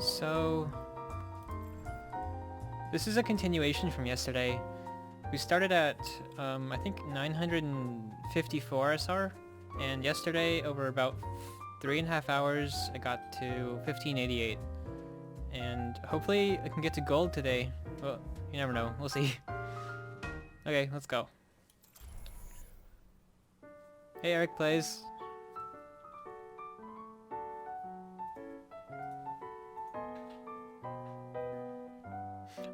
So, this is a continuation from yesterday. We started at, I think 954 SR, and yesterday, over about 3.5 hours, I got to 1588. And hopefully I can get to gold today. Well, you never know. We'll see. Okay, let's go. Hey, Eric plays.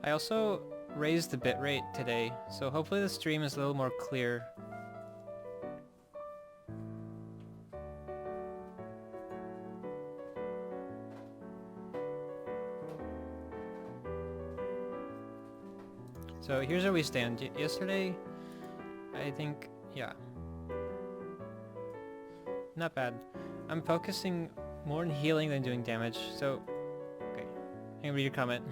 I also raised the bitrate today, so hopefully the stream is a little more clear. So here's where we stand. Yesterday, I think, yeah. Not bad. I'm focusing more on healing than doing damage, so... Okay, I can read your comment.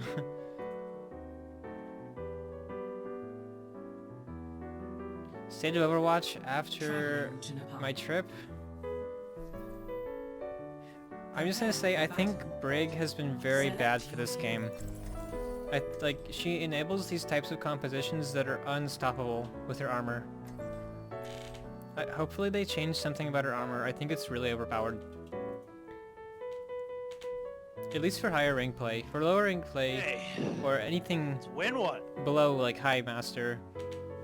State of Overwatch after my trip. I'm just gonna say I think Brig has been very bad for this game. She enables these types of compositions that are unstoppable with her armor. Hopefully they change something about her armor. I think it's really overpowered. At least for higher rank play. For lower rank play, or anything below like High Master,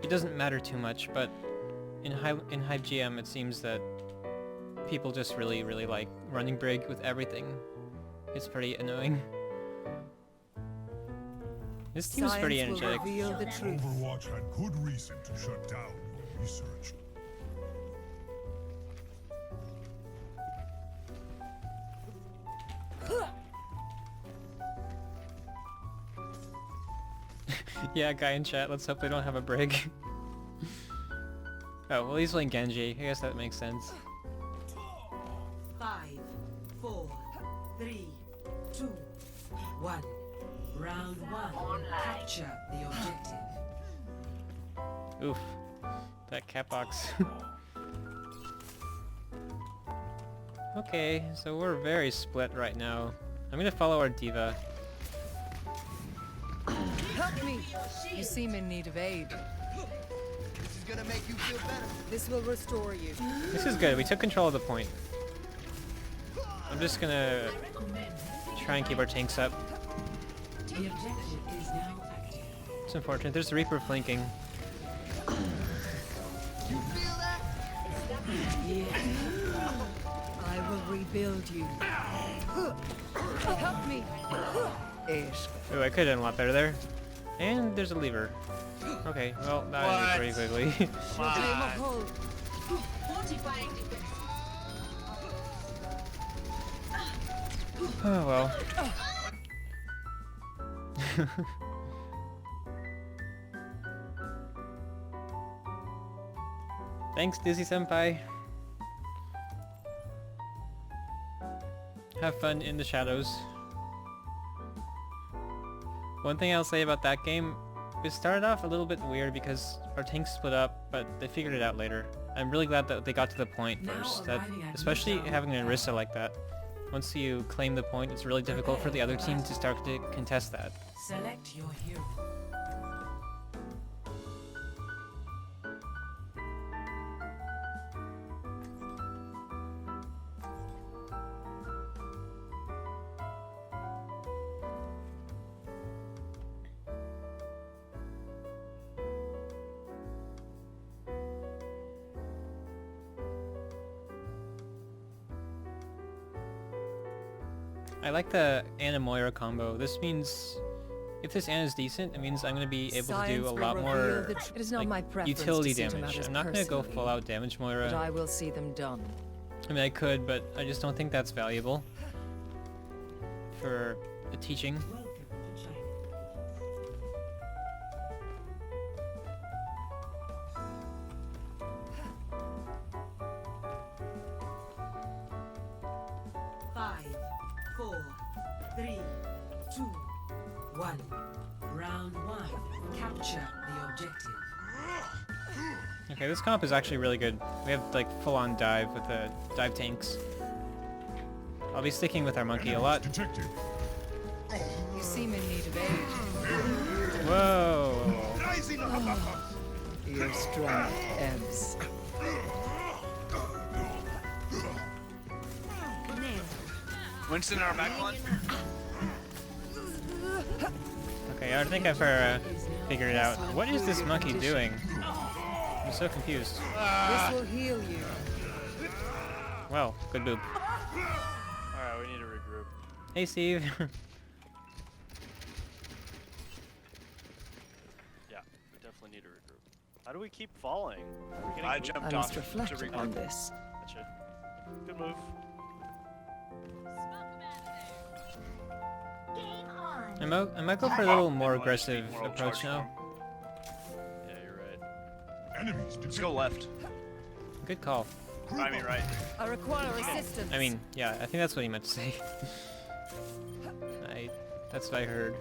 it doesn't matter too much, but in high GM it seems that people just really like running Brig with everything. It's pretty annoying. This team's pretty energetic. Overwatch had good reason to shut down your research. Yeah, guy in chat, let's hope they don't have a Brig. Oh, well he's playing Genji. I guess that makes sense. 5, 4, 3, 2, 1. Round 1. Capture the objective. Oof. That cat box. Okay, so we're very split right now. I'm gonna follow our diva. Help me! You seem in need of aid. This is gonna make you feel better. This will restore you. This is good. We took control of the point. I'm just gonna try and keep our tanks up. The objective is now active. It's unfortunate. There's the Reaper flanking. You feel that? Yeah. I will rebuild you. Help me! Oh, I could have done a lot better there. And there's a lever. Okay, well, that ended pretty quickly. Oh well. Thanks, Dizzy Senpai. Have fun in the shadows. One thing I'll say about that game, it started off a little bit weird because our tanks split up, but they figured it out later. I'm really glad that they got to the point first, that, especially having an Orisa like that. Once you claim the point, it's really difficult for the other team to start to contest that. Select your hero. I like the Anna Moira combo. This means if this Anna is decent, it means I'm going to be able to do a lot more It is not my preference utility to see to damage. matters I'm not going to go personally, full out damage but Moira. I will see them done. I mean, I could, but I just don't think that's valuable for the teaching. Welcome to China. Five, 4, 3, 2, 1. Round 1. Capture the objective. Okay, this comp is actually really good. We have like full-on dive with the dive tanks. I'll be sticking with our monkey a lot. Detected. You seem in need of aid. Whoa. Your strength ebbs. Winston in our back line. Okay, I think I've figured it out. What is this monkey doing? I'm so confused. This will heal you. Well, good boop. Alright, we need to regroup. Hey, Steve. Yeah, we definitely need to regroup. How do we keep falling? I I jumped must off reflect to on regroup. this. Gotcha. Good move. I might go for a little more aggressive approach now. Yeah, you're right. Enemies Let's go left. Good call. I mean, right. I require assistance. I mean, yeah, I think that's what he meant to say. That's what I heard.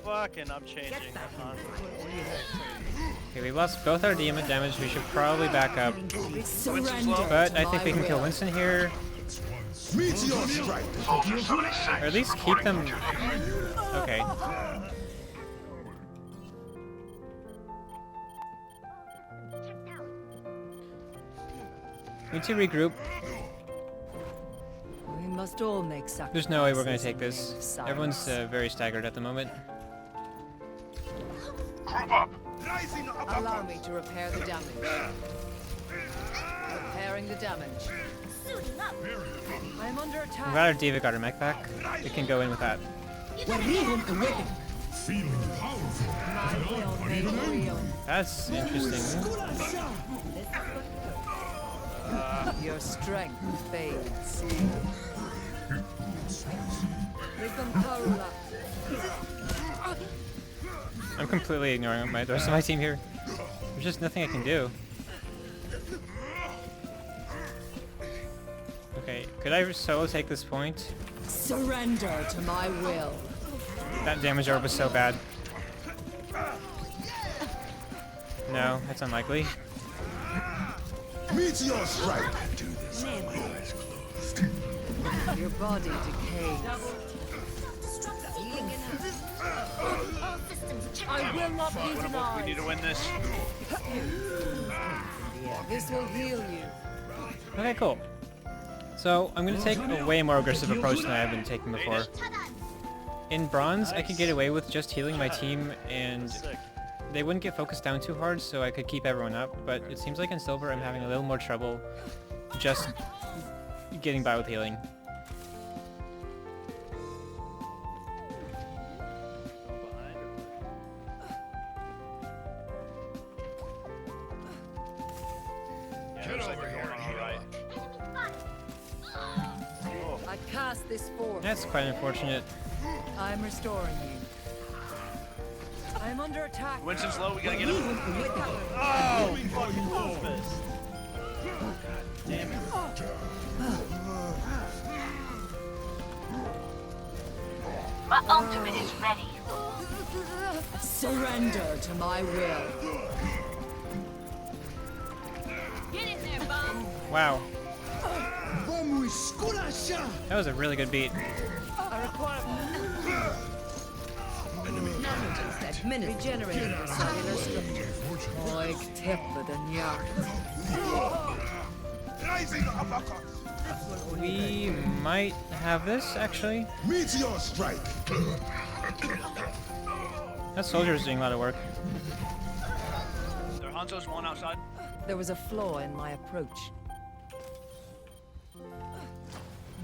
Fucking, I'm changing. Hold on. Okay, we lost both our damage. We should probably back up. Surrender. But to I think my we can kill will. Winston here. Meteor strike. Or at least keep them... Okay. Need to regroup. We must all make sacrifices. There's no way we're gonna take in the name this. of science. Everyone's very staggered at the moment. Allow me to repair the damage. Repairing the damage. I am under I'm attack. glad our Diva got her mech back. We can go in with that. Feeling powerful. My will made real. That's interesting. Your strength fades. Rhythm Karula. I'm completely ignoring the rest of my team here. There's just nothing I can do. Okay, could I solo take this point? Surrender to my will. That damage orb was so bad. No, that's unlikely. Meteor strike. Your body decays. I will not be We denied. need to win this. This will heal you. Okay, cool. So, I'm gonna take a way more aggressive approach than I've been taking before. In bronze, I could get away with just healing my team and Sick. they wouldn't get focused down too hard, so I could keep everyone up, but it seems like in silver I'm having a little more trouble just getting by with healing. Go behind or what? Yeah, looks like they're going on the right. I cast this forth. That's quite unfortunate. I'm restoring you. I'm under attack. Winston's low, we gotta get him. Oh, fucking Wolfist. Damn it. My ultimate is ready. Surrender to my will. Get in there, bum. Wow. That was a really good beat. I require. Regenerating your cellular structure. Oig tipper than yak. We might have this, actually. Meteor strike. That soldier's doing a lot of work. There are Hanzo's one outside. There was a flaw in my approach.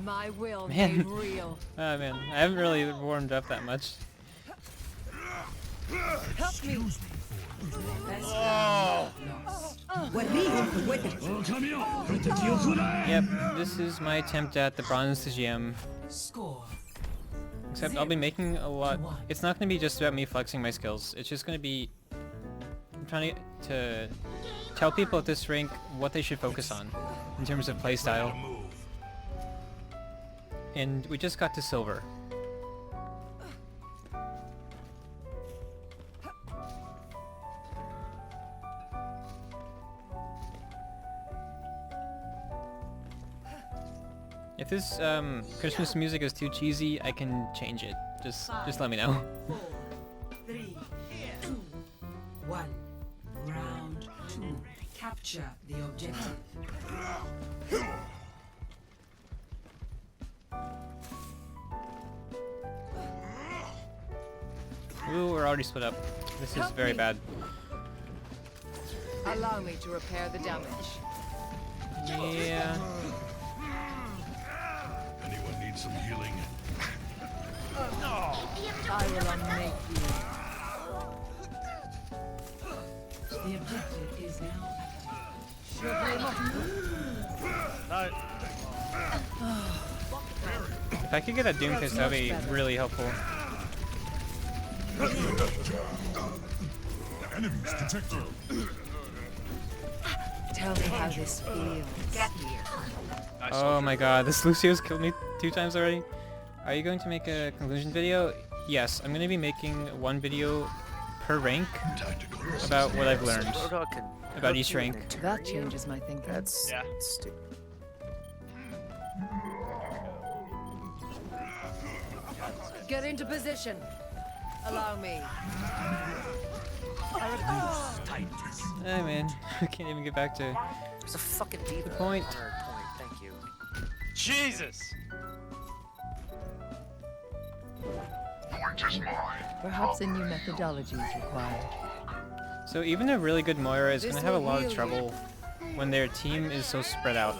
My will Man. made real. Oh man, I haven't really warmed up that much. Help me. Yep, this is my attempt at the bronze GM. Score. Except I'll be making a lot. It's not going to be just about me flexing my skills. It's just going to be. I'm trying to tell people at this rank what they should focus on in terms of playstyle. And we just got to silver. If If this Christmas music is too cheesy, I can change it. Just let me know. 4, 3, 2, 1. Round 2. Capture the objective. Ooh, we're already split up. This is very bad. Allow me to repair the damage. Yeah. Anyone need some healing? I will unmake you. The objective is now No. If I could get a Doomfist, that would be really helpful. Enemies detected. Tell me how this feels. Get here. Nice Oh soldier. my god, this Lucio's killed me 2 times already. Are you going to make a conclusion video? Yes, I'm going to be making 1 video per rank Tactical. about what I've learned Protocol about each rank. That changes my thinking. That's Yeah. stupid. Get into position. Allow me. Hey man, I can't even get back to... There's a fucking diva. point. On her point. Thank you. Jesus. Perhaps a new methodology is required. So even a really good Moira is This going to have a will lot of heal you. trouble when their team is so spread out.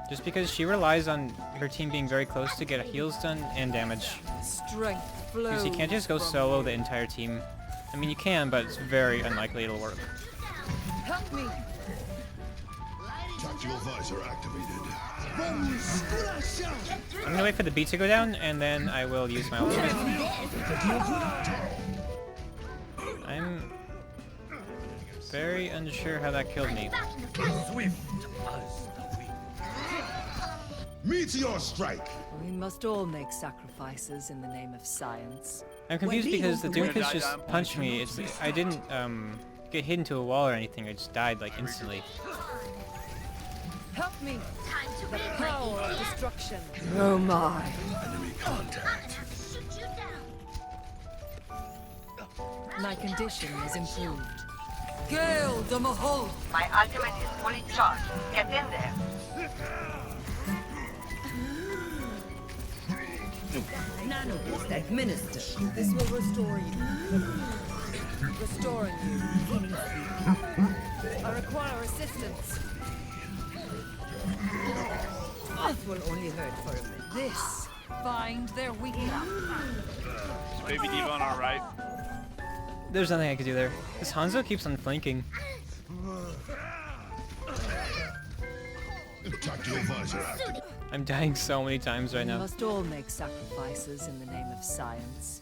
Just because she relies on her team being very close to get heals done and damage. Strength flows. Because you can't just go from solo me. the entire team. I mean, you can, but it's very unlikely it'll work. Help me. Tactical visor activated. I'm gonna wait for the beat to go down, and then I will use my ultimate. I'm very unsure how that killed me. Meteor strike. We must all make sacrifices in the name of science. I'm confused because the We're gonna Doomfist die just down. punched me. I didn't get hit into a wall or anything. I just died like instantly. Help me. Time to The be power of destruction. Oh my. Enemy contact. shoot you down. My condition is improved. Gale the Mahol. My ultimate is fully charged. Get in there. Nano boost administered. This will restore you. Restoring you. I require assistance. This will only hurt for a minute. This. Find their weakness. Baby diva on our right. There's nothing I can do there. This Hanzo keeps on flanking. Tactical visor activated. I'm dying so many times right We now. must all make sacrifices in the name of science.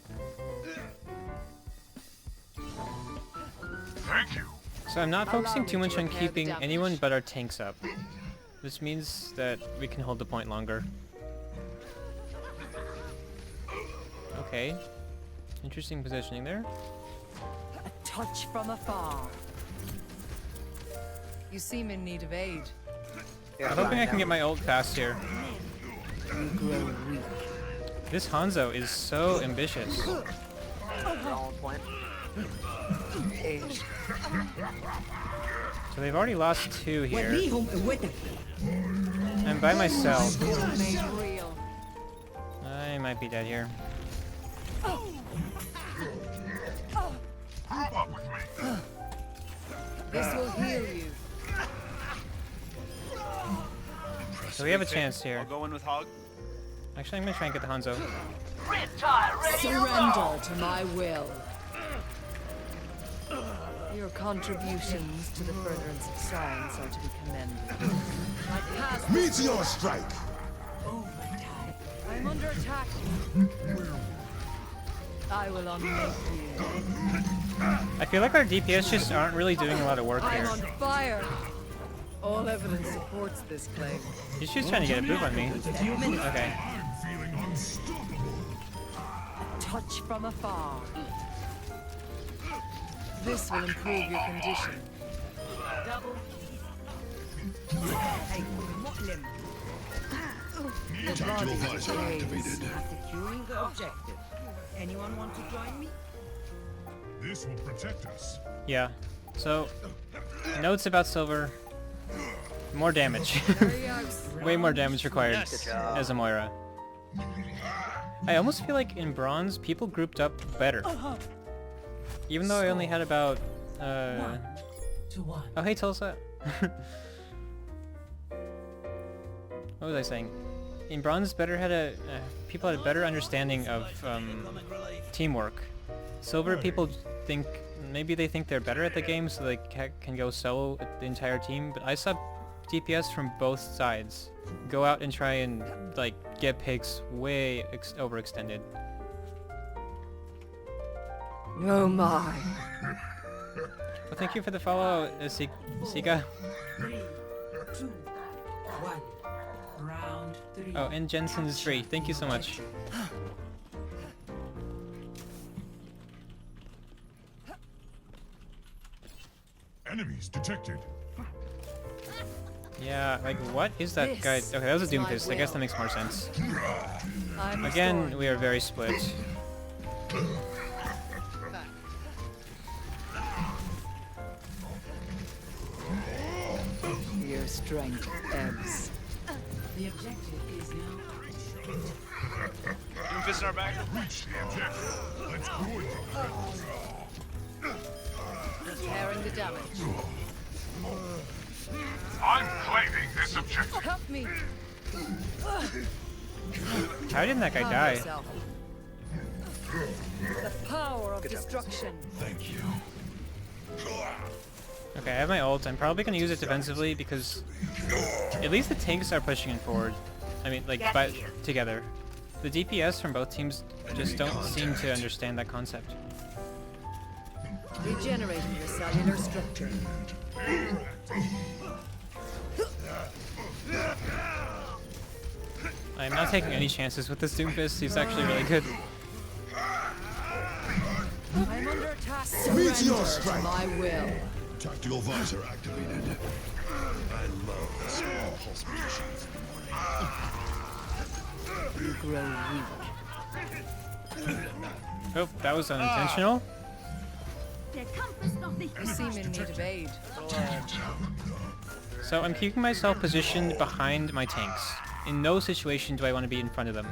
Thank you. So I'm not focusing me too much to on repair the keeping damage. anyone but our tanks up. This means that we can hold the point longer. Okay. Interesting positioning there. A touch from afar. You seem in need of aid. I'm hoping I can get my ult fast here. You grow weak. This Hanzo is so ambitious. All on point. Aid. So they've already lost 2 here. I'm by myself. Made real. I might be dead here. Group up with me. This will heal you. So we have a chance I'll here. go in with Hog. Actually, I'm gonna try and get the Hanzo. Riptide ready to Surrender to my will. Your contributions to the furtherance of science are to be commended. My past Meteor strike. I'm under attack. I will unmake you. I feel like our DPS just aren't really doing a lot of work I'm here. on fire. All evidence supports this claim. He's just trying to get a poop on me. Okay. I'm feeling unstoppable. Touch from afar. This will improve your condition. Tactical visor activated. Securing the objective. Anyone want to join me? This will protect us. Yeah. So, notes about silver. More damage. Way more damage required Yes. as a Moira. I almost feel like in bronze, people grouped up better. Even though I only had about, Oh, hey, Tulsa. What was I saying? In bronze, people had a better understanding of teamwork. Silver, people think maybe they think they're better at the game, so they can go solo at the entire team. But I saw DPS from both sides go out and try and like get picks way overextended. Oh my. Well, thank you for the follow, Sika. 3, 2, 1. Round 3. Oh, and Jensen is free. Thank you so much. Enemies detected. Yeah, like what is that guy? Okay, that was a Doomfist. I guess that makes more sense. Again, we are very split. Your strength ebbs. The objective is now. Doomfist in our back. Reach the objective. Let's go. Repairing the damage. I'm claiming this objective. Help me. How didn't that guy Calm die? yourself. The power of destruction. Thank you. Okay, I have my ult. I'm probably gonna use it defensively because at least the tanks are pushing it forward. I mean, like, together. The DPS from both teams just don't seem to understand that concept. Regenerating the cellular structure. I'm not taking any chances with this Doomfist. He's actually really good. I'm under attack. Surrender to my will. Tactical visor activated. I love the small pulse positions in the morning. You grow weak. Oh, that was unintentional. You seem in need of aid. So I'm keeping myself positioned behind my tanks. In no situation do I want to be in front of them.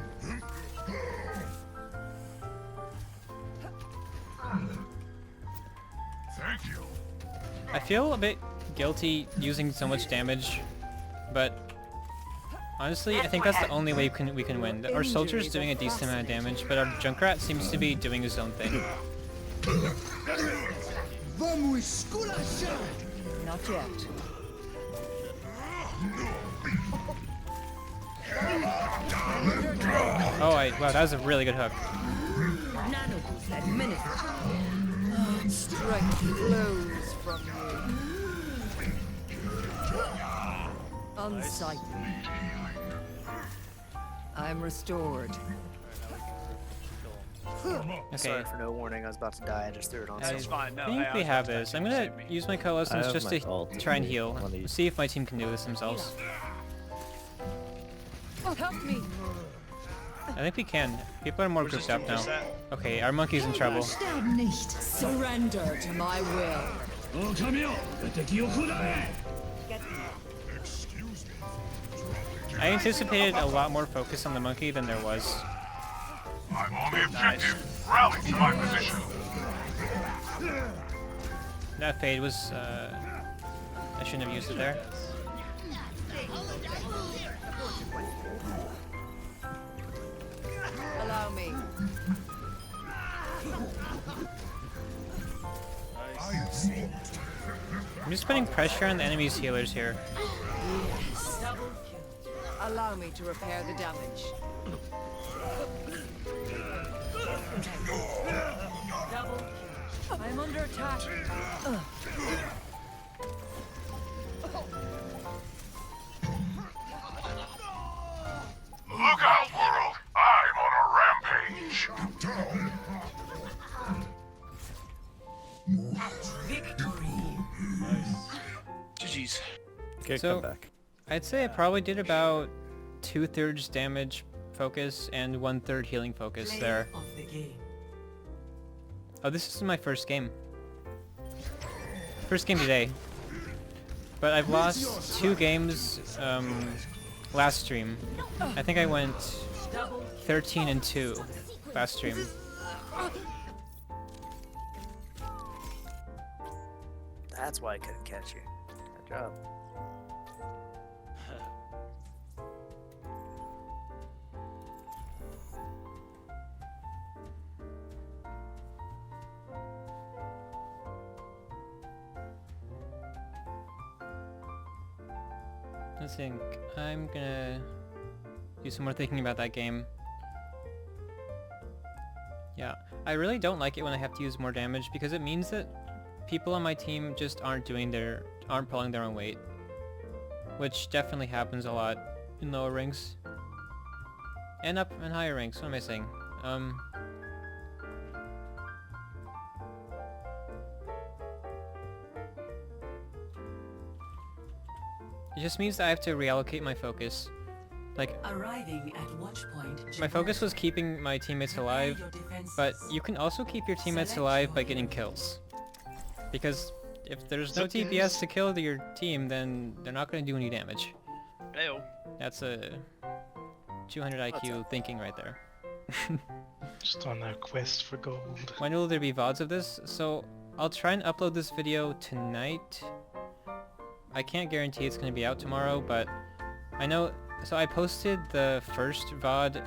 Thank you. I feel a bit guilty using so much damage, but honestly, I think that's the only way we can win. Our soldier's doing a decent amount of damage, but our Junkrat seems to be doing his own thing. Not yet. Oh, wow, that was a really good hook. Nanoboost administered. Strength flows from you. Unsightly. I'm restored. Okay, Sorry for no warning. I was about to die. I just threw it on. I That's fine. No, think hey, I we was have about to this. text I'm you to gonna save me. use my co-lessons have just my to ult. try and heal. One of these. See if my team can do this themselves. Help me. I think we can. People are more Where's grouped this up now. Doomfist at? Okay, our monkey's in trouble. Surrender to my will. Excuse me. I anticipated a lot more focus on the monkey than there was. I'm on the objective. Rally to my position. That fade was, I shouldn't have used it there. Allow me. I'm just putting pressure on the enemy's healers here. Allow me to repair the damage. I'm under attack. Look out, world. I'm on a rampage. GG's. Good So- comeback. I'd say I probably did about 2/3 damage focus and 1/3 healing focus there. Oh, this is my first game. First game today. But I've lost 2 games last stream. I think I went 13-2 last stream. That's why I couldn't catch you. Good job. I think I'm gonna do some more thinking about that game. Yeah, I really don't like it when I have to use more damage because it means that people on my team just aren't pulling their own weight, which definitely happens a lot in lower ranks and up and higher ranks. What am I saying? It just means that I have to reallocate my focus. Like, Arriving at watch point. my focus was keeping my teammates alive, but you can also keep your teammates alive by getting kills. Because if there's no TPS to kill your team, then they're not going to do any damage. Ew. That's a 200 IQ thinking right there. Just on a quest for gold. When will there be VODs of this? So, I'll try and upload this video tonight. I can't guarantee it's going to be out tomorrow, but I know... So I posted the first VOD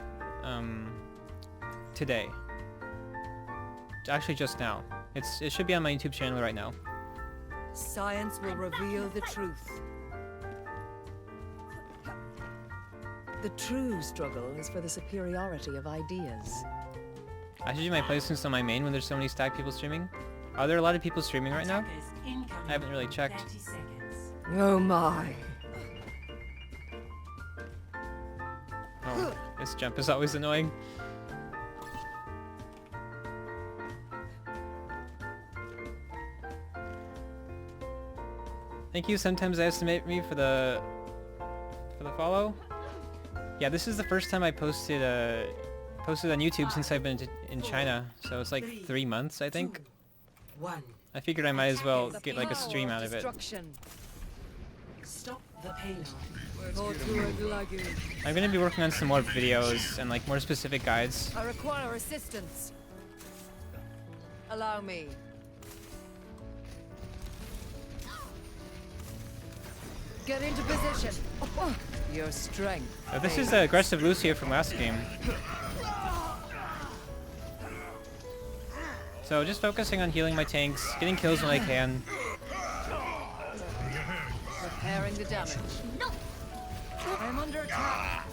today. Actually just now. It should be on my YouTube channel right now. Science will reveal the truth. The true struggle is for the superiority of ideas. I should do my placements on my main when there's so many stacked people streaming. Are there a lot of people streaming right now? I haven't really checked. Oh my. Oh, this jump is always annoying. Thank you. Sometimes I estimate me for the follow. Yeah, this is the first time I posted on YouTube since I've been in China, so it's like 3 months, I think. I figured I might as well get like a stream out of it. Stop the payload. I'm gonna be working on some more videos and like more specific guides. I require assistance. Allow me. Get into position. Your strength. This is the aggressive Lucio from last game. So just focusing on healing my tanks, getting kills when I can. Repairing the damage. I'm under attack.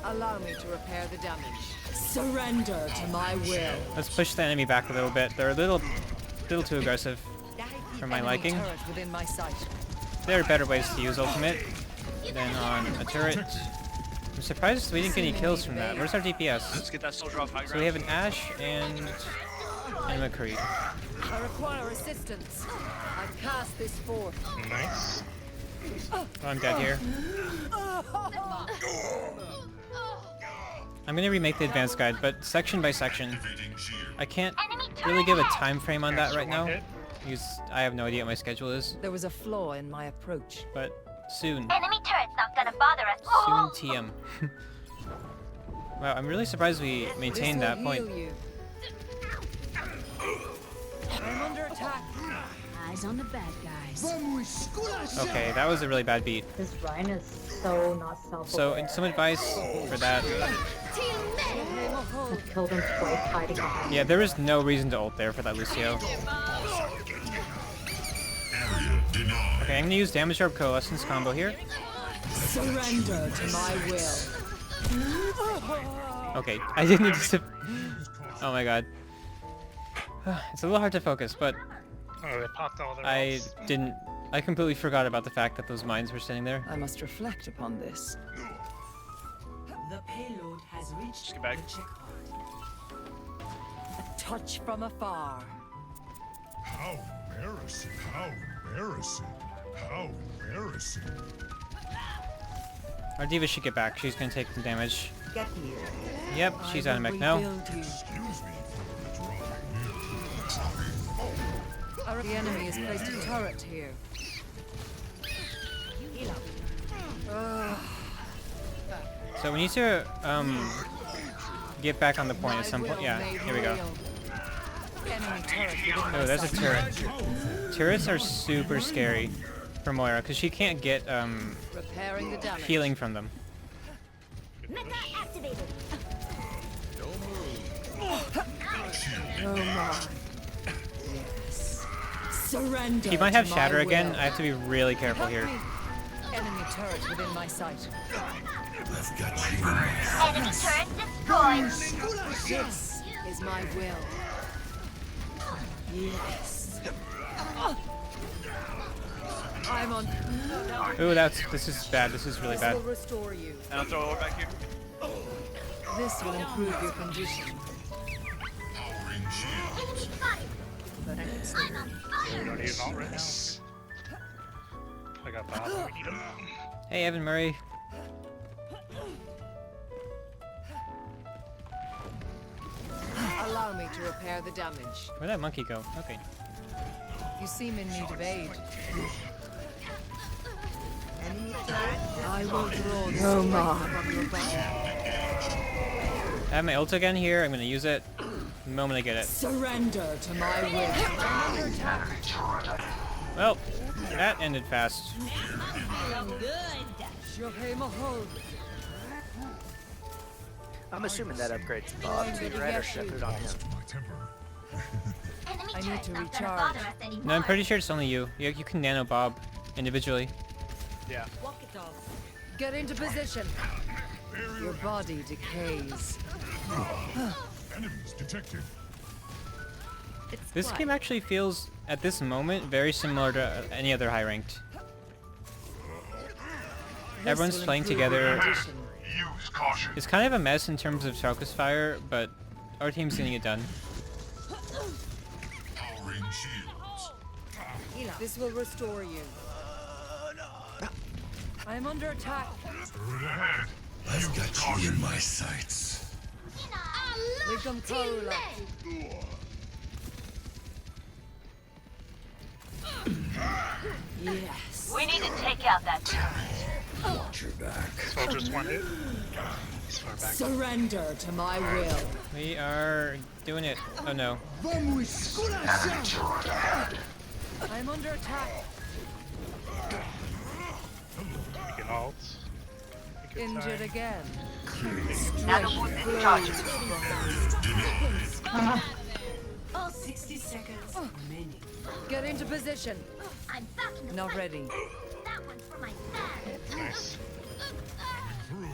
Allow me to repair the damage. Surrender to my will. Let's push the enemy back a little bit. They're a little too aggressive for my liking. Turret within my sight. There are better ways to use ultimate than on a turret. I'm surprised we didn't get any kills from that. Where's our DPS? Let's get that soldier off high ground. So we have an Ashe and a McCree. I require assistance. I cast this forth. Nice. Oh, I'm dead here. I'm gonna remake the advanced guide, but section by section. I can't really give a time frame on that right now, because I have no idea what my schedule is. There was a flaw in my approach. But soon. Enemy turret's not gonna bother us. Soon TM. Wow, I'm really surprised we maintained that point. You. I'm under attack. Eyes on the bad guys. Okay, that was a really bad beat. This Ryan is so not self-aware. So, and some advice for that. I've killed him twice hiding behind. Yeah, there was no reason to ult there for that Lucio. Okay, I'm gonna use Damage Orb Coalescence combo here. Surrender to my will. Okay, I didn't need to... Oh my god. It's a little hard to focus, but Oh, they popped all their I ults. didn't... I completely forgot about the fact that those mines were sitting there. I must reflect upon this. The payload has reached get back. the checkpoint. A touch from afar. How embarrassing! How embarrassing! How embarrassing! Our diva should get back. She's gonna take some damage. Get here. Yep, she's out of mech now. The enemy has placed a turret here. So we need to get back on the point at some point. Yeah, here we go. Enemy turret within my Oh, that's a sight. turret. Turrets are super scary for Moira because she can't get Repairing the damage. healing from them. Mecha activated. Oh my. Yes. Surrender. He might have to shatter my again. will. I have to be really careful Help here. me. Enemy turret within my sight. I've got you in my Enemy turret destroyed. This is my will. Yes. I'm on. Ooh, this is bad. This is really This bad. will restore you. And I'll throw a back here. This will improve your condition. powering shields. Enemy spotted. I'm on We fire. don't need an alt right now. I got Bob. We need him. Hey, Evan Murray. Allow me to repair the damage. Where'd that monkey go? Okay. You seem in need of aid. Enemy turret. I will draw the strength from your body. I have my ult again here. I'm gonna use it the moment I get it. Surrender to my will. Well, that ended fast. I'm assuming that upgrades Bob to red, or should I put it on him? My temper. Enemy I need turret's to not gonna recharge. bother us anymore. No, I'm pretty sure it's only you. You can nano Bob individually. Yeah. Get into position. Your body decays. Enemies detected. This game actually feels, at this moment, very similar to any other high ranked. Everyone's playing together. Use caution. It's kind of a mess in terms of focus fire, but our team's getting it done. Powering shields. This will restore you. I am under attack. Turret ahead. I've got you in my sights. Become cola. Yes. We need to take out that turret. Watch your back. Soldier's one hit. He's far back. Surrender to my will. We are doing it. Oh no. I'm under attack. We can alt. We can Injured time. again. All 60 seconds remaining. Get into position. I'm back in the Not fight. ready. That one's for my dad. Nice. Through.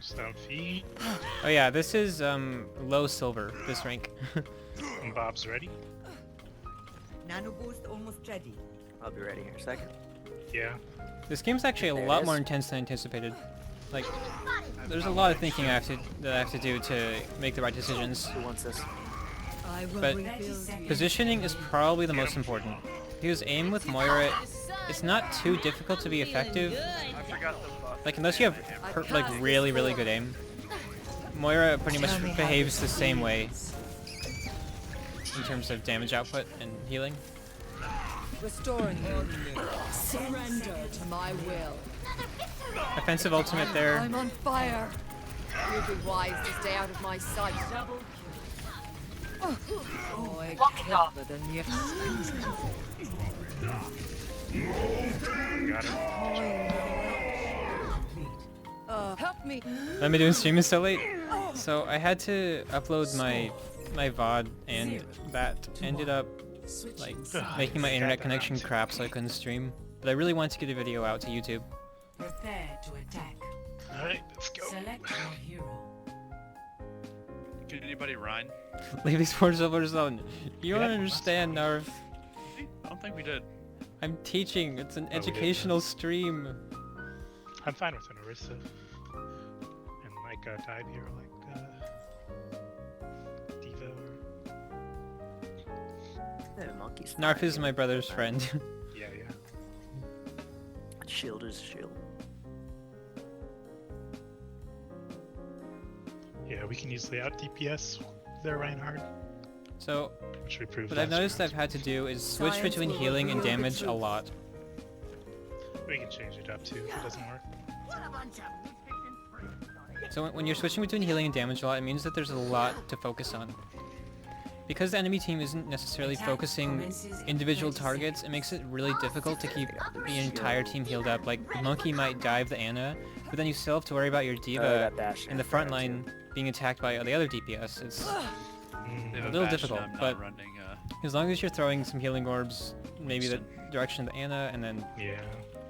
Stone feet. Oh yeah, this is low silver, this rank. And Bob's ready. Nano boost almost ready. I'll be ready here in a second. Yeah. This game's actually a There it lot is. more intense than anticipated. Like, there's a lot of thinking I have to do to make the right decisions. Who wants this? I will But rebuild you. positioning is probably the most important. Because aim with Moira, it's not too difficult to be effective. I forgot the buff. Like unless you have like really good aim. Moira pretty much behaves the same way in terms of damage output and healing. Restoring you. Surrender to my will. Offensive ultimate there. I'm on fire. You'd be wise to stay out of my sight. Oh, I covered than you. Got it. Help me. Let me doing streaming so late. So I had to upload my VOD and that ended up like making my internet connection crap so I couldn't stream. But I really wanted to get a video out to YouTube. Prepare to attack. Alright, let's go. Select your hero. Can anybody rhyme? Leave these for silver zone. You don't Yeah. understand, Narv. I don't think we did. I'm teaching. It's an we did. educational stream. I'm fine with an Orisa. And like a dive hero like Diva or... Yeah, monkeys. Narf is my brother's friend. Yeah, yeah. Shield is shield. Yeah, we can easily out DPS their Reinhardt, So which we proved what I've last noticed round. I've had to do is switch Science between will healing and reveal the damage a truth. lot. We can change it up too if it doesn't work. So when you're switching between healing and damage a lot, it means that there's a lot to focus on. Because the enemy team isn't necessarily focusing individual targets, it makes it really difficult to keep the entire team healed up. Like, Monkey might dive the Ana, but then you still have to worry about your diva that Bastion in the front line being attacked by the other DPS. It's They have a little Bastion, difficult, I'm not but running, as long as you're throwing some healing orbs, maybe the direction of the Ana, and then Yeah,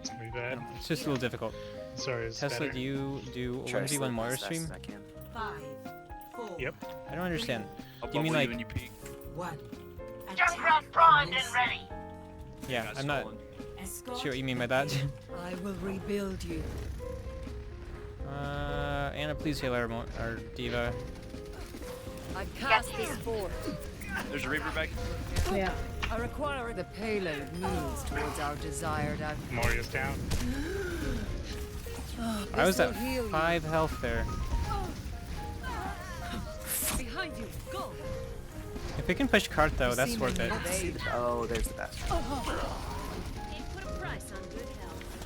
it's gonna be bad. it's just a little difficult. Sorry, it's Tesla, better. do you do Try to 1v1 sleep Moira as fast stream? as I can. 5, 4, Yep. I don't understand. I'll Do you mean bubble like? when you peek. 1. Junkrat primed and ready. Yeah, Got I'm not stolen. Escort. sure what you mean by that. I will rebuild you. Anna, please heal our diva. I cast this forth. There's a Reaper back. Yeah. I require the payload moves towards our desired outcome. Moria's down. I was This at will heal you. 5 health there. Behind you, go! If we can push cart though, that's worth it. Oh, there's the Bastion.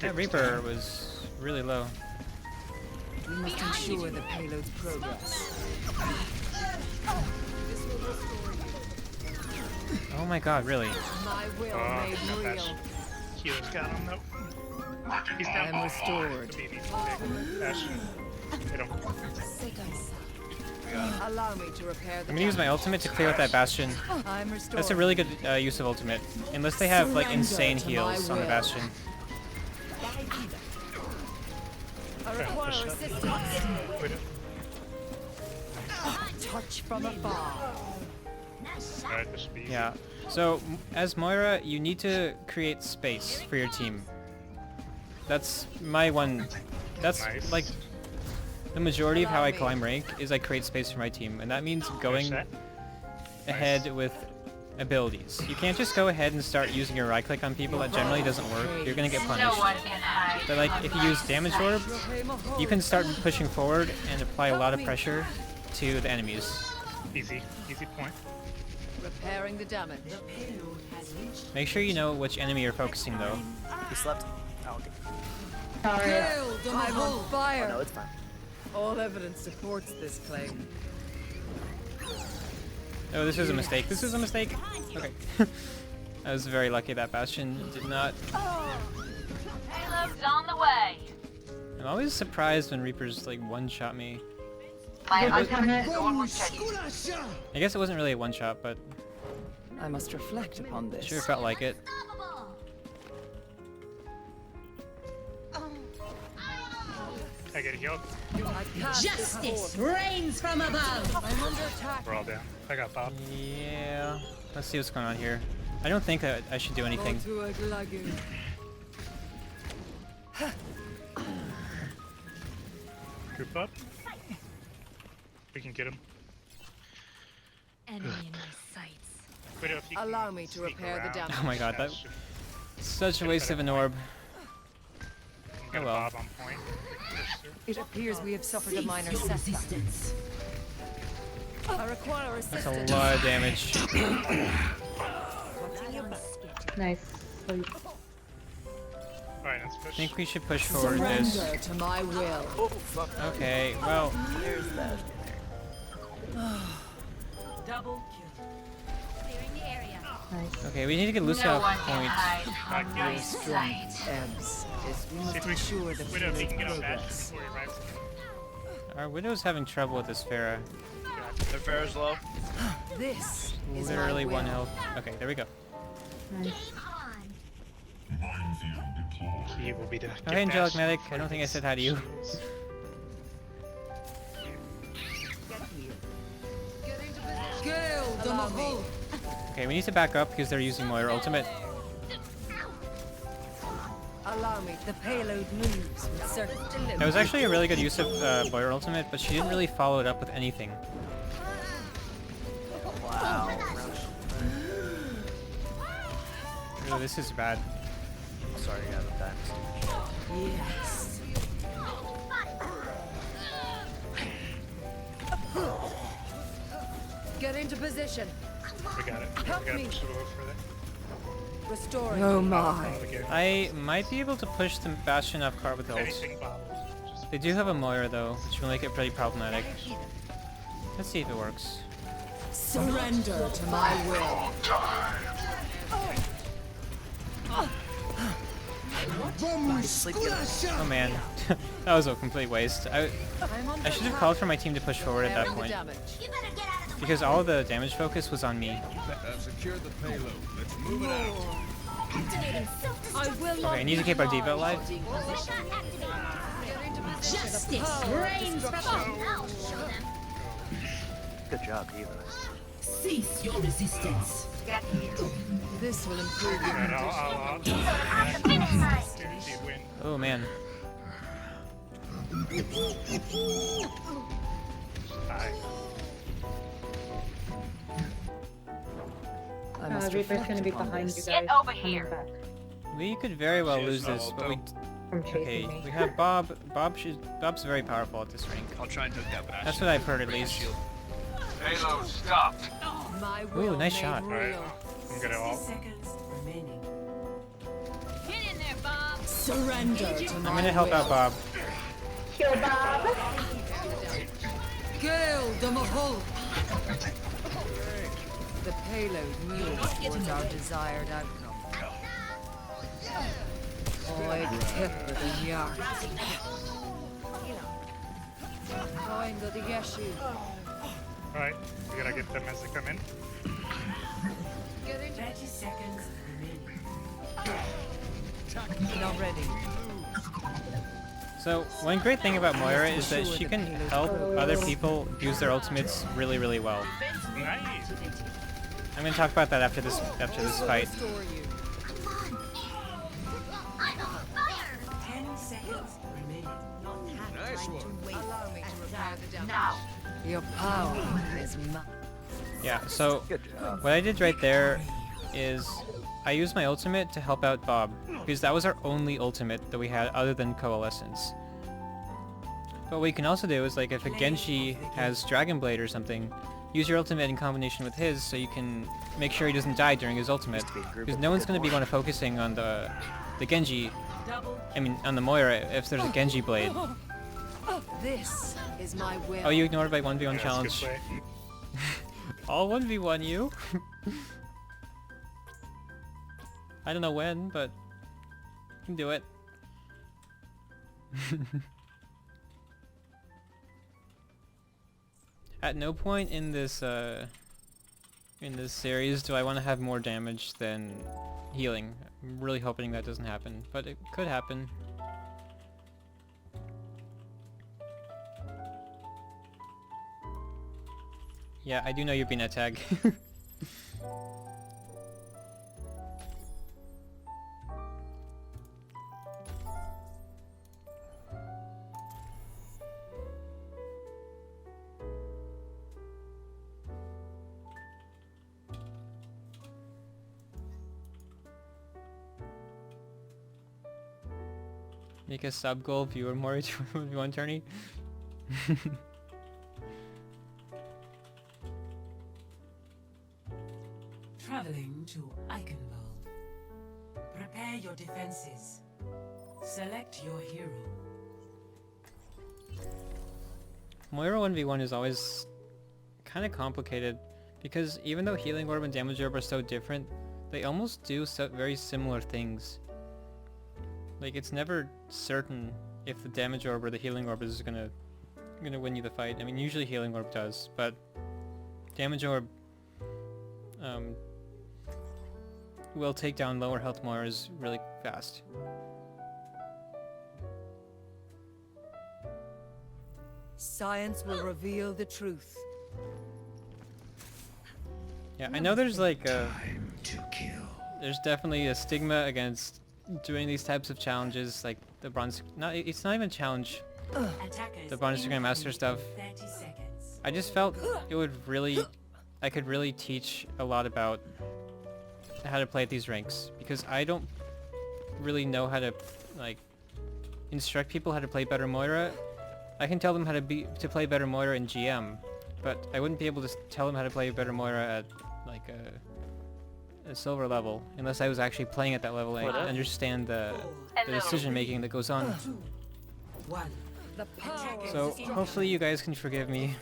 That Reaper was really low. We must ensure the payload's progress. Oh my god, really? My will Oh, made got real. Bastion. Healer's got him though. He's I down. am restored. Could be an easy pick. Bastion. Hit him. Allow me to repair the I'm gonna use my ultimate to clear out that Bastion. I'm restored. That's a really good use of ultimate. Unless they have like insane Surrender to my heals on the will. Bastion. I Okay, require push up. assistance. Wait, Touch from afar. Alright, this should be easy. Yeah. So as Moira, you need to create space for your team. That's my one. That's Nice. like the majority of how I climb rank is I create space for my team, and that means going Finish that. ahead with abilities. You can't just go ahead and start using your right click on people. That generally doesn't work. You're gonna get No punished. one can hide. But like if you use damage orb, you can start pushing forward and apply a lot of pressure to the enemies. Easy point. Repairing the damage. Make sure you know which enemy you're focusing though. He slept. Oh, okay. Sorry. I'm on Oh, fire. no, it's fine. All evidence supports this claim. Oh, this is a mistake. This is a mistake. Okay. I was very lucky that Bastion did not. Payload's on the way. I'm always surprised when Reapers like one-shot me. My Good time ultimate hit. is almost ready. I guess it wasn't really a one-shot, but I must reflect upon this. sure felt like it. I get healed. I cast this forth. reigns from above. I'm under attack. We're all down. I got Bob. Yeah. Let's see what's going on here. I don't think that I should do anything. Go to a lagoon. Group up. We can get him. Enemy in my sights. Wait, if you can Allow me to sneak repair the around, damage. Oh my god, that should- such a waste of an orb. Got Oh well. Bob on point. It appears we have suffered a minor setback. I require That's assistance. a lot of damage. Nice. Sleep. Alright, let's I push. think we should push forward this. Surrender to my will. Oh, fuck. Okay, well, There's that. Double kill. Clearing the area. Nice. okay, we need to get Lucia No off one can point. hide. Back My here. sight. Ebbs. Is we See must if we ensure the Wait, if he can get on progress. Bastion before he arrives. Our Widow's having trouble with this Pharah. Their Pharah's low. This is Literally my one will. health. Okay, there we go. Nice. He will be the. Oh, hey, Angelic Medic. I don't think I said hi to you. Gale, allow me. Okay, we need to back up because they're using Moira ultimate. Allow me. The payload moves with certain delivery. That was actually a really good use of Moira ultimate, but she didn't really follow it up with anything. Wow. Really, this is bad. Sorry, I got that. Yes. Get into position. We got it. Help We got me. to push it a little further. Restoring. Oh my. Again. I might be able to push the Bastion off card with ult. Anything bobbles. Just They do have a Moira though, which will make it pretty problematic. Let's see if it works. Surrender to my will. Oh man, that was a complete waste. I should have called for my team to push forward at that point, because all of the damage focus was on me. I've secured the payload. Let's move it out. Okay, I need to keep our diva alive. Justice reigns from above. Good job, Diva. Cease your resistance. This will improve your and condition. I'll guaranteed win. Oh man. Aye. I must Reaper's reflect gonna be upon behind this. you guys. over coming here. back We could very well lose this, but we... from chasing Okay, me. we have Bob. Bob's very powerful at this rank. I'll try and hook that back. That's what I've heard at least. Payload stopped. My Ooh, will nice made shot. Alright. real. I'm gonna ult. Seconds remaining. Get in there, Bob. Surrender to my I'm gonna help will. out Bob. Kill Bob! Kill the Mahul. The payload moves towards our desired outcome. Oi, pepper the yard. Going to the Yeshu. Alright, we gotta get them as they come in. Get into 30 seconds remaining. Not ready. So, one great thing about Moira is that she can help other people use their ultimates really, really well. Nice! I'm gonna talk about that after this fight. Restore you. 10 seconds remaining. Nice one. Allow me to repair the damage. Your power is mine. Yeah, so Good job. what I did right there is I used my ultimate to help out Bob, because that was our only ultimate that we had other than Coalescence. But what you can also do is, like, if a Genji has Dragon Blade or something, use your ultimate in combination with his so you can make sure he doesn't die during his ultimate. Because no one's going to be focusing on the Genji, on the Moira if there's a Genji Blade. This is my will. Oh, you ignored my 1v1 Yeah, that's a challenge. good play. I'll 1v1 you. I don't know when, but you can do it. At no point in this series do I want to have more damage than healing. I'm really hoping that doesn't happen, but it could happen. Yeah, I do know you're being a tag. Make a sub goal viewer more to 1v1 tourney. Traveling to Eichenwald. Prepare your defenses. Select your hero. Moira 1v1 is always kind of complicated because even though Healing Orb and Damage Orb are so different, they almost do very similar things. Like, it's never certain if the Damage Orb or the Healing Orb is gonna win you the fight. I mean, usually Healing Orb does, but Damage Orb will take down lower health Moiras really fast. Science will reveal the truth. Yeah, I know there's like Time to kill. there's definitely a stigma against doing these types of challenges, like the bronze. It's not even a challenge. Attackers The bonus to Grandmaster stuff. 30 seconds. I just felt it would really, I could really teach a lot about how to play at these ranks, because I don't really know how to like instruct people how to play better Moira. I can tell them how to play better Moira in GM, but I wouldn't be able to tell him how to play better Moira at like a silver level unless I was actually playing at that level. I understand the decision making that goes on. So hopefully you guys can forgive me.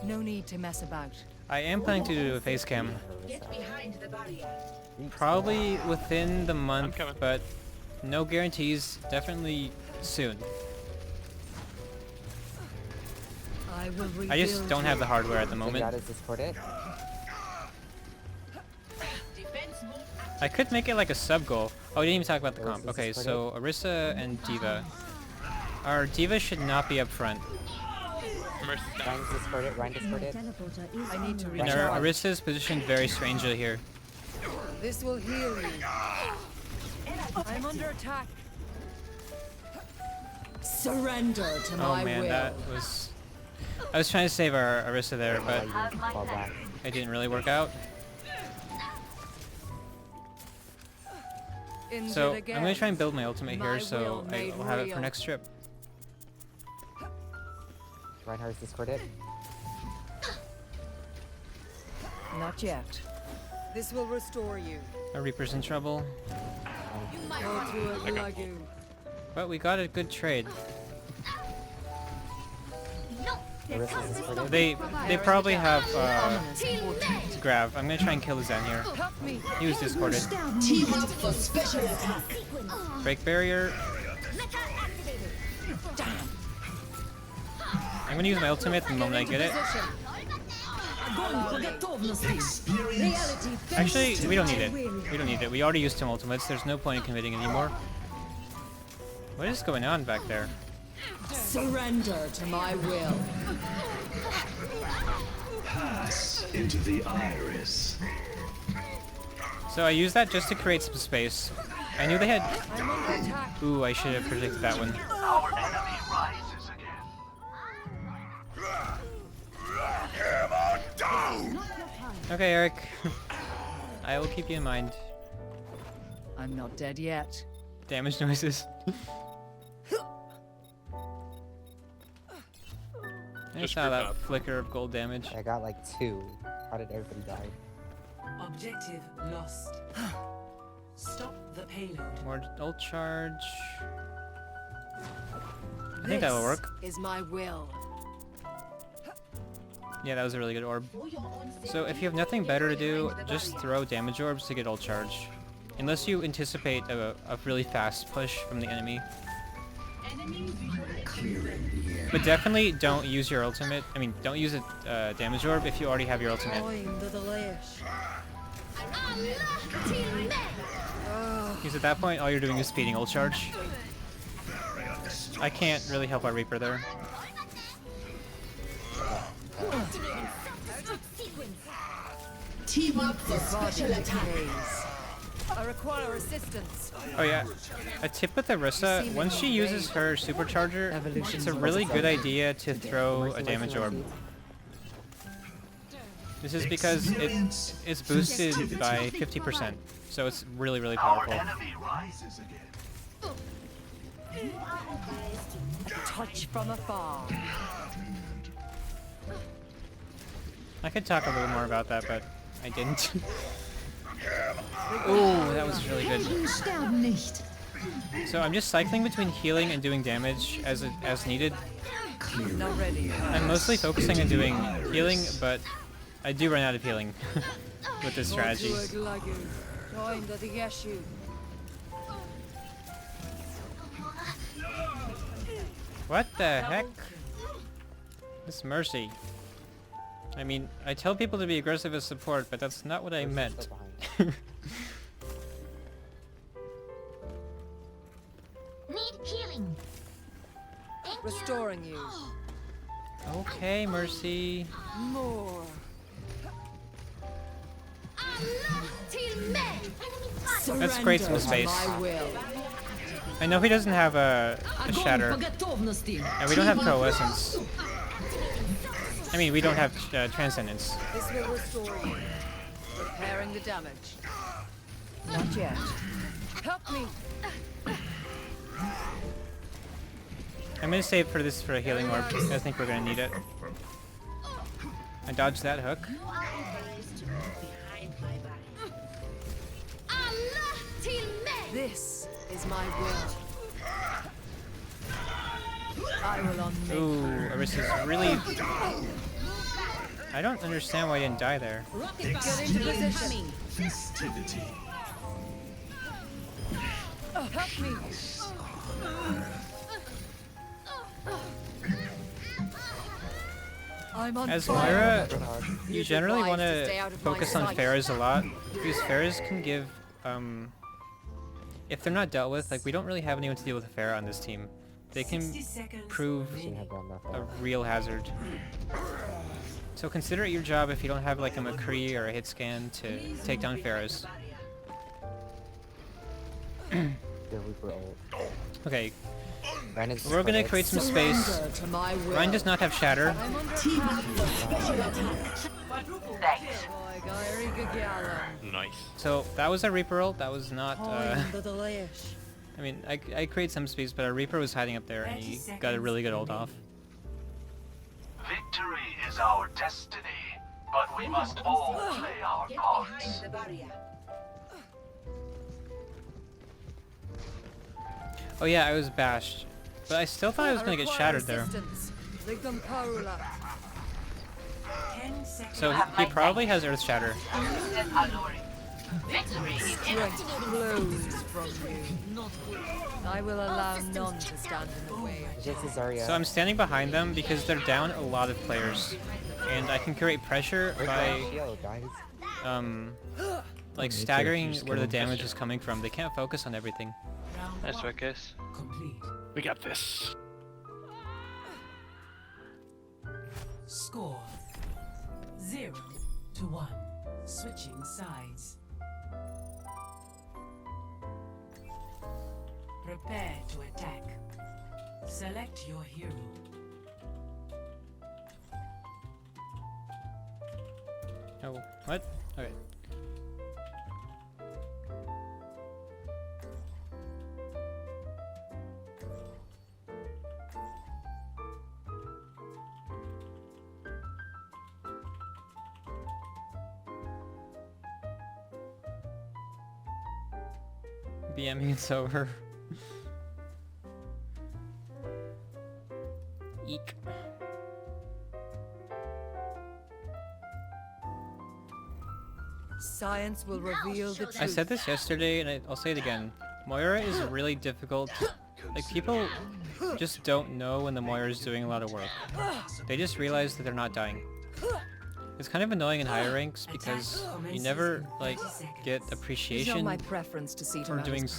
No need to mess about. I am planning to do a face cam. Probably within the month, but no guarantees. Definitely soon. I just don't have the hardware at the moment. I could make it like a sub goal. Oh, we didn't even talk about the comp. Okay, so Orisa and D.Va. Our D.Va should not be up front. I need to And recharge. our Orisa is positioned very strangely here. This will heal you. I'm under attack. Surrender to my Oh man, will. that was... I was trying to save our Orisa there, but it didn't really work out. So I'm gonna try and build my ultimate here, so I'll have it for next trip. Reinhardt's discorded. Not yet. This will restore you. Our Reaper's in trouble, Go through a lagoon. but we got a good trade. They probably have Grav. I'm gonna try and kill Zen here. He was discorded. Team up for special attack. Break barrier. I'm gonna use my ultimate the moment I get it. Actually, we don't need it. We don't need it. We already used some ultimates. There's no point in committing anymore. What is going on back there? Surrender to my will. Pass into the iris. So I used that just to create some space. I knew they had... I'm under attack. Ooh, I should have predicted that one. Our enemy rises again. Hammer down! Okay, Eric. I will keep you in mind. I'm not dead yet. Damage noises. I just saw that flicker of gold damage. I got like 2. How did everybody die? Objective lost. Stop the payload. More ult charge. I think that will work. This is my will. Yeah, that was a really good orb. So if you have nothing better to do, just throw damage orbs to get ult charge. Unless you anticipate a really fast push from the enemy. But definitely don't use your ultimate. I mean, don't use a damage orb if you already have your ultimate. Because at that point, all you're doing is speeding ult charge. I can't really help our Reaper there. Team up for special attack. I require assistance. Oh yeah, a tip with Orisa, once she uses her supercharger, it's a really good idea to throw a damage orb. This is because it's boosted by 50%, so it's really, really powerful. Enemy rises again. Touch from afar. I could talk a little more about that, but I didn't. Ooh, that was really good. So I'm just cycling between healing and doing damage as needed. Not ready. I'm mostly focusing on doing healing, but I do run out of healing with this strategy. What the heck? This Mercy. I mean, I tell people to be aggressive as support, but that's not what I meant. Need healing. Restoring you. Okay, Mercy. More. Let's create some space. My will. I know he doesn't have a shatter, and we don't have coalescence. I mean, we don't have transcendence. This will restore you. Repairing the damage. Not yet. Help me. I'm gonna save for this for a healing orb. I think we're gonna need it. I dodged that hook. This is my will. I will unmake. Ooh, Arissa's really... I don't understand why I didn't die there. Get into position. Festivity. Help me. I'm on As fire. Moira, you generally want to focus on Pharahs a lot, because Pharahs can give, if they're not dealt with, like we don't really have anyone to deal with a Pharah on this team. They can prove a real hazard. So consider it your job if you don't have like a McCree or a hit scan to take down Pharahs. Okay, we're gonna create some space. Ryan does not have Shatter. Nice. So that was a Reaper ult. That was not. I mean, I create some space, but our Reaper was hiding up there, and he got a really good ult off. Victory is our destiny, but we must all play our parts. Oh yeah, I was bashed, but I still thought I was gonna get shattered there. So he probably has Earth Shatter. I will allow none to stand in the way. So I'm standing behind them because they're down a lot of players, and I can create pressure by like staggering where the damage is coming from. They can't focus on everything. Nice work, guys. We got this. Score 0-1. Switching sides. Prepare to attack. Select your hero. Oh, what? Okay. BMing it's over. Eek. Science will reveal the truth. I said this yesterday, and I'll say it again. Moira is really difficult. Like, people just don't know when the Moira is doing a lot of work. They just realize that they're not dying. It's kind of annoying in higher ranks because you never like get appreciation my preference to see for doing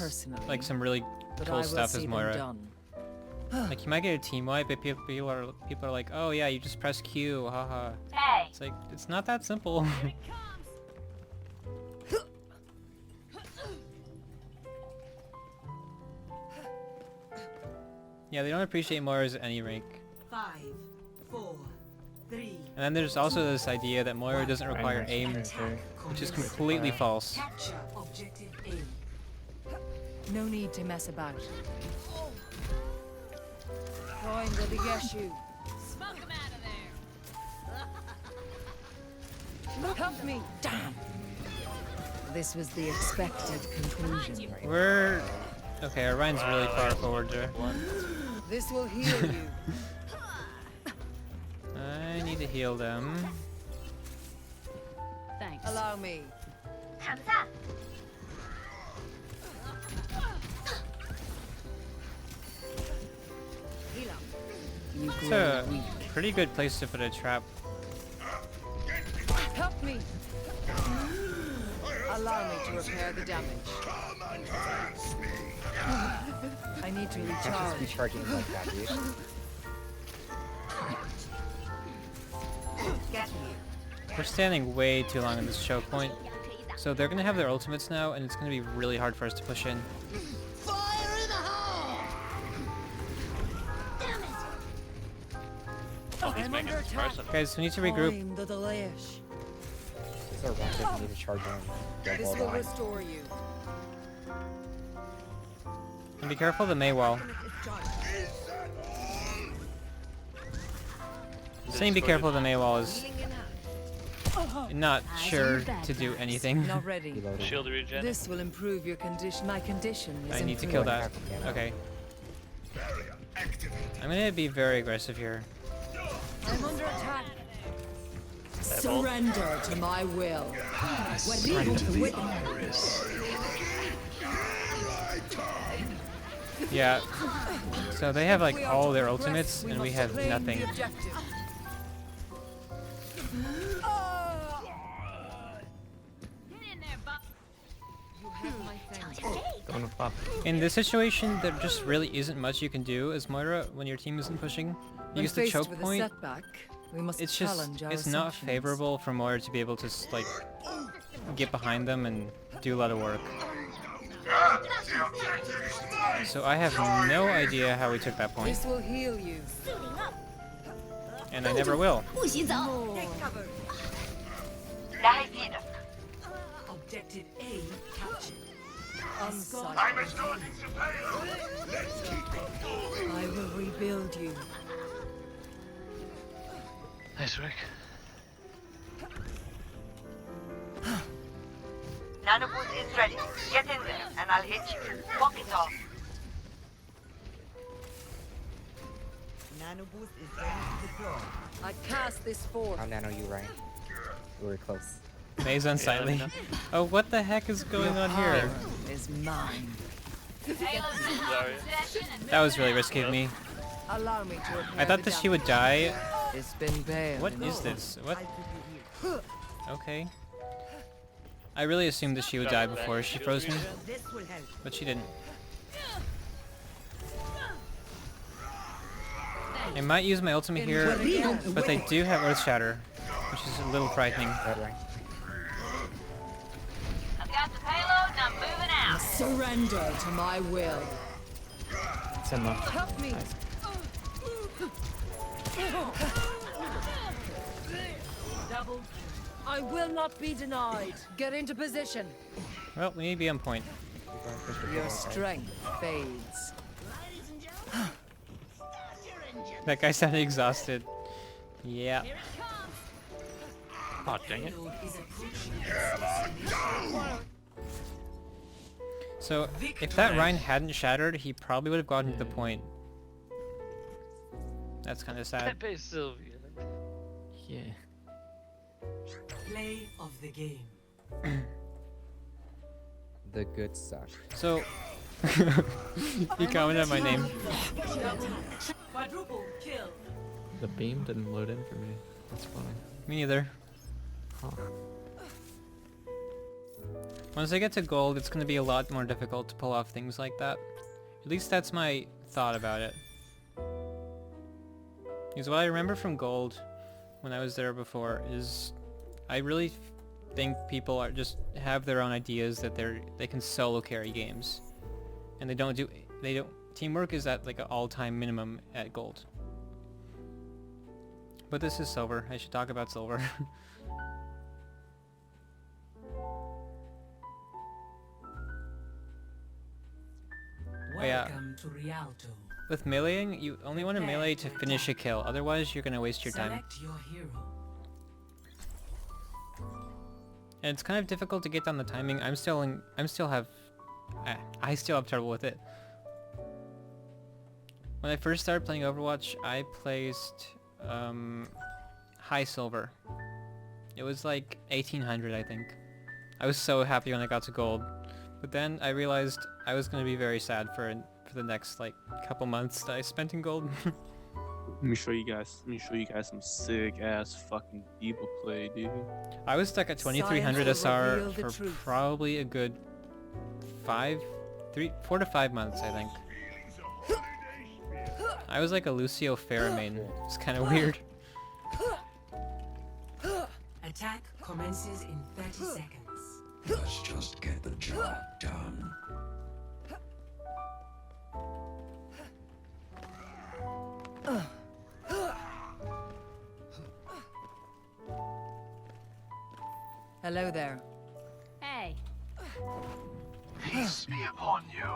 like some really cool stuff as Moira. Like you might get a team wipe, but people are like, oh yeah, you just press Q, haha. Hey. It's like it's not that simple. Yeah, they don't appreciate Moiras at any rank. 5, 4, 3. And then there's also this idea that Moira doesn't require aim, which is completely false. Capture objective A. No need to mess about. Going to the Yeshu. Smoke him out of there. Help me! Damn! This was the expected conclusion. We're... Okay, Orion's really far forward there. This will heal you. I need to heal them. Thanks. Allow me. It's a pretty good place to put a trap. Help me! Allow me to repair the damage. I need to recharge. Just recharging like that, dude. We're standing way too long in this choke point. So they're gonna have their ultimates now, and it's gonna be really hard for us to push in. Fire in the hole! Damn it. Oh, he's making it person. Guys, we need to regroup. I'm the delayish. It's our round that we need to charge in. This will restore you. And be careful of the Mei wall. Saying be careful of the Maywall is not sure to do anything. Not ready. Shield regen. This will improve your condition. My condition is I need to kill that. Okay. I'm gonna be very aggressive here. I'm under attack. Surrender to my will. Yeah. So they have like all their ultimates and we have nothing. In this situation, there just really isn't much you can do as Moira when your team isn't pushing. You use the choke point. It's just, it's not favorable for Moira to be able to like get behind them and do a lot of work. So I have no idea how we took that point. This will heal you. And I never will. Objective A captured. I'm restoring the payload. Let's keep it going. I will rebuild you. Nice work. Nanoboost is ready. Get in there and I'll hit you. Walk it off. Nanoboost is ready to deploy. I cast this forth. I'll nano you, Ryan. We were close. Maze unsightly. Oh, what the heck is going on here? Is mine. That was really risky of me. Allow me to I thought that she would die. It's been bad. What is this? What? Okay. I really assumed that she would die before she froze me, but she didn't. I might use my ultimate here, but they do have Earth Shatter, which is a little frightening. I've got the payload and I'm moving out. Surrender to my will. It's enough. Help me. Nice. I will not be denied. Get into position. Well, we need to be on point. Your strength fades. That guy sounded exhausted. Yeah. Oh, dang it. So, if that Rhine hadn't shattered, he probably would have gotten to the point. That's kind of sad. Pepe Sylvia. Yeah. Play of the game. The good suck. So, he commented on my name. Quadruple kill. The beam didn't load in for me. That's funny. Me neither. Huh. Once I get to gold, it's going to be a lot more difficult to pull off things like that. At least that's my thought about it. Because what I remember from gold, when I was there before, is I really think people are just have their own ideas that they can solo carry games, and they don't teamwork is at like an all-time minimum at gold. But this is silver. I should talk about silver. Oh, yeah. Welcome to Rialto. With meleeing, you only want to melee to finish a kill. Otherwise, you're gonna waste your time. Select your hero. And it's kind of difficult to get down the timing. I still have trouble with it. When I first started playing Overwatch, I placed high silver. It was like 1800, I think. I was so happy when I got to gold, but then I realized I was going to be very sad for the next like couple months that I spent in gold. Let me show you guys some sick ass fucking diva play, dude. I was stuck at 2300 SR for probably a good 4 to 5 months, I think. I was like a Lucio Farah main. It's kind of weird. Attack commences in 30 seconds. Let's just get the job done. Hello there. Hey. Peace be upon you.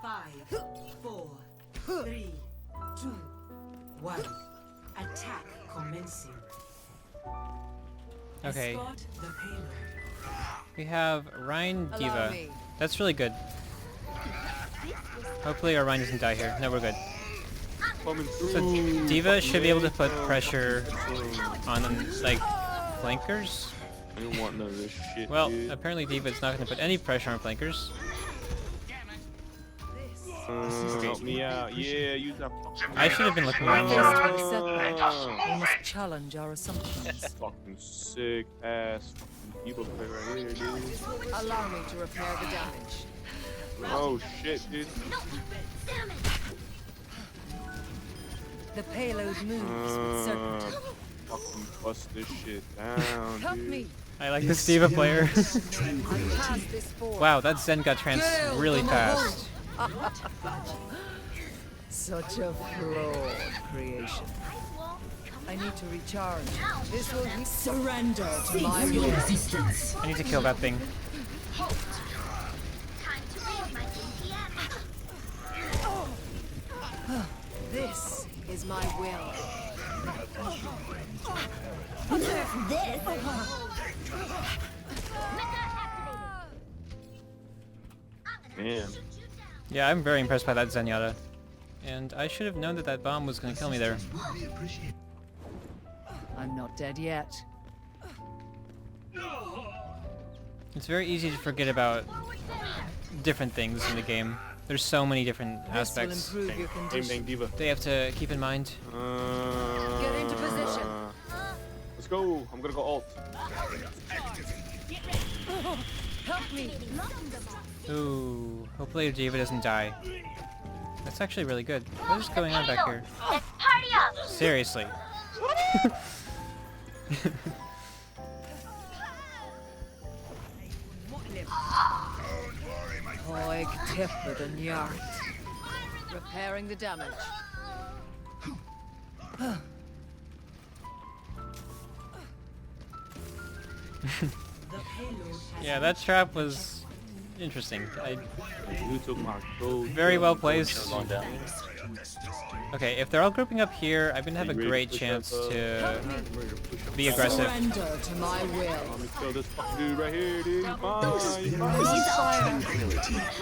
5, 4, 3, 2, 1. Attack commencing. Okay. Escort the payload. We have Rhine Allow Diva. me. That's really good. Hopefully our Rhine doesn't die here. No, we're good. So Diva should be able to put pressure on like flankers. I don't want none of this shit. Well, dude. apparently Diva is not going to put any pressure on flankers. Help me out. Yeah, use that. I should have been looking My around fist more. will set back. We must challenge our assumptions. Fucking sick ass fucking evil play right here, dude. Allow me to repair the damage. Oh shit, dude. The payload moves with certainty. Fucking bust this shit down, Help dude. me. I like this Diva player. I pass this forward. Wow, that Zen got trans Gale really from fast. Such a flawed creation. I need to recharge. This will be surrender to my will. Resistance. I need to kill that thing. This is my will. Man. Yeah, I'm very impressed by that Zenyatta. And I should have known that that bomb was going to kill me there. I'm not dead yet. It's very easy to forget about different things in the game. There's so many different aspects This will improve your Bang condition. bang diva. they have to keep in mind. Get into position. Let's go. I'm gonna go alt. Help me. Ooh, hopefully Diva doesn't die. That's actually really good. What is going on back here? Let's party up! Seriously. Hoig tipper than yard. Repairing the damage. Yeah, that trap was interesting. You took my gold. Very well placed. Okay, if they're all grouping up here, I'm gonna have a great chance to be aggressive. Surrender to my will. Let me kill this fucking dude right here, dude. It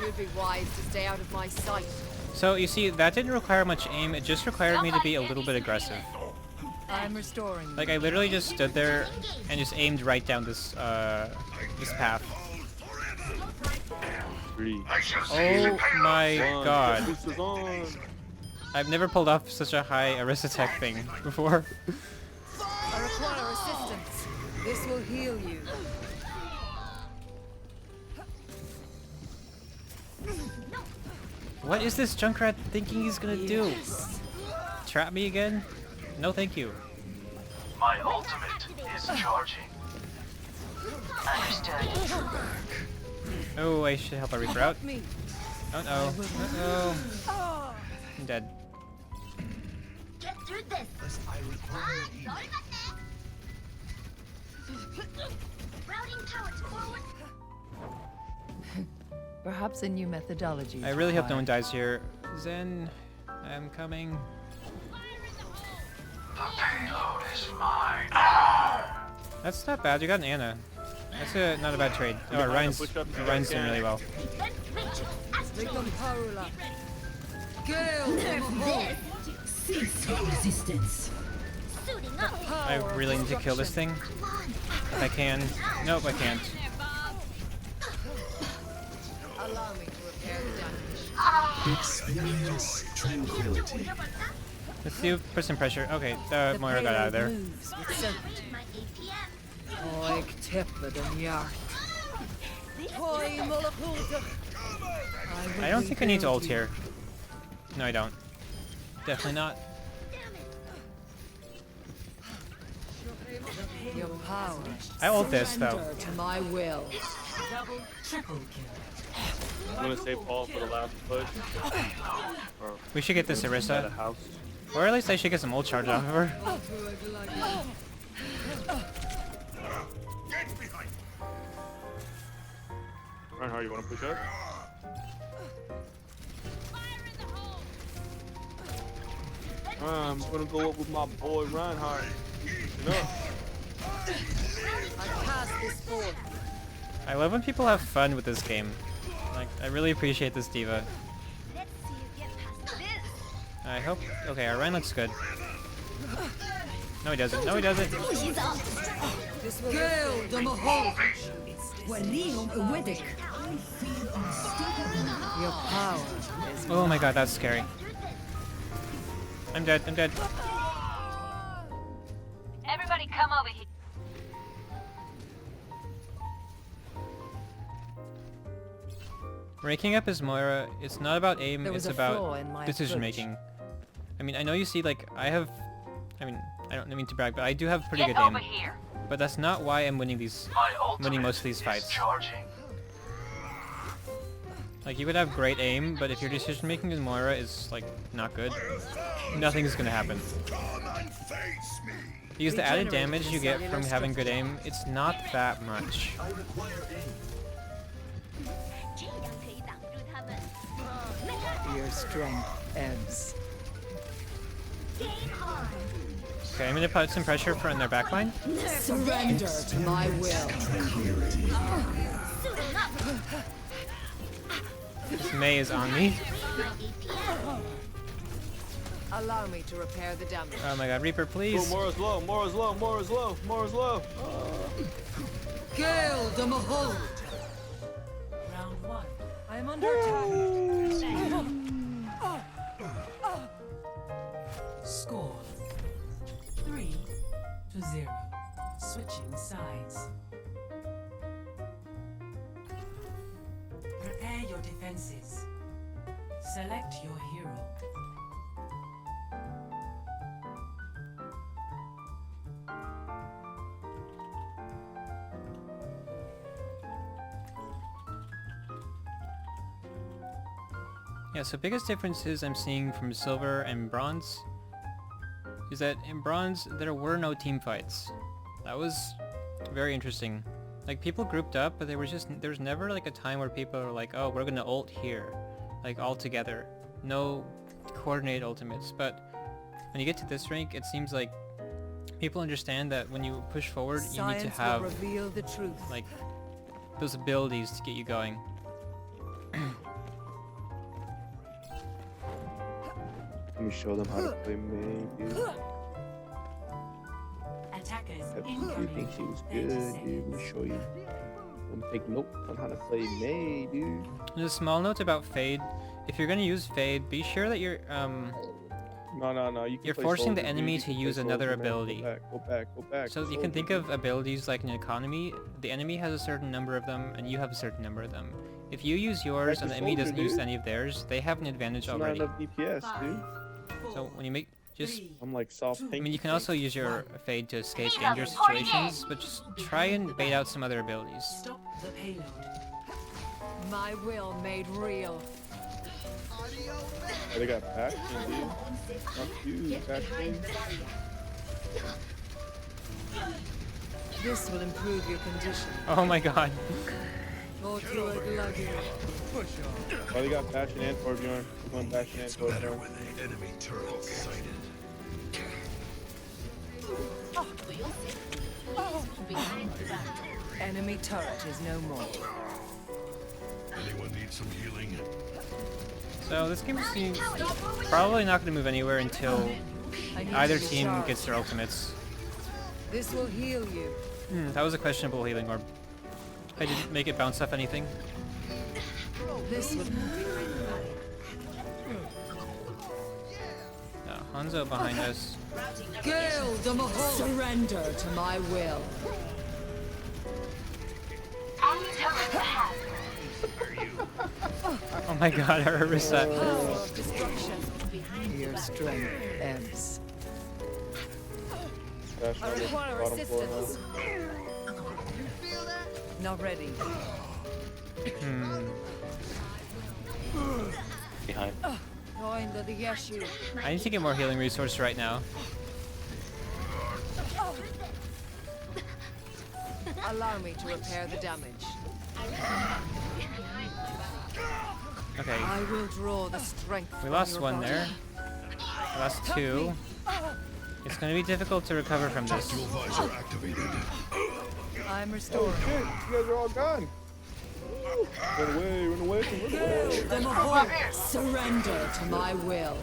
would be wise to stay out of my sight. So you see, that didn't require much aim. It just required me to be a little bit aggressive. I'm restoring. Like I literally just stood there and just aimed right down this this path. Oh my god. I've never pulled off such a high Aristotech thing before. I require assistance. This will heal you. What is this Junkrat thinking he's gonna do? Trap me again? No thank you. My ultimate is charging. Understood. Oh, I should help a Reaper out. Me. Oh no. Uh-oh. I'm dead. Get through this! Sorry about that! Routing turrets forward! Perhaps a new methodology. I really hope no one dies here. Zen, I'm coming. The payload is mine. That's not bad. You got an Anna. That's not a bad trade. Oh, Ryan's doing really well. Cease resistance. I really need to kill this thing. If I can. Nope, I can't. Allow me to repair the damage. Experience tranquility. Let's do put some pressure. Okay, Moira got out of there. I don't think I need to ult here. No, I don't. Definitely not. Your power. I ult this though. Surrender to my will. I'm gonna save Paul for the last push. Or We should get this at a Orisa. house. Or at least I should get some ult charge off of her. Reinhardt, you wanna push up? I'm gonna go up with my boy Reinhardt. No. I cast this forth. I love when people have fun with this game. Like, I really appreciate this diva. Let's see you get past this. I hope... Okay, our Ryan looks good. No, he doesn't. No, he doesn't. This will Gale the Mahal. Your power is Oh my god, that's scary. I'm dead. I'm dead. Everybody come over here. Ranking up as Moira, it's not about aim, There was it's a flaw about in my decision approach. making. I mean, I know you see, like, I don't mean to brag, but I do have pretty Get good aim. over here. But that's not why I'm winning most of these fights. Charging. Like, you could have great aim, but if your decision making in Moira is, like, not good, nothing's gonna happen. Because the added damage you get from having good aim, it's not that much. your strength ebbs. Okay, I'm gonna put some pressure on their backline. Surrender to my will. This Mei is on me. Allow me to repair the damage. Oh my god, Reaper, please. Oh, Moira's low, Moira's low, Moira's low, Moira's low. Gale the Mahal. Round one. I am under attack. Score 3-0. Switching sides. Prepare your defenses. Select your hero. Yeah, so biggest differences I'm seeing from silver and bronze is that in bronze there were no team fights. That was very interesting. Like, people grouped up, but there was never like a time where people were like, oh, we're gonna ult here, like all together. No coordinated ultimates. But when you get to this rank, it seems like people understand that when you push forward, you need to have will reveal the truth. like those abilities to get you going. Let me show them how to play Mei, dude. Attackers You think she was good, dude? Let me show you. I'm gonna take note on how to play Mei, dude. There's a small note about Fade. If you're gonna use Fade, be sure that you're No. you're play forcing soldier, the enemy dude. to You can use play another soldier, man. ability. Go back. So you can think of abilities like an economy. The enemy has a certain number of them, and you have a certain number of them. If you use yours and the enemy doesn't use any of theirs, they have an advantage It's already. not enough DPS, dude. So when you make just, I'm like soft I pink. mean, you can also use your Fade to escape dangerous situations, but just try and bait out some other abilities. Stop the payload. My will made real. Oh, they got Paxton, dude. Fuck you, Paxton. This will improve your condition. Oh my god. Oh, they got Passion and Torbjorn. One Passion and Torbjorn. Enemy turret sighted. Enemy turret is no more. Anyone need some healing? So this game seems probably not going to move anywhere until I need either to team recharge. gets their ultimates. This will heal you. That was a questionable healing orb. I didn't make it bounce off anything. This will. Hanzo behind us. Gale the Mahal. Surrender to my will. Oh my god, her reset. Power of destruction. Your strength ebbs. I require assistance. Not ready. Behind. Join the Yeshu. I need to get more healing resources right now. Allow me to repair the damage. Okay, I will draw the strength. we from lost your one body. there. Last two. It's gonna be difficult to recover from this. Tactical visor activated. I'm restored. Shit, you guys are all gone. Run away, run away, run away. Them ahoy! Surrender to my will.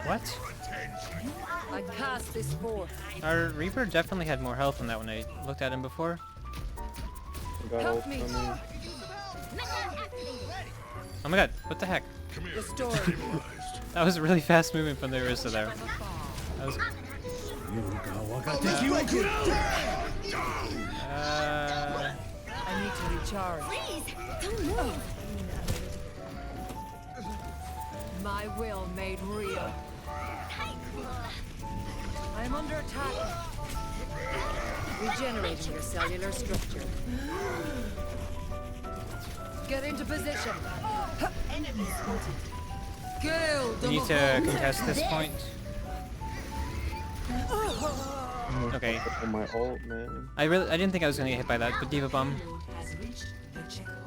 What? I cast this forth. Our Reaper definitely had more health than that when I looked at him before. Help me. Oh my god, what the heck? Restored. That was a really fast movement from the Orisa there. That was... I need to recharge. Please, don't move. My will made real. I am under attack. Regenerating your cellular structure. Get into position. Enemy spotted. Kill We them need to all. contest this point. Okay. On my ult, man. I didn't think I was gonna get hit by that, but Diva Bomb. Has reached the checkpoint.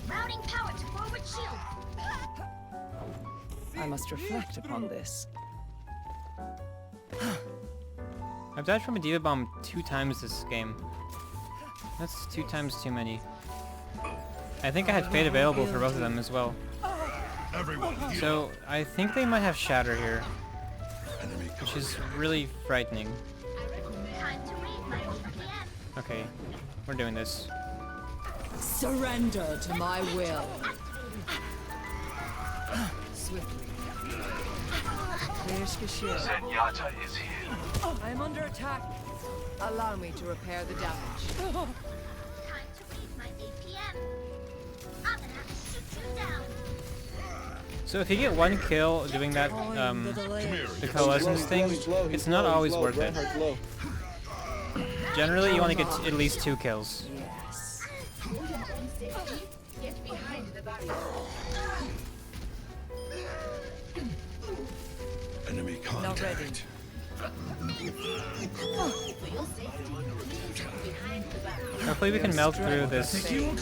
Routing power to forward shield. I must reflect upon this. I've died from a Diva Bomb 2 times this game. That's 2 times too many. I think I had Fate available for both of them as well. Everyone heal. So I think they might have Shatter here, Enemy which is cover. really frightening. Time to read my OPM. Okay, we're doing this. Surrender to my will. Swiftly. Zenyatta is here. I am under attack. Allow me to repair the damage. Time to read my APM. I'm gonna have to shoot you down. So if you get 1 kill doing that, the coalescence thing, it's not always worth it. Generally, you want to get at least 2 kills. Yes. Get behind the barrier. Enemy Not ready. contact. For your safety, get behind the barrier. Hopefully we can melt through this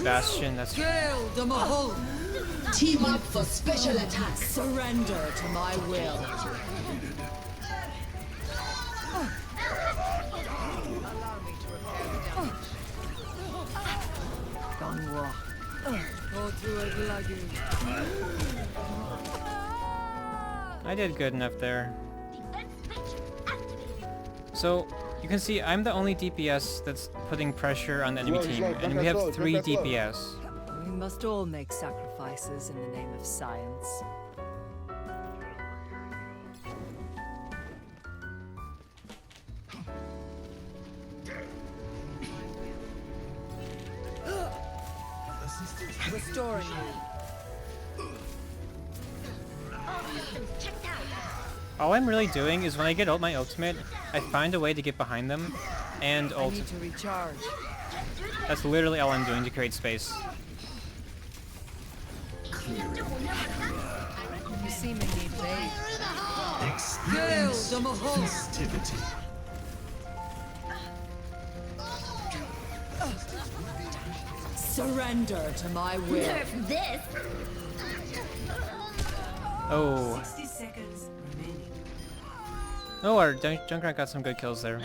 bastion. That's Kill them all. Team up for special attacks. Surrender to my will. Visor activated. Allow me to repair the damage. Gonwa. Go through a lagoon. I did good enough there. Defense switch activated. So you can see I'm the only DPS that's putting pressure on the enemy team, and we have 3 DPS. We must all make sacrifices in the name of science. Restoring you. All systems checked out. All I'm really doing is when I get my ultimate, I find a way to get behind them and I ult. need to recharge. That's literally all I'm doing to create space. You seem in need of aid. Experience Kill them all. festivity. Surrender to my will. Nerf this. Oh. 60 seconds remaining. Oh, our Junkrat got some good kills there.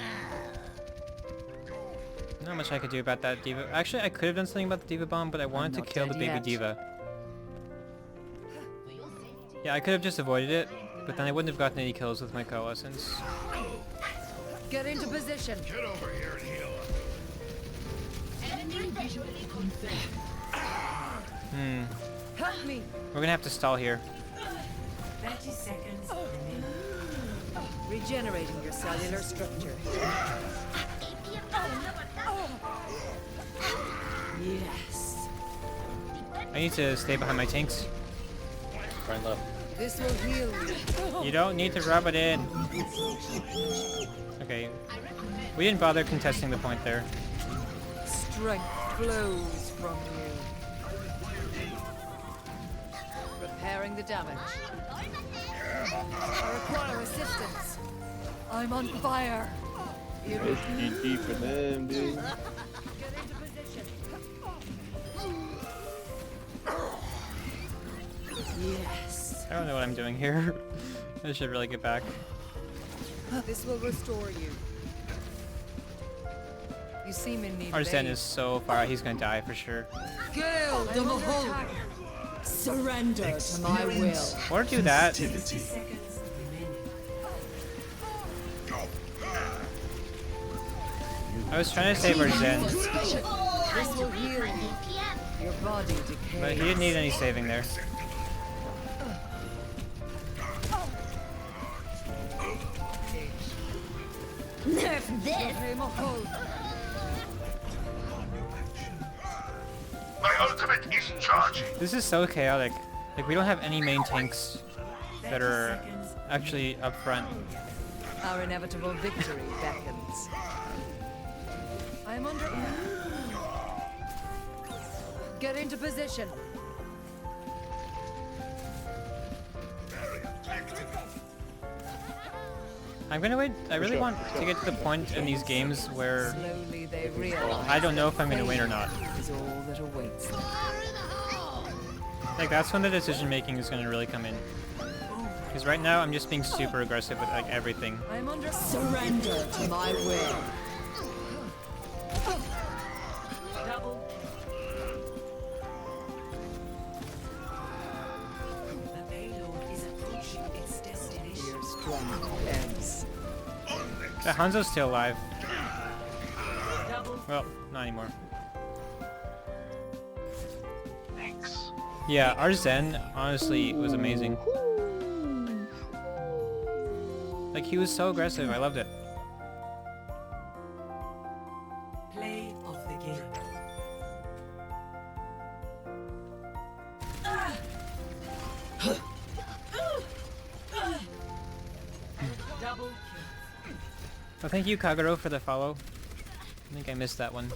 Not much I could do about that Diva. Actually, I could have done something about the Diva Bomb, but I wanted to not kill the dead baby yet. Diva. Yeah, I could have just avoided it, but then I wouldn't have gotten any kills with my coalescence. Get into position. Get over here and heal. Enemy visually confirmed. Help me. We're gonna have to stall here. 30 seconds remaining. Regenerating your cellular structure. Yes. I need to stay behind my tanks. Right left. This will heal you. You don't need to rub it in. Okay. We didn't bother contesting the point there. Strength flows from you. Repairing the damage. I require assistance. I'm on fire. It's GG for them, dude. Get into position. I don't know what I'm doing here. I should really get back. This will restore you. You seem in need of Arsene aid. is so far, he's gonna die for sure. Gale the Mahol. Surrender to my will. Or do that. I was trying to save Arsene, This will heal you. Your body decays. but he didn't need any saving there. Nerf this! My ultimate is charging. This is so chaotic. Like, we don't have any main tanks that are actually up front. Our inevitable victory beckons. I am under. Get into position. I'm gonna wait. I really want to get to the point in these games where Slowly they realize I don't know if I'm gonna win or not. is all that awaits them. Like, that's when the decision making is gonna really come in. Because right now I'm just being super aggressive with like everything. I am under. Surrender to my will. Double. The payload is approaching its destination. Your strength ends. The Hanzo's still alive. Double. Well, not anymore. Thanks. Yeah, our Zen honestly was amazing. Like, he was so aggressive. I loved it. Play of the game. Double kill. Well, thank you, Kagero, for the follow. I think I missed that one.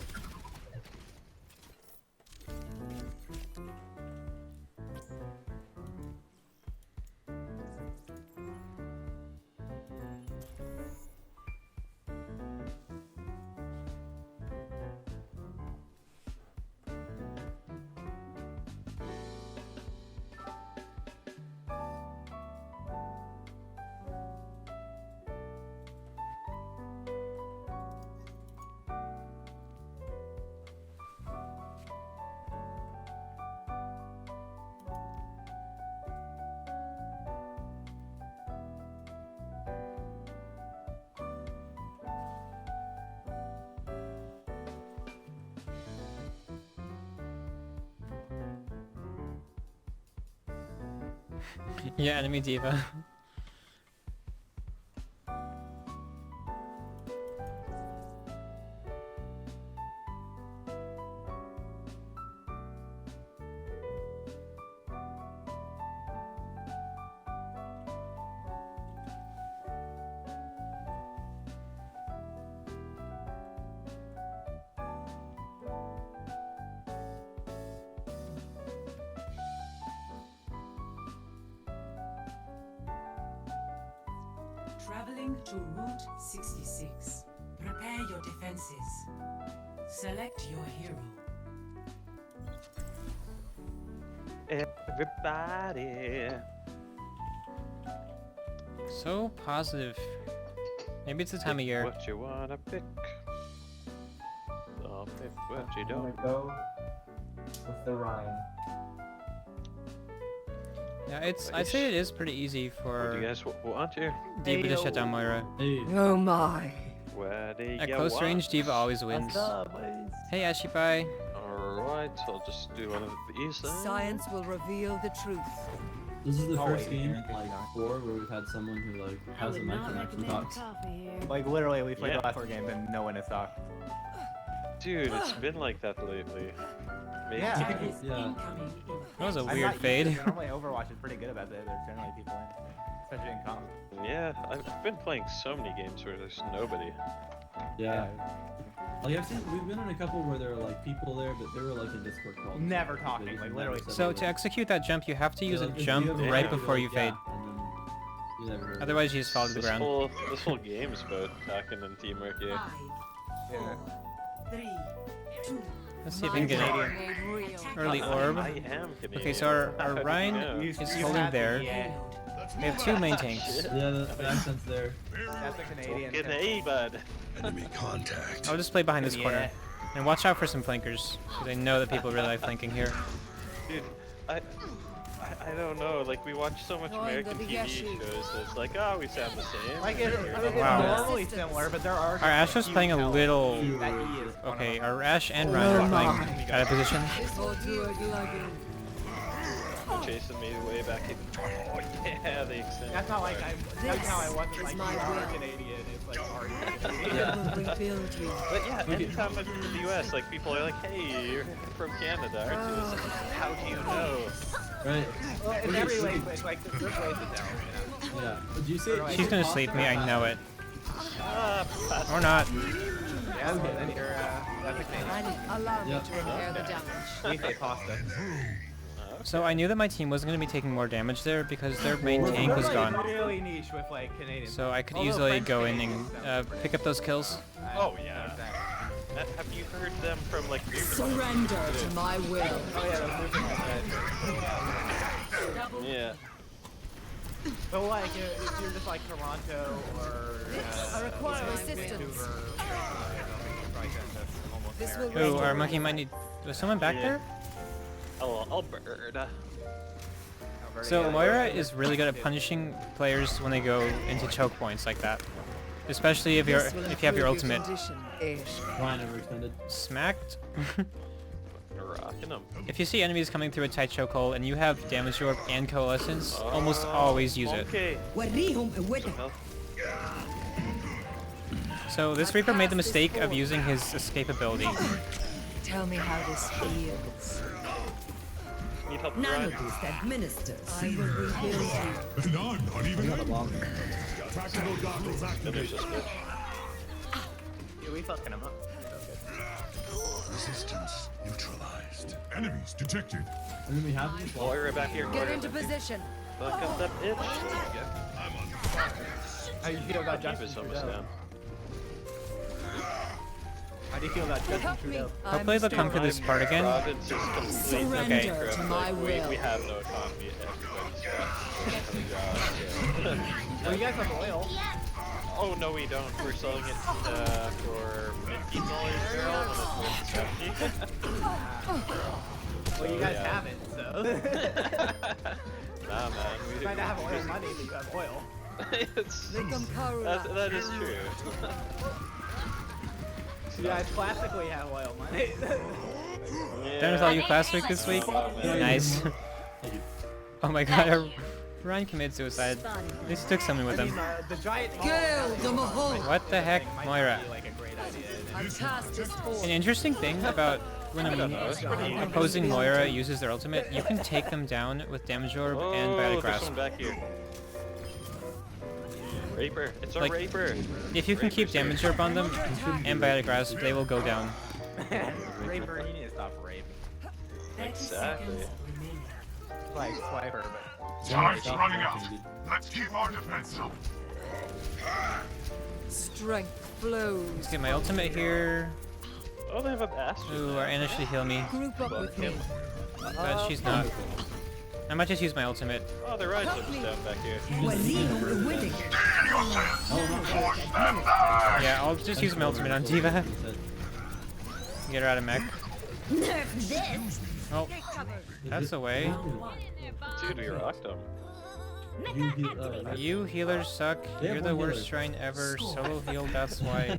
Yeah, enemy diva. Traveling to Route 66. Prepare your defenses. Select your hero. Everybody. So positive. Maybe it's the time of year. What you wanna pick? Don't pick what you I'm don't. gonna go with the Rhine. Yeah, I'd say it is pretty easy What do for you guys want here? Diva to shut down Moira. Oh my. Where do At you close want? range, Diva always wins. Hey, Ashipai. Alright, I'll just do one of these then. Science will reveal the truth. This is the Oh, first wait, game you're in like 4 where we've had someone who like has a mic and actually talks. Like literally, we played Yeah. the last 4 games and no one has talked. Dude, it's been like that lately. Maybe. Yeah. Yeah. That was a I'm weird not used to fade. it, but Normally Overwatch is pretty good about that. There's generally people in, especially in comp. Yeah, I've been playing so many games where there's nobody. Yeah. Like we've been in a couple where there are like people there, but they were like in Discord calls. Never talking, like literally. So to execute that jump, you have to use a Yeah, jump you have to right do it, before you fade. yeah, and then you never heard of it. Otherwise, you just fall to the This ground. whole game's about attacking and teamwork, yeah. Yeah. 3, 2. Let's see if we can get it. Made real. early orb. I am Canadian. Okay, so our How do you Rhine know? is holding there. We have 2 main tanks. Yeah, the accent's there. That's a Canadian. Get A, bud. Enemy contact. I'll just play behind this corner. And watch out for some flankers, because I know that people really like flanking here. Dude, I don't know. Like we watch so much American TV shows. So it's like, oh, we sound the same. Like it's Wow. normally similar, but there are. Our Ashe was playing a little... That he is one of Okay, them. our Ashe and Ryan are playing out of position. Chasing me way back in. Oh yeah, the extent. That's how like that's how I wasn't like you are Canadian. It's like already. But yeah, anytime I'm in the US, like people are like, hey, you're from Canada, aren't you? It's like, how do you know? Right. Well, in every way, it's like there's ways to tell. You know? Yeah. But do you say She's gonna sleep me, I know it. Ah, Or not. Yeah, okay, then you're that's a Canadian. Allow me to repair the damage. We say pasta. So I knew that my team wasn't going to be taking more damage there because their main tank was gone. Really niche with like Canadian. So I could Although easily French go in Canadians, and pick up those kills. Oh yeah. Have you heard them from like Surrender to my will. Oh yeah, those Yeah. But like, if you're just like Toronto or I require assistance. Vancouver, This will Ooh, our monkey might need... Was someone back there? Oh, Alberta. So Moira is really good at punishing players when they go into choke points like that. Especially if you have your ultimate. Ryan overextended. Smacked? Rocking them. If you see enemies coming through a tight chokehold and you have damage orb and coalescence, almost always use it. Okay. So this Reaper made the mistake of using his escape ability. Tell me how this feels. Need help, Nanoboost administered. I will rebuild you. No, not even. Practical goggles activated. Yeah, we fucking him up. Resistance neutralized. Enemies detected. And then we have these Moira back here. Get into position. Fuck up that bitch. How do you feel about Justin Keep us almost Trudeau? down. How do you feel about Justin Trudeau? Hopefully they'll come for this part again. Province is complete. Surrender Okay. to my will. We have no economy. Everybody's Well, you guys have oil. Oh no, we don't. We're selling it for $15 a barrel when it's worth 70. Well, you guys have it, so. Nah, man. You might not have oil money, but you have oil. That is true. You guys classically have oil money. Done with all you classic this week? Nice. Oh my god, Ryan committed suicide. At least took someone with him. The giant What the heck, Moira? Fantastic. An interesting thing about when an opposing Moira uses their ultimate, you can take them down with damage orb and biotic there's grasp. one back here. Raper. It's a Like, Raper. If you can keep damage orb on them and biotic grasp, they will go down. Raper, you need to stop raping. Exactly. Like Swiper, but. Time's running out. Let's keep our defense up. Strength flows. Let's get my ultimate here. Oh, they have a bastard. Ooh, our Anna should heal me. Group up with me. But she's not. I might just use my ultimate. Oh, they're right just down back here. Yeah, I'll just use my ultimate on Diva. Get her out of mech. Oh, that's the way. Dude, we rocked them. You healers suck. You're the worst shrine ever. Solo heal, that's why.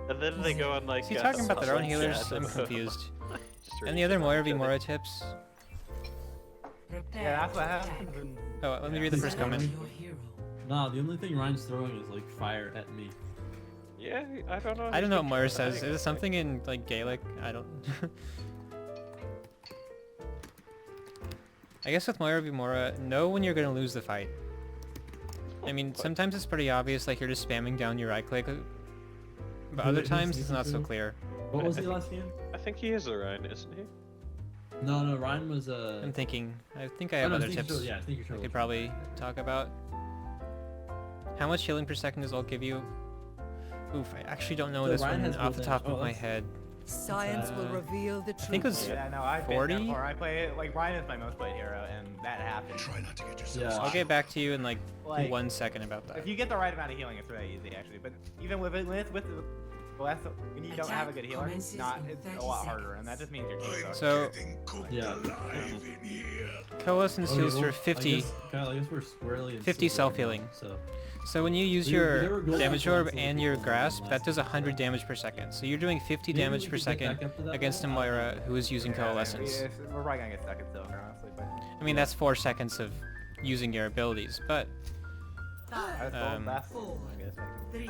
And then they go on like. Is he talking about their own healers? I'm confused. Any other Moira v Moira tips? Yeah, that's what happens. Oh, let me read the first comment. Nah, the only thing Ryan's throwing is like fire at me. Yeah, I don't know. I don't know what Moira says. Is it something in like Gaelic? I don't. I guess with Moira v Moira, know when you're gonna lose the fight. I mean, sometimes it's pretty obvious, like you're just spamming down your right click, but other times it's not so clear. What was the last game? I think he is a Ryan, isn't he? No, Ryan was I'm thinking. I think I have other tips. Yeah, I think you're I could probably talk about. How much healing per second does ult give you? Oof, I actually don't know So this Ryan one has off the gold top damage. of my head. Science will reveal the truth. I think it was Yeah, no, I've 40? been before. I play it like Ryan is my most played hero, and that happened. Try not to get yourself. Yeah. I'll get back to you in like Like, 1 second about that. If you get the right amount of healing, it's really easy actually. But even with the less, when you don't have a good healer, it's a lot harder, and that just means your team sucks. So Yeah. coalescence heals for I 50 guess, Kyle, I guess we're squarely in 50 silver right self-healing. now, So. So when you use We were your gold damage level orb until and we your got grasp, last that does time. 100 damage per second. So you're doing 50 Maybe damage we per could get second back up to that against a level. Moira who is using Yeah, coalescence. we're probably gonna get stuck in silver, honestly. But I mean, that's 4 seconds of using your abilities, but I was Um, last, I guess. 3,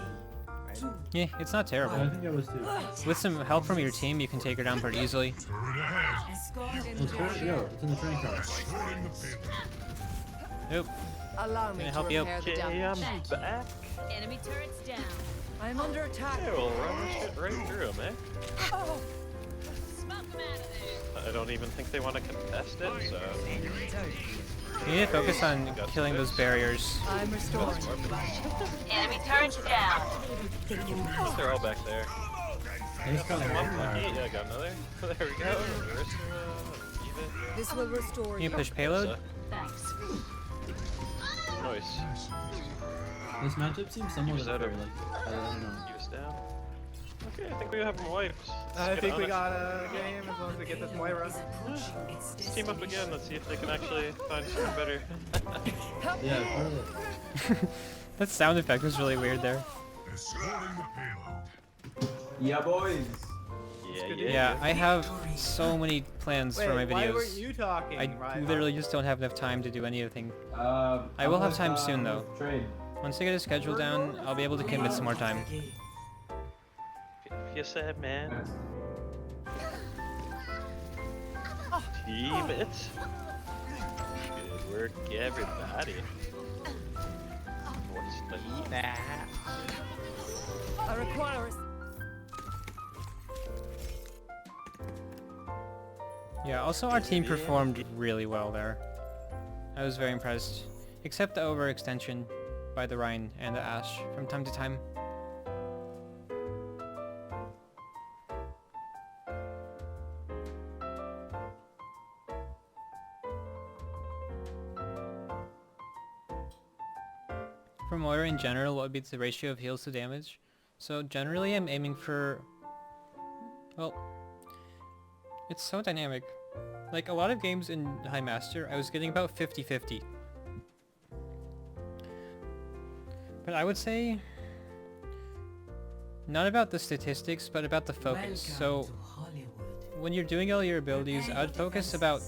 Right? 2, yeah, it's not terrible. I think I was too. With some help from your team, you can take her down pretty easily. escort Let's go. Yo, it's in the train car. Nope. Allow me Can I to help you? repair the Okay, I'm damage. back. Enemy turrets down. I'm under attack. Yeah, we'll run this shit right through 'em, eh? Smoke them out of there. I don't even think they want to contest it, so... You need to focus on killing those barriers. I'm restoring. Enemy turrets down. They're all back there. There's kind of One lucky. Yeah, I got another. There we go. This will restore Can you you. push payload? Thanks. Nice. This matchup seems somewhat Use that unfair. up. Like, I don't know. Use down. Okay, I think we have them wiped. I think we got a game as long as we get this Moira. Let's team up again. Let's see if they can actually find something better. Yeah, probably. That sound effect was really weird there. Yeah, boys. Yeah, I have so many plans Wait, for my why videos. weren't you talking, I Ryan? literally just don't have enough time to do anything. I I will have time soon though. Trade. Once I get a schedule down, I'll be able to commit some more time. You said, man. Team it. Good work, everybody. What's the I require a Yeah, also our team performed really well there. I was very impressed. Except the overextension by the Rhine and the Ash from time to time. For Moira in general, what would be the ratio of heals to damage? So generally I'm aiming for... Well, it's so dynamic. Like a lot of games in High Master, I was getting about 50-50. But I would say... Not about the statistics, but about the focus. So, when you're doing all your abilities, I would focus about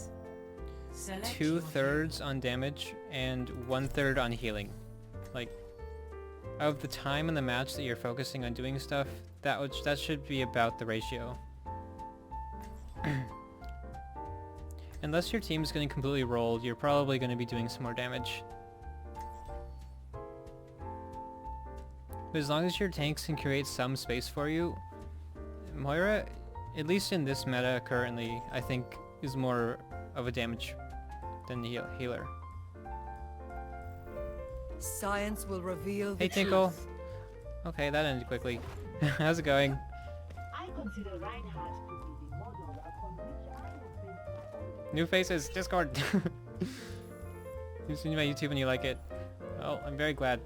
2/3 on damage and 1/3 on healing. Like, of the time in the match that you're focusing on doing stuff, that should be about the ratio. Unless your team's getting completely rolled, you're probably going to be doing some more damage. But as long as your tanks can create some space for you, Moira, at least in this meta currently, I think is more of a damage than the healer. Science will reveal the Hey Tinkle! truth. Okay, that ended quickly. How's it going? I consider Reinhardt to be the model upon which I will base my New faces, Discord! You've seen my YouTube and you like it. Well, I'm very glad.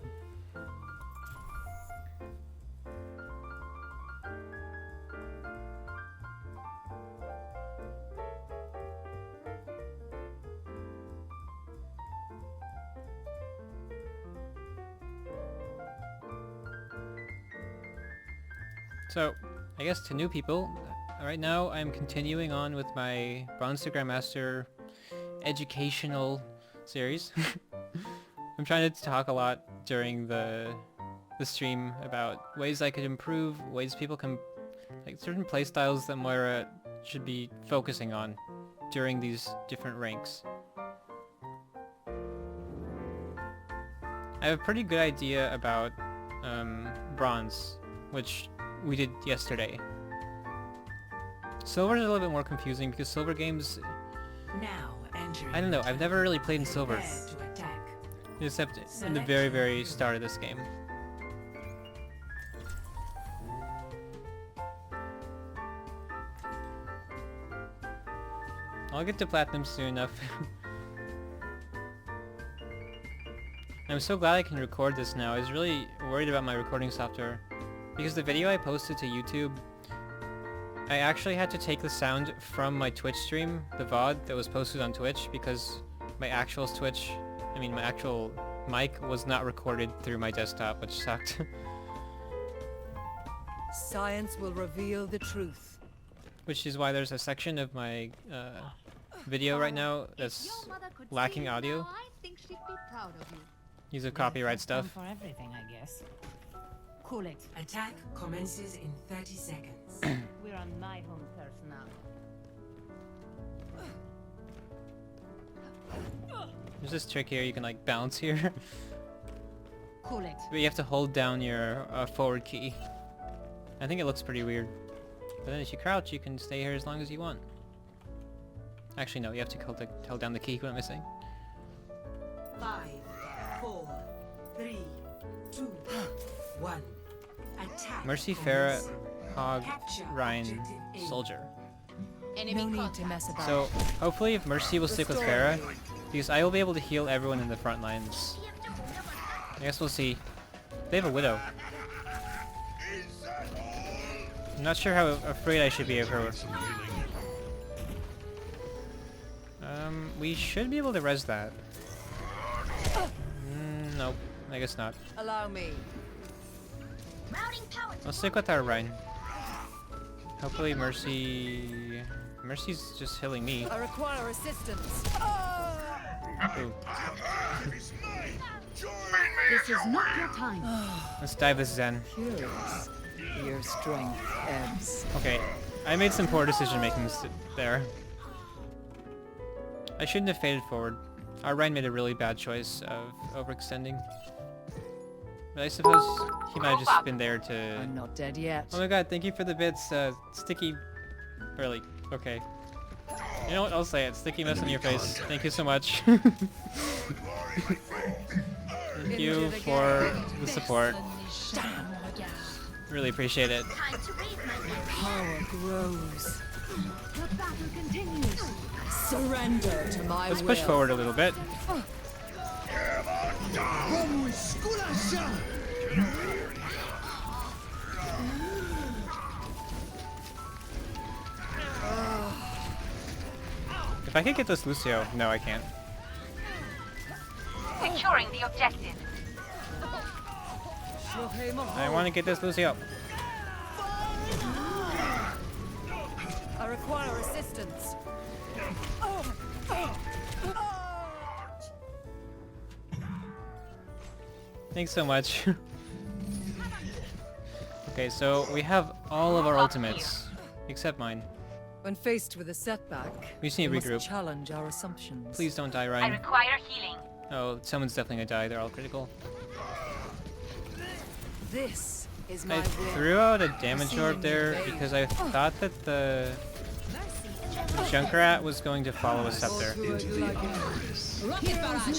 So, I guess to new people, right now I'm continuing on with my Bronze to Grandmaster educational series. I'm trying to talk a lot during the stream about ways I could improve, ways people can, like certain playstyles that Moira should be focusing on during these different ranks. I have a pretty good idea about Bronze, which we did yesterday. Silver is a little bit more confusing because Silver games... Now entering I don't know, I've never really played in Silver. Prepare to attack. Except in the very, very start of this game. I'll get to platinum soon enough. I'm so glad I can record this now. I was really worried about my recording software. Because the video I posted to YouTube, I actually had to take the sound from my Twitch stream, the VOD that was posted on Twitch, because my actual mic was not recorded through my desktop, which sucked. Science will reveal the truth. Which is why there's a section of my video right now that's lacking audio. I think she'd be proud of you. Use of copyright stuff. For everything, I guess. Cool it. Attack commences in 30 seconds. We're on my home turf now. There's this trick here, you can like bounce here. Cool it. But you have to hold down your forward key. I think it looks pretty weird. But then if you crouch, you can stay here as long as you want. Actually no, you have to hold down the key, what am I saying? 5, 4, 3, 2, 1. Attack. Mercy, Farah, Hog, Ryan, Soldier. No need to mess about. So, hopefully if Mercy will stick with Farah, because I will be able to heal everyone in the front lines. I guess we'll see. They have a Widow. I'm not sure how afraid I should be of her. We should be able to res that. Nope, I guess not. Allow me. I'll stick with our Rhine. Hopefully Mercy's just healing me. I require assistance. Ooh. This is not your time. Let's dive this Zen. Curious. Your strength ebbs. Okay, I made some poor decision making there. I shouldn't have faded forward. Our Rhine made a really bad choice of overextending. But I suppose he might have just been there to... I'm not dead yet. Oh my god, thank you for the bits, Sticky... Really, okay. You know what, I'll say it. Sticky mess on your face. Thank you so much. Thank you for the support. Really appreciate it. Power grows. The battle continues. Surrender to my Let's push forward a little bit. If I could get this Lucio, no, I can't. Securing the objective. I want to get this Lucio. I require assistance. Thanks so much. Okay, so we have all of our ultimates, except mine. When faced with a setback, We just need to we must regroup. challenge our assumptions. Please don't die, I Ryan. require healing. Oh, someone's definitely gonna die. They're all critical. This is my I will. threw out a damage orb there because I thought that the Junkrat was going to follow us up there. Heroes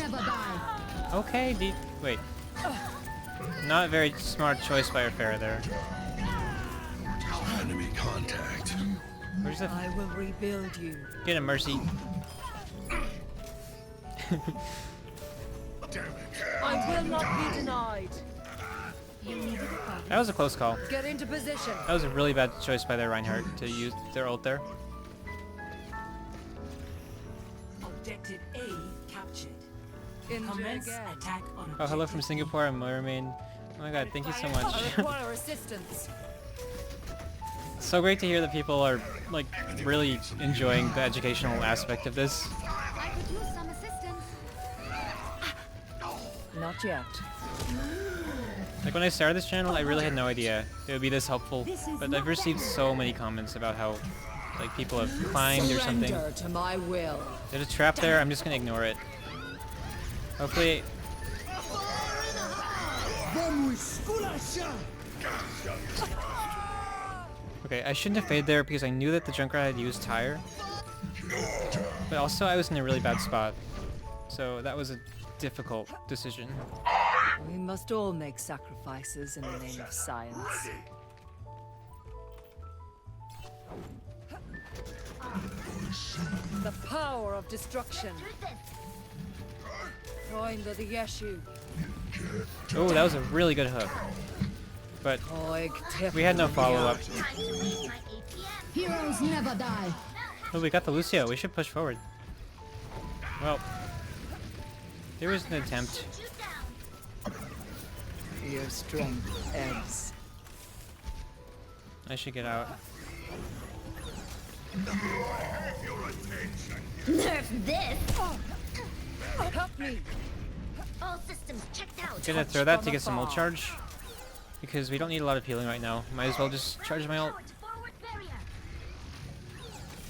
never die. Okay, wait. Not a very smart choice by our Farah there. Enemy contact. Where's the... I will rebuild you. Get him, Mercy. I will not be denied. That was a close call. Get into position. That was a really bad choice by their Reinhardt to use their ult there. Objective A captured. Injure Commence again. attack on Oh, hello from Singapore. I'm Moira main. Oh my god, thank you so I much. require assistance. So great to hear that people are like really enjoying the educational aspect of this. I could use some assistance. Not yet. Like when I started this channel, I really had no idea it would be this helpful, but I've received so many comments about how like people have climbed or something. Surrender to my will. There's a trap there, I'm just gonna ignore it. Hopefully... Okay, I shouldn't have faded there because I knew that the Junkrat had used Tire. But also I was in a really bad spot. So that was a difficult decision. We must all make sacrifices in the name of science. The power of destruction. Join the Yeshu. Oh, that was a really good hook. But we had no follow-up. Heroes never die. Oh, we got the Lucio. We should push forward. Well, there was an attempt. Your strength ebbs. I should get out. Nerf this! Help me! All systems checked out. I'm gonna throw that to get some ult charge. Because we don't need a lot of healing right now. Might as well just charge my ult.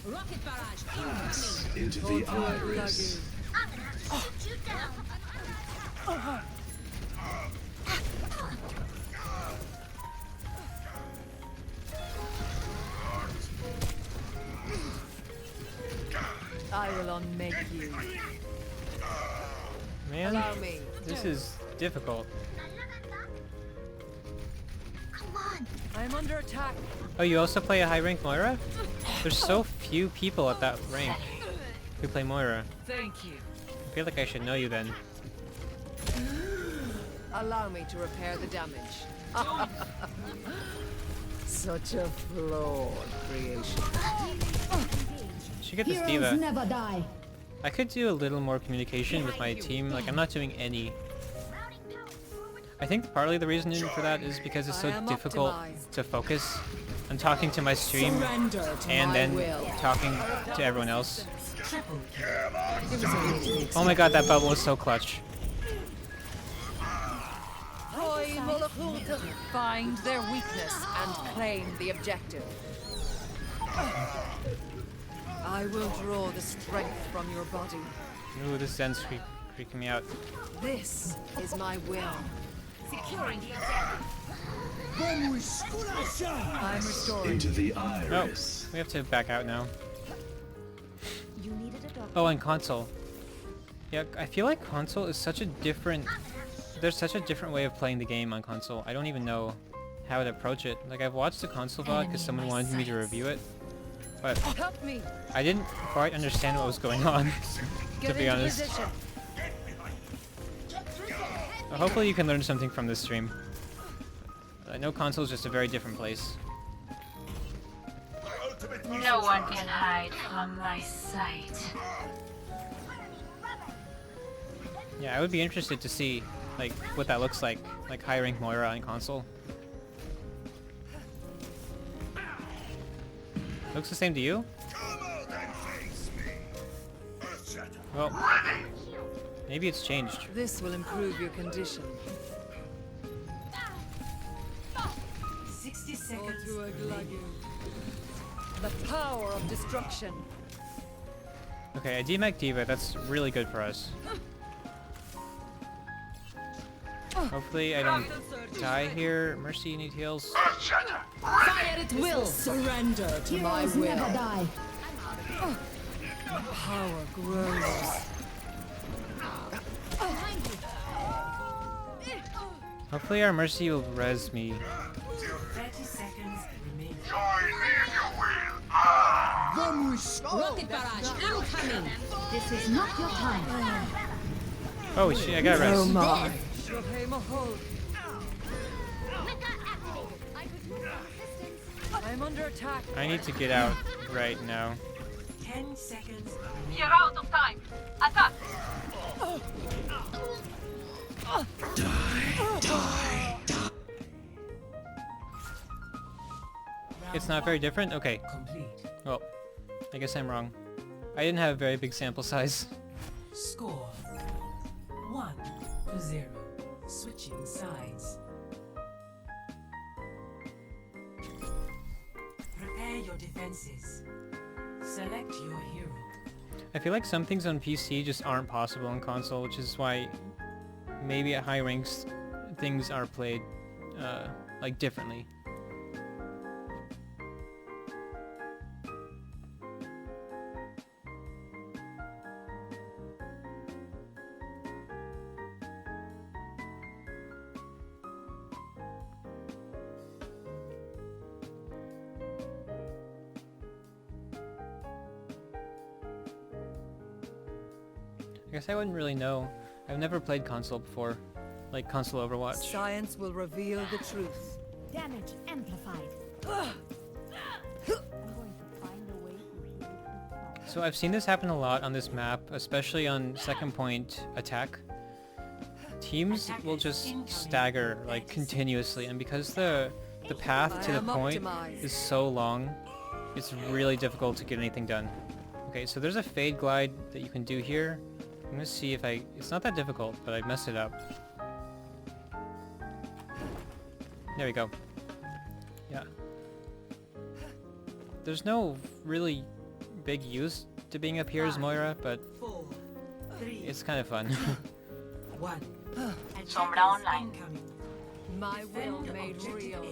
Rocket barrage. Into the iris. I'm gonna have to shoot you down. I will unmake you. Man, Allow me. this is difficult. Come on. I'm under attack. Oh, you also play a high rank Moira? There's so few people at that rank who play Moira. Thank you. I feel like I should know you then. Allow me to repair the damage. Such a flawed creation. Should get this Heroes diva. never die. I could do a little more communication with my team. Like, I'm not doing any. I think partly the reason for that is because it's so difficult to focus. I'm talking to my stream and then talking to everyone else. Oh my god, that bubble was so clutch. Find their weakness and claim the objective. I will draw the strength from your body. Ooh, this Zen's freaking me out. This is my will. Securing the objective. I'm restoring. Into the Oh, iris. we have to back out now. You needed a doctor. Oh, and console. Yeah, I feel like console is such a different... There's such a different way of playing the game on console. I don't even know how to approach it. Like, I've watched the console VOD because someone wanted me to review it. But Help me. I didn't quite understand what was going on, to be honest. Well, hopefully you can learn something from this stream. I know console is just a very different place. No one can hide from my sight. Yeah, I would be interested to see, like, what that looks like high rank Moira on console. Looks the same to you? Well, maybe it's changed. This will improve your condition. 60 seconds. The power of destruction. Okay, I DMAC Diva, that's really good for us. Hopefully I don't die here. Mercy, you need heals. Fire at will. Surrender to my Heroes will. never die. Power grows. Hopefully our Mercy will res me. 30 seconds remaining. Rocket barrage incoming. This is not your time. Oh shit, I got res. Oh my. Mahol. I'm under attack. I need to get out right now. 10 seconds. You're out of time. Attack. It's not very different? Okay. Complete. Well, I guess I'm wrong. I didn't have a very big sample size. Score 1-0. Switching sides. Prepare your defenses. Select your hero. I feel like some things on PC just aren't possible on console, which is why maybe at high ranks things are played like differently. I guess I wouldn't really know. I've never played console before, like console Overwatch. Science will reveal the truth. Damage amplified. So I've seen this happen a lot on this map, especially on second point attack. Teams will just stagger like continuously, and because the path to the point is so long, it's really difficult to get anything done. Okay, so there's a fade glide that you can do here. I'm gonna see if it's not that difficult, but I messed it up. There we go. Yeah. There's no really big use to being up here as Moira, but it's kind of fun. Sombra online. My will made real.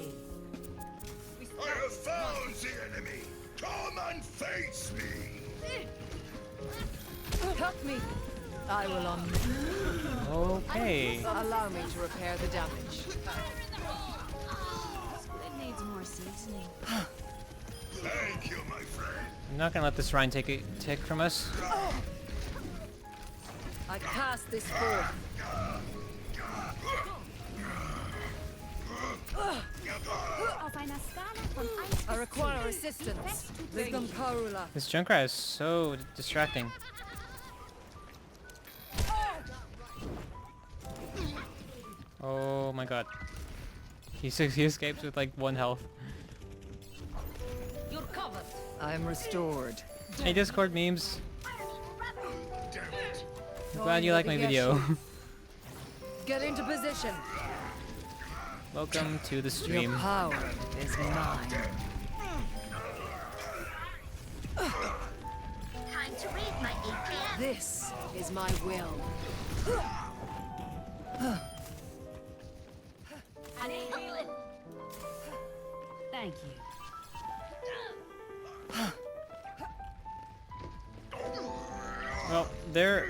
I have found the enemy! Come and face me! Help me! I will on. Okay. Allow me to repair the damage. It needs more seasoning. Thank you, my friend. I'm not gonna let this Rhine take a tick from us. I cast this forth. I require assistance. Wisdom Karula. This Junkrat is so distracting. Oh my god. He escapes with like 1 health. You're covered. I'm restored. Hey Discord memes. I'm glad you like my video. Get into position. Welcome to the stream. Your power is mine. Time to read my APM. This is my will. I need healing. Thank you. Well, the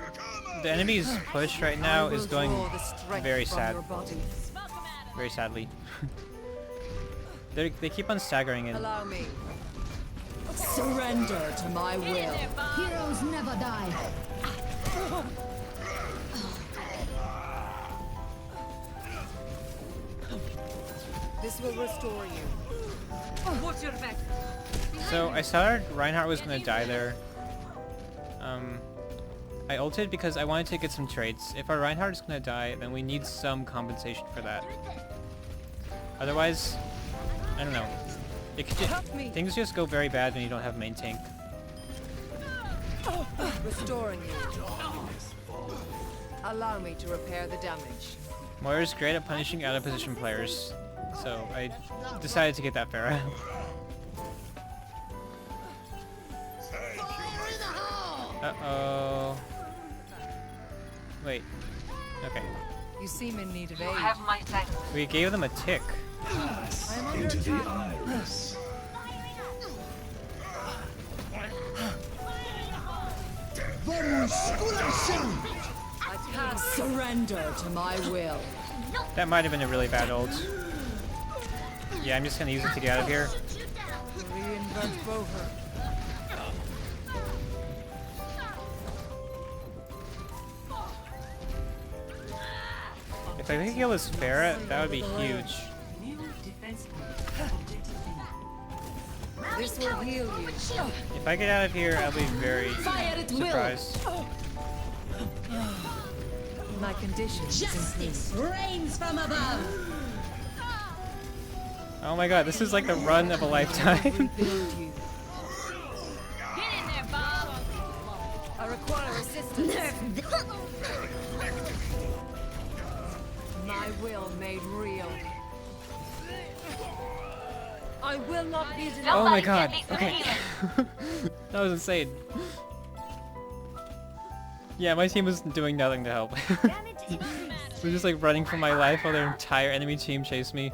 enemy's push right now is going very sad. Very sadly. They keep on staggering and Allow me. Surrender to my will. Heroes never die. This will restore you. Watch your back. so I thought Reinhardt was gonna die there. I ulted because I wanted to get some traits. If our Reinhardt is gonna die, then we need some compensation for that. Otherwise, I don't know. It could things just go very bad when you don't have main tank. Restoring you. Allow me to repair the damage. Moira's great at punishing out of position players, so I decided to get that Pharah. Uh-oh. Wait. Okay. You seem in need of You aid. have my thanks. We gave them a tick. Pass I am under into the attack. iris. I can't surrender to my will. That might have been a really bad ult. Yeah, I'm just gonna use it to get out of here. Reinvent Boher. If I could kill this Pharah, that would be huge. New defense point. Objective B. This will heal you. If I get out of here, I'll be very surprised. My conditions Justice reigns from above. Oh my god, this is like the run of a lifetime. rebuild you. Get in there, Bob. I require assistance. My will made real. I will not be denied. Oh my god, okay. That was insane. Yeah, my team was doing nothing to help. We're just like running for my life while their entire enemy team chased me.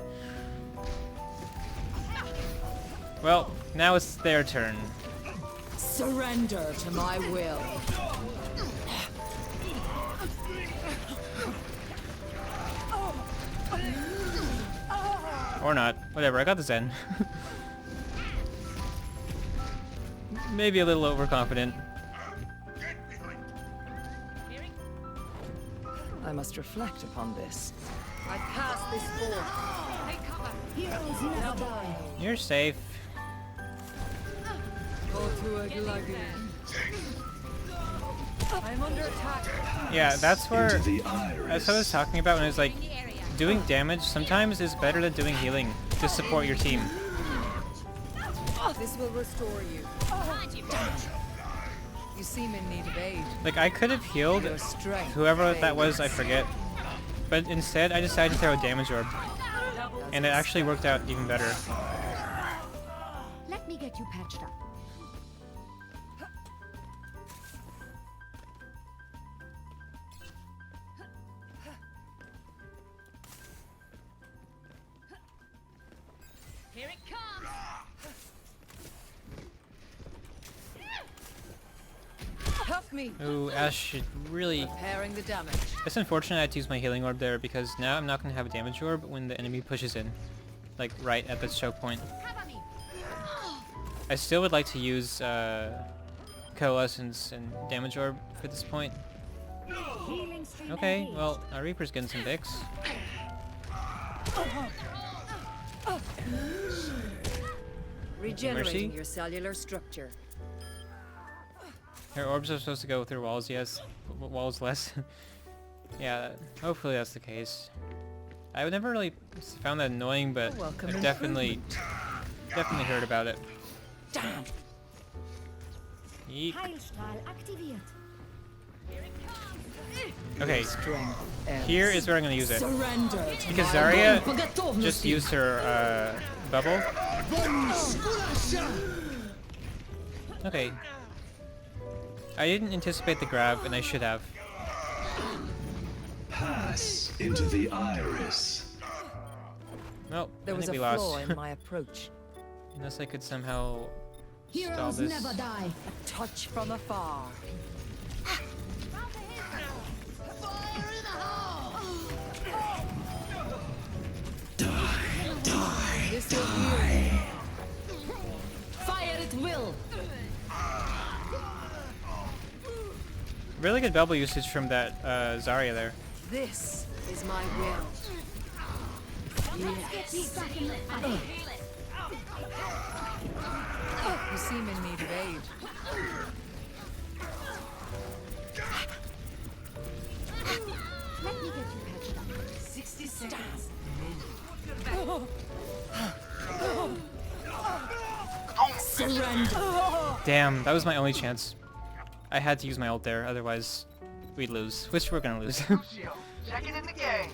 Well, now it's their turn. Surrender to my will. Or not. Whatever, I got the Zen. Maybe a little overconfident. I must reflect upon this. I pass this forth. Take cover. Heroes never die. You're safe. Go to a gluggy. I'm under attack. Yeah, that's where Into the that's what I was talking about when I was like, doing damage sometimes is better than doing healing to support your team. This will restore you. You seem in need of aid. Like I could have healed Your strength whoever that was, I fades. forget. But instead I decided to throw a damage orb. And it actually worked out even better. Let me get you patched up. Here it comes. Help me. Ooh, Ash should really... Repairing the damage. It's unfortunate I had to use my healing orb there because now I'm not going to have a damage orb when the enemy pushes in. Like right at the choke point. I still would like to use Coalescence and damage orb for this point. Okay, well, our Reaper's getting some Vicks. Regenerating Mercy? your cellular structure. Her orbs are supposed to go through walls, yes. Walls less. Yeah, hopefully that's the case. I've never really found that annoying, but Welcome I've definitely heard about it. Damn. Yeet. Heilstrahl aktiviert. Okay, Strength ends. here is where I'm gonna use it. Surrender to Because my Zarya will. just used her bubble. Okay. I didn't anticipate the grab, and I should have. Pass into the iris. Well, There I was think a we lost. flaw in my approach. Unless I could somehow stall Heroes this. never die. A touch from afar. This will heal. Fire at will. Really good bubble usage from that Zarya there. This is my will. Get me back in the fight. You seem in need of aid. Let me get you patched up. 60 seconds. Surrender. Damn, that was my only chance. I had to use my ult there, otherwise we'd lose. Which we're gonna lose. Check it in the game.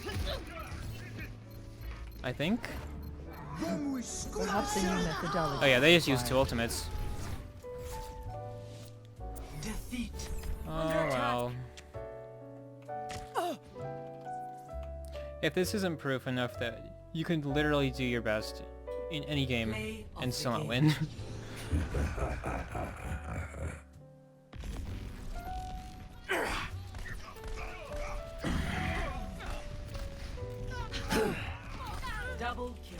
I think. Perhaps a new methodology. Oh yeah, they just used two ultimates. Defeat. Oh well. If this isn't proof enough that you can literally do your best in any game and still not win. Double kill.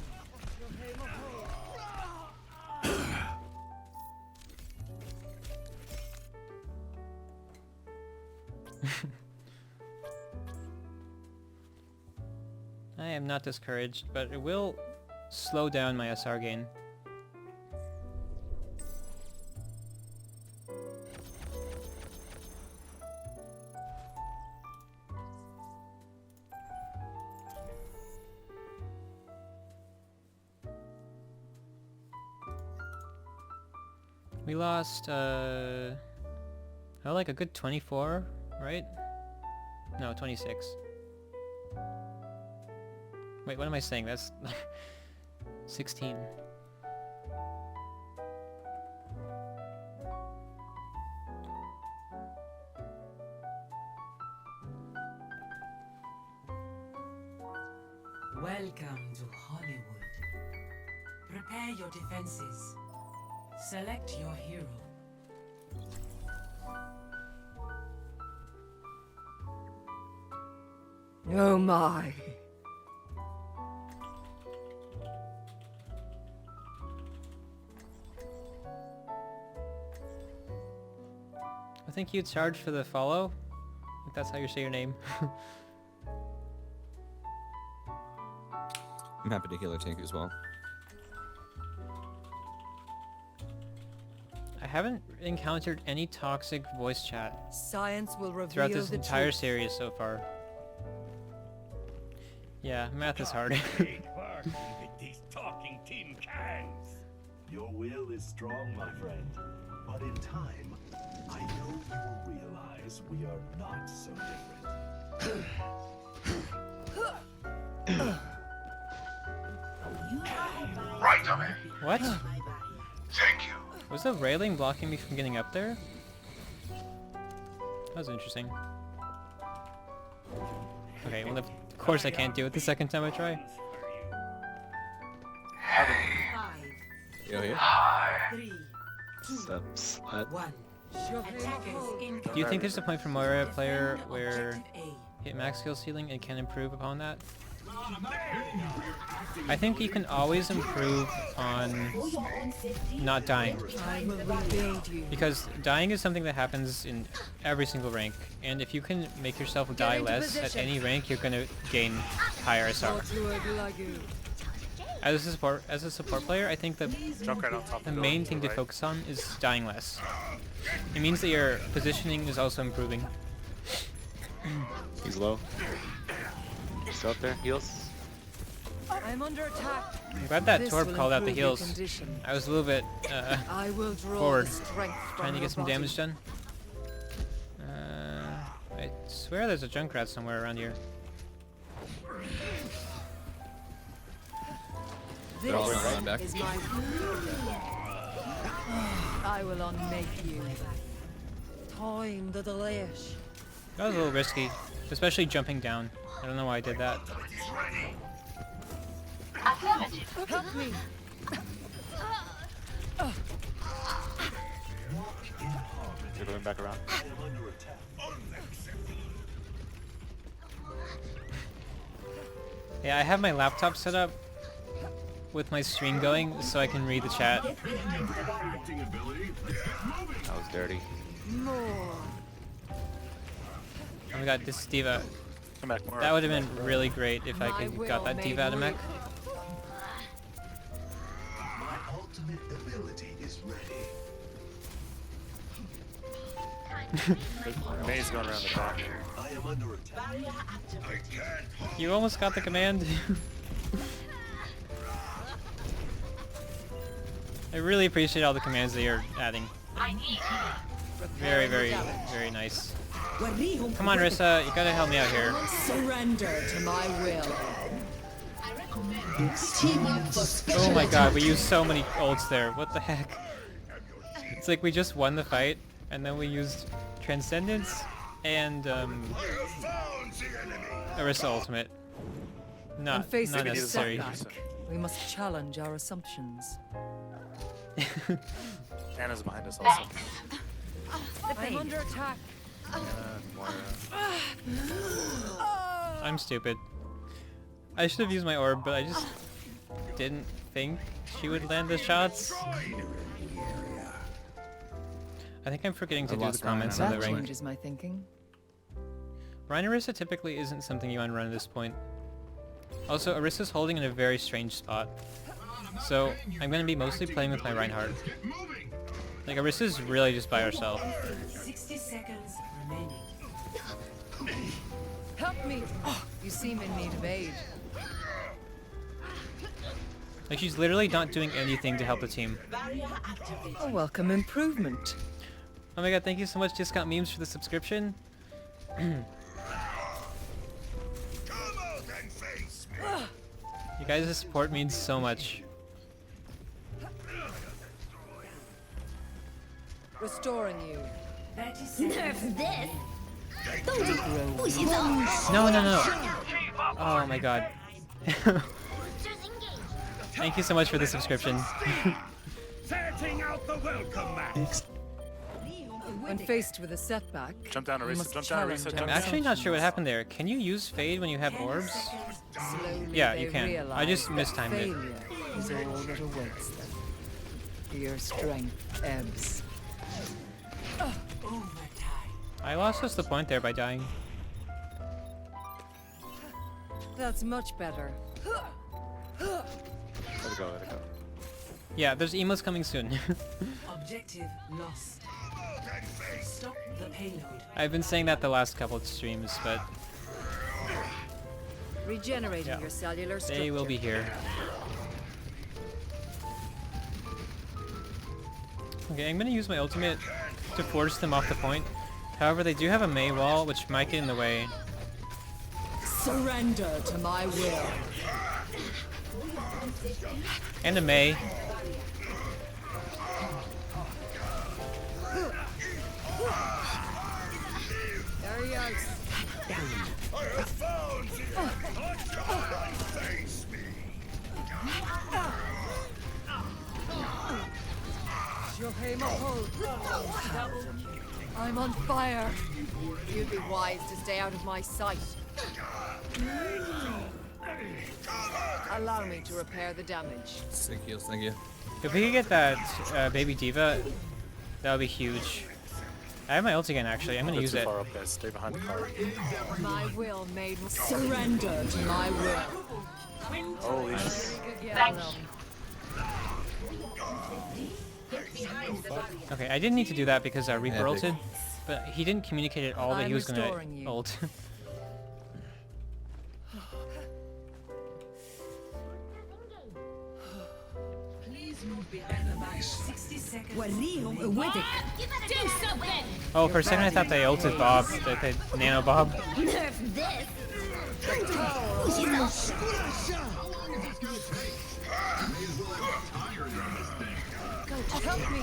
I am not discouraged, but it will slow down my SR gain. We lost, oh, like a good 24, right? No, 26. Wait, what am I saying? That's 16. Welcome to Hollywood. Prepare your defenses. Select your hero. Oh my. I think you charge for the follow. If that's how you say your name. I'm happy to heal our tank as well. I haven't encountered any toxic voice chat Science will reveal throughout this the entire truth. series so far. Yeah, math is hard. Take part with these talking tin cans. Your will is strong, my friend. But in time, I know you will realize we are not so different. Right away. What? Thank you. Was the railing blocking me from getting up there? That was interesting. Okay, well of course I can't do it the second time I try. Yo, here. Sup, slut. Do you think there's a point for Moira player where hit max skill ceiling and can improve upon that? I think you can always improve on not dying. I will rebuild you. Because dying is something that happens in every single rank, and if you can make yourself die less at any rank, you're gonna gain higher SR. As a support player, I think the main thing to focus on is dying less. It means that your positioning is also improving. He's low. He's out there. Heals. I'm under attack. I'm glad that This Torb will called out the improve your heals. condition. I was a little bit I will draw forward, the strength from trying to your get some body. damage done. I swear there's a Junkrat somewhere around here. They're all running back. Is my I will unmake you. Time the delish. That was a little risky, especially jumping down. I don't know why I did that. Help me. You're going back around. Yeah, I have my laptop set up with my stream going so I can read the chat. That was dirty. More. Oh my god, this D.Va. Come back more. That would have been really great if I could got that D.Va out of mech. My ultimate ability is ready. May's going around the back. I am under attack. I can't. You almost got the command. I really appreciate all the commands that you're adding. Very, very, very nice. Come on, Rissa, you gotta help me out here. Surrender to my will. Oh my god, we used so many ults there. What the heck? It's like we just won the fight, and then we used Transcendence and Orisa ultimate. When faced Not with a necessary. setback, we must challenge our assumptions. Anna's behind us also. I'm under attack. I'm stupid. I should have used my orb, but I just didn't think she would land the shots. I think I'm forgetting to do the comments on the That ring. changes my thinking. Rhine Orisa typically isn't something you want to run at this point. Also, Orisa's holding in a very strange spot. So, I'm going to be mostly playing with my Reinhardt. Like, Orisa's really just by herself. 60 seconds remaining. Help me! Oh, you seem in need of aid. Like, she's literally not doing anything to help the team. A welcome improvement. Oh my god, thank you so much, Discount Memes, for the subscription. You guys' support means so much. Restoring you. Nerf this. No, no, no. Oh my god. Thank you so much for the subscription. Setting out the welcome mat. When faced with a setback, Jump down, we Orisa. must Jump down, challenge Orisa. our I'm actually not sure what happened there. Can you use Fade when you have orbs? Slowly Yeah, they you can. I realize just that mistimed it. failure is all that awaits them. Your strength ebbs. I lost us the point there by dying. That's much better. Let it go, let it go. Yeah, there's emos coming soon. Objective lost. Stop the payload. I've been saying that the last couple of streams, but Regenerating yeah, your cellular structure. they will be here. Okay, I'm gonna use my ultimate to force them off the point. However, they do have a Mei wall, which might get in the way. Surrender to my will. And a Mei. There he is. I found you! Face me! I'm on fire. You'd be wise to stay out of my sight. Allow me to repair the damage. Sick heals, thank you. If we could get that baby diva, that would be huge. I have my ult again, actually. I'm gonna use it. Far up, guys. Stay behind the car. My will made surrender to my will. Holy shit. Okay, I didn't need to do that because Reaper ulted, but he didn't communicate at all that he was gonna ult. Do something! Oh, for a second I thought they ulted Bob, that they nano Bob. Nerf this! Help me.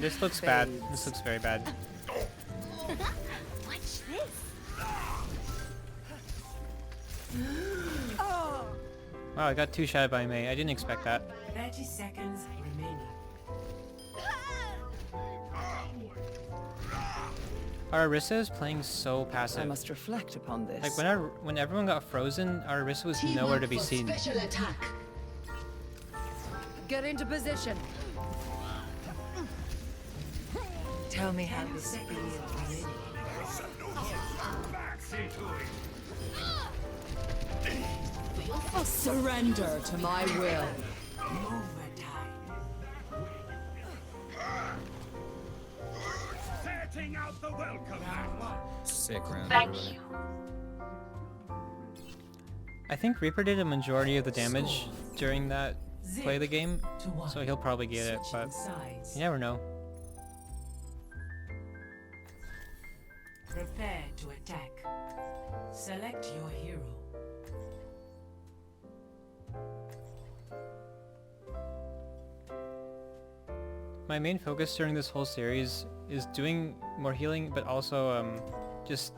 This looks bad. This looks very bad. Watch this! Wow, I got 2 shot by Mei. I didn't expect that. 30 seconds remaining. Our Orisa is playing so passive. I must reflect upon this. Like when everyone got frozen, our Orisa was nowhere to be seen. Get into position. Tell me how this feels. Surrender to my will. Setting out the welcome Sick round. Thank you. I think Reaper did a majority of the damage during that play of the game, so he'll probably get it, but you never know. Prepare to attack. Select your hero. My main focus during this whole series is doing more healing, but also just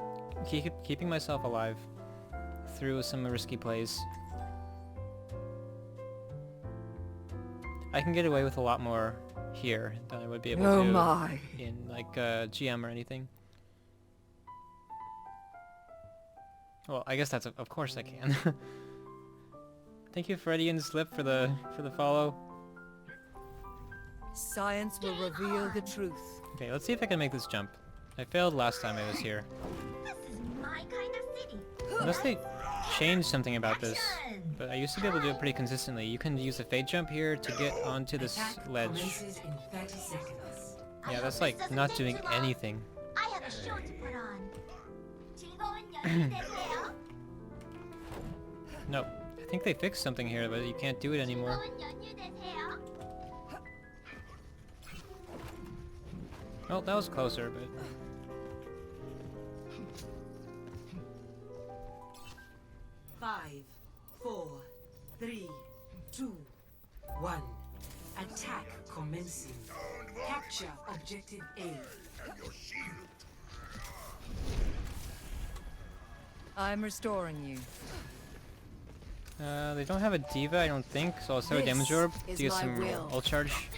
keeping myself alive through some risky plays. I can get away with a lot more here than I would be able to in like GM or anything. Well, I guess that's of course I can. Thank you, Freddy and Slip, for the follow. Science will reveal the truth. Okay, let's see if I can make this jump. I failed last time I was here. This is my kind of city. Unless they changed something about this. But I used to be able to do it pretty consistently. You can use a fade jump here to get onto this ledge. Yeah, that's like not doing anything. I have a show to put on. 즐거운 연휴 되세요. Nope. I think they fixed something here, but you can't do it anymore. 즐거운 연휴 되세요. Well, that was closer, but... Five, 4, 3, 2, 1. Attack commencing. Capture objective A. I'm restoring you. They don't have a diva, I don't think, so I'll throw a damage orb to get some ult charge.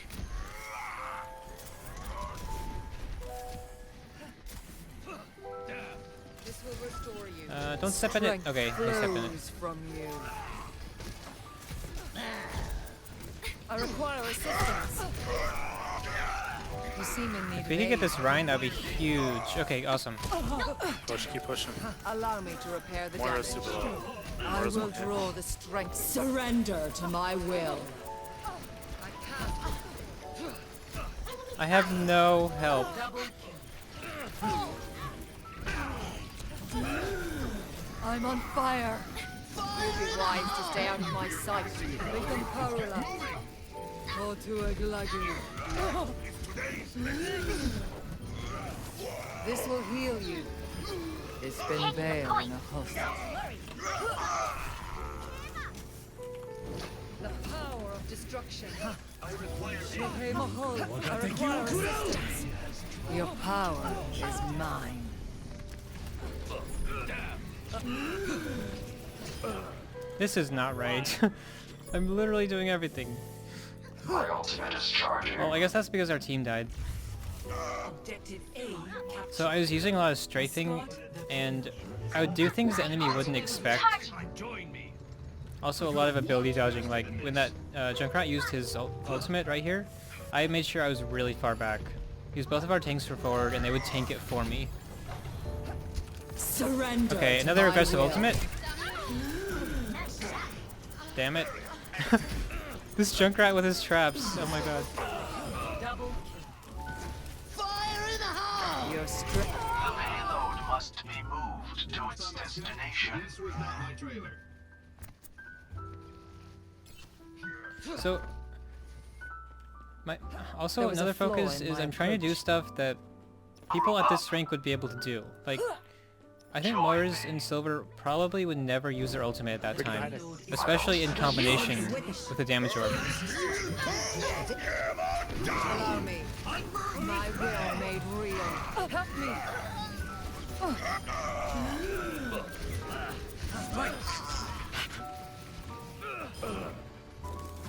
This will restore you. Don't step in it. Okay, he stepped in it. From you. I require assistance. You seem in need If we could get this Rhine, that'd be huge. Okay, awesome. Push, keep pushing. Allow me to repair the Moira's damage. super low. I will draw the strength. Surrender to my will. I have no help. I'm on fire. You'll be wise to stay out of my sight. Become Parola. Or to a gluggy. This will heal you. It's been veiled in a husk. The power of destruction. I require assistance. Your power is mine. This is not right. I'm literally doing everything. My ultimate is charging. Well, I guess that's because our team died. So I was using a lot of strafing, and I would do things the enemy wouldn't expect. Also a lot of ability dodging, like when that Junkrat used his ultimate right here, I made sure I was really far back. Because both of our tanks were forward and they would tank it for me. Surrender. Okay, another aggressive ultimate. Damn it. This Junkrat with his traps, oh my god. Fire in the hole! Your strength. The payload must be moved to its destination. This was not my trailer. So, also another focus is I'm trying to do stuff that people at this rank would be able to do. Like, I think Moiras in silver probably would never use their ultimate at that time, especially in combination with the damage orb. Allow me. My will made real. Help me.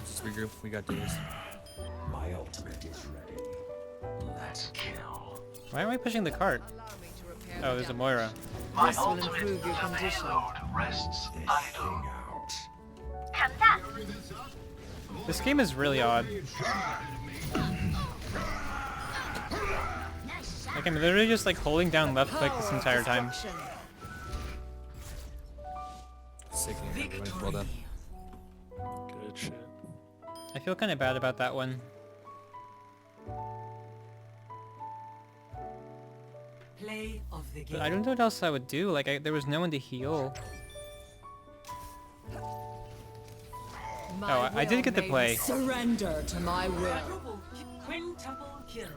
Just regroup. We got this. My ultimate is ready. Let's kill. Why am I pushing the cart? Oh, there's a Moira. This will improve your condition. Rests idle. This game is really odd. Like, I'm literally just like holding down left click this entire time. Sick game, everybody. Well done. Good shit. I feel kind of bad about that one. Play of the game. But I don't know what else I would do. Like, there was no one to heal. Oh, I did get to play. Surrender to my will. Quintuple kill.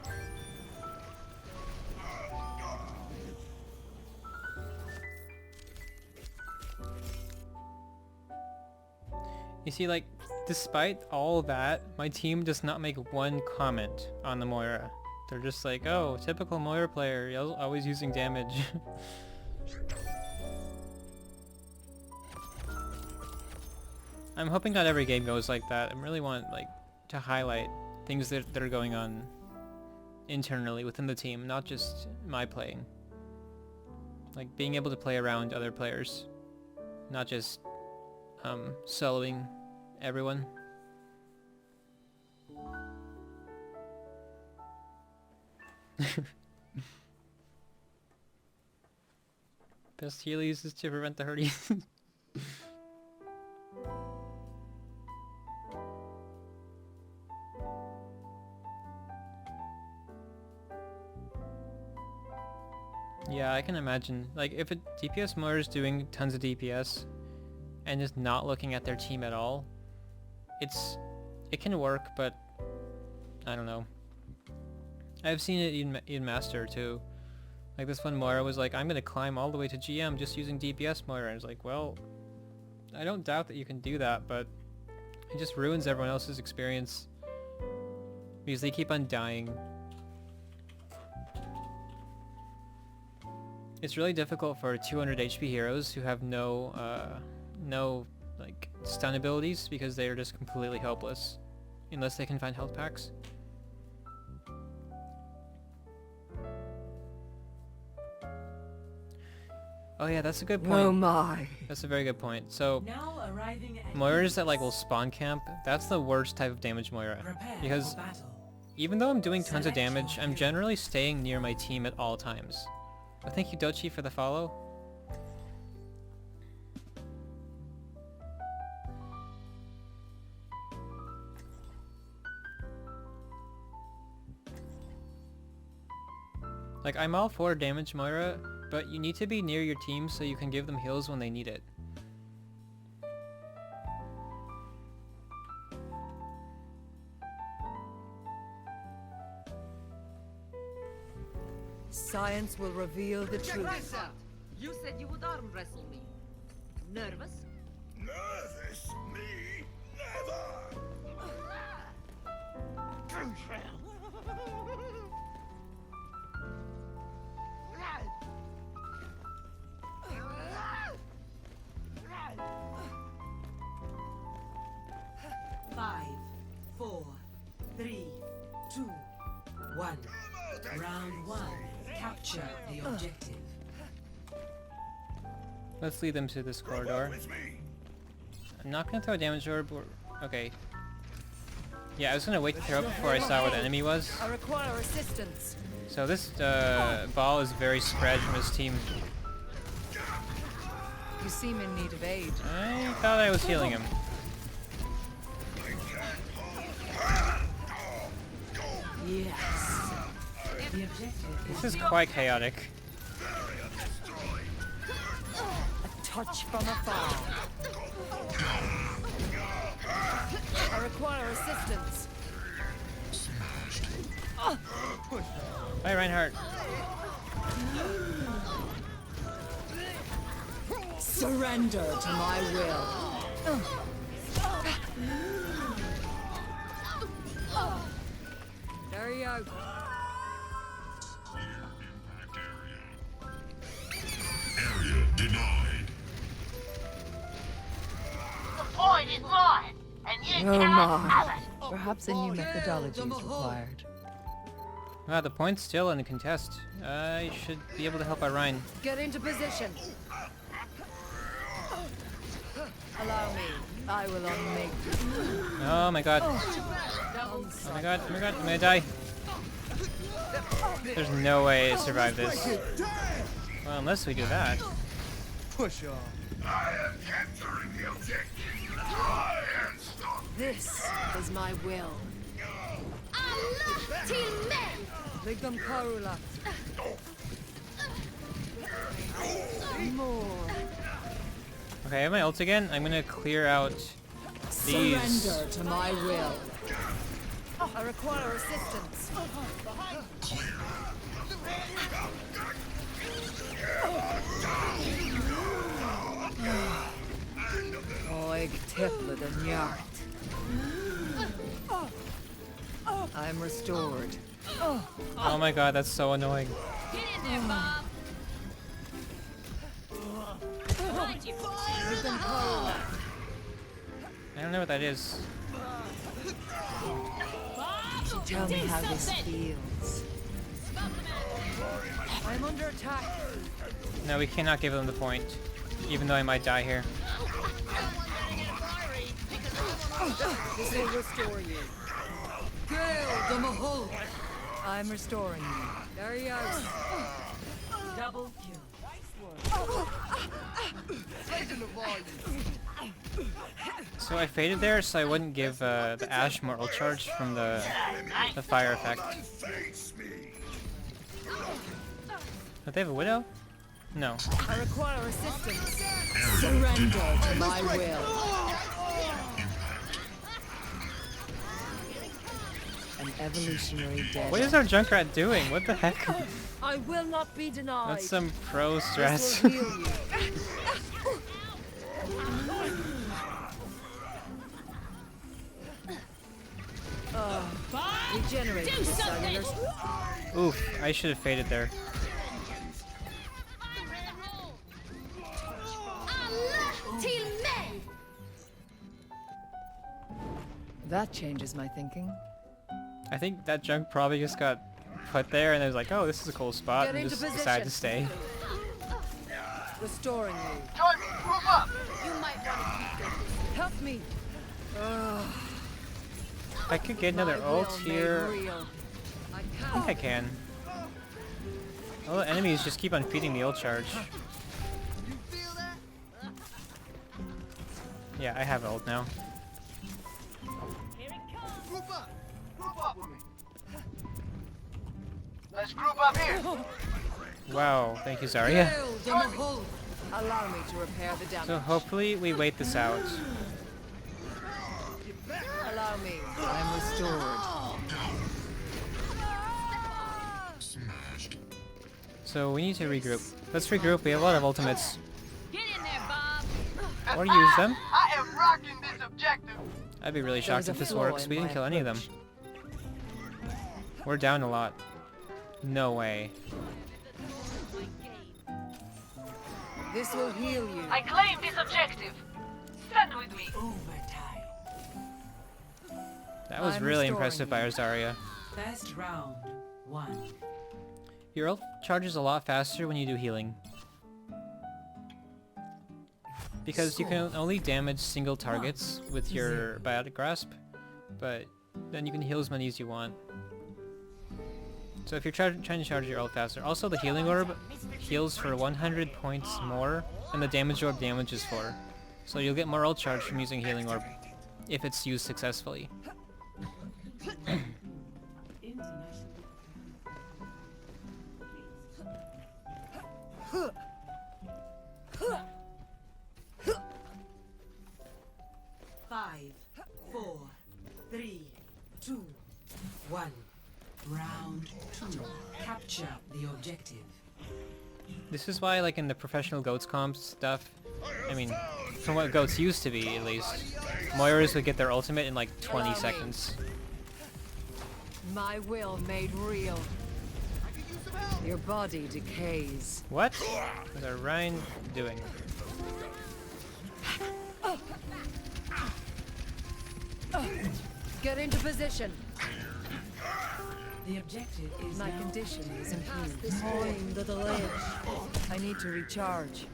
You see, like, despite all that, my team does not make one comment on the Moira. They're just like, oh, typical Moira player, always using damage. I'm hoping not every game goes like that. I really want, like, to highlight things that are going on internally within the team, not just my playing. Like, being able to play around other players, not just soloing everyone. Best heal uses to prevent the hurties. Yeah, I can imagine. Like, if a DPS Moira is doing tons of DPS and is not looking at their team at all, it can work, but I don't know. I've seen it in Master too. Like, this one Moira was like, I'm gonna climb all the way to GM just using DPS Moira, and it's like, well, I don't doubt that you can do that, but it just ruins everyone else's experience because they keep on dying. It's really difficult for 200 HP heroes who have no like stun abilities because they are just completely helpless unless they can find health packs. Oh yeah, that's a good point. Oh my. That's a very good point. So, Now arriving at Moiras that like will spawn camp, that's the worst type of damage Moira. Because even though I'm doing tons of damage, I'm generally staying near my team at all times. But thank you Dochi for the follow. Like, I'm all for damage Moira, but you need to be near your team so you can give them heals when they need it. Science will reveal the truth. You said you would arm wrestle me. Nervous? Nervous? Me? Never! 5, 4, 3, 2, 1. Round 1. Capture the objective. Let's lead them to this corridor. I'm not gonna throw a damage orb or... Okay. Yeah, I was gonna wait to throw it before I saw where the enemy was. I require assistance. So this ball is very spread from his team. You seem in need of aid. I thought I was healing him. Yes. The objective This is quite chaotic. A touch from afar. I require assistance. Bye, Reinhardt. Surrender to my will. There you go. Area denied. The point is mine, and you Oh cannot my. have it. Perhaps a new methodology is required. Wow, the point's still in the contest. I should be able to help our Ryan. Get into position. Allow me. I will unmake you. Oh my god. Oh my god, oh my god, I'm gonna die. There's no way to survive this. Well, unless we do that. Push on. I am capturing the objective. Try and stop. This is my will. Ligam Karula. More. Okay, I have my ult again. I'm gonna clear out these. Surrender to my will. I require assistance. Oig tiplet and yart. I'm restored. Oh my god, that's so annoying. Get in there, Bob. Ligam Karula. I don't know what that is. Tell me how this feels. I'm under attack. No, we cannot give them the point. Even though I might die here. This will restore you. Gale the Mahul. I'm restoring you. There he is. Double kill. So I faded there so I wouldn't give the Ash mortal charge from the fire effect. But they have a widow? No. I require assistance. Surrender to my will. An evolutionary death. What is our Junkrat doing? What the heck? I will not be denied. That's some pro stress. This will heal you. Regenerate the cellulars. Oof, I should have faded there. That changes my thinking. I think that junk probably just got put there and it was like, oh, this is a cool spot, Get and into just decided to stay. Restoring you. Join me, move up. You might want to keep this. Help me. If I could get another ult here. I think I can. All the enemies just keep on feeding the ult charge. Yeah, I have ult now. Let's group up here. Wow, thank you, Zarya. Allow me to repair the damage. So hopefully we wait this out. Allow me. I'm restored. So we need to regroup. Let's regroup. We have a lot of ultimates. Get in there, Bob. Or use them. I am rocking this objective. I'd be really shocked if this works. We didn't kill any of them. We're down a lot. No way. This will heal you. I claim this objective. Stand with me. That was really impressive by our Zarya. First round, 1. Your ult charges a lot faster when you do healing. Because you can only damage single targets with your biotic grasp, but then you can heal as many as you want. So if you're trying to charge your ult faster. Also the healing orb heals for 100 points more than the damage orb damages for. So you'll get more ult charge from using healing orb if it's used successfully. Five, 4, 3, 2, 1. Round 2. Capture the objective. This is why, like in the professional goats comps stuff, I mean, from what goats used to be at least, Moiras would get their ultimate in like 20 seconds. My will made real. Your body decays. What? What is our Rhine doing? Get into position. The objective is My now condition is improved. Time the delay. I need to recharge.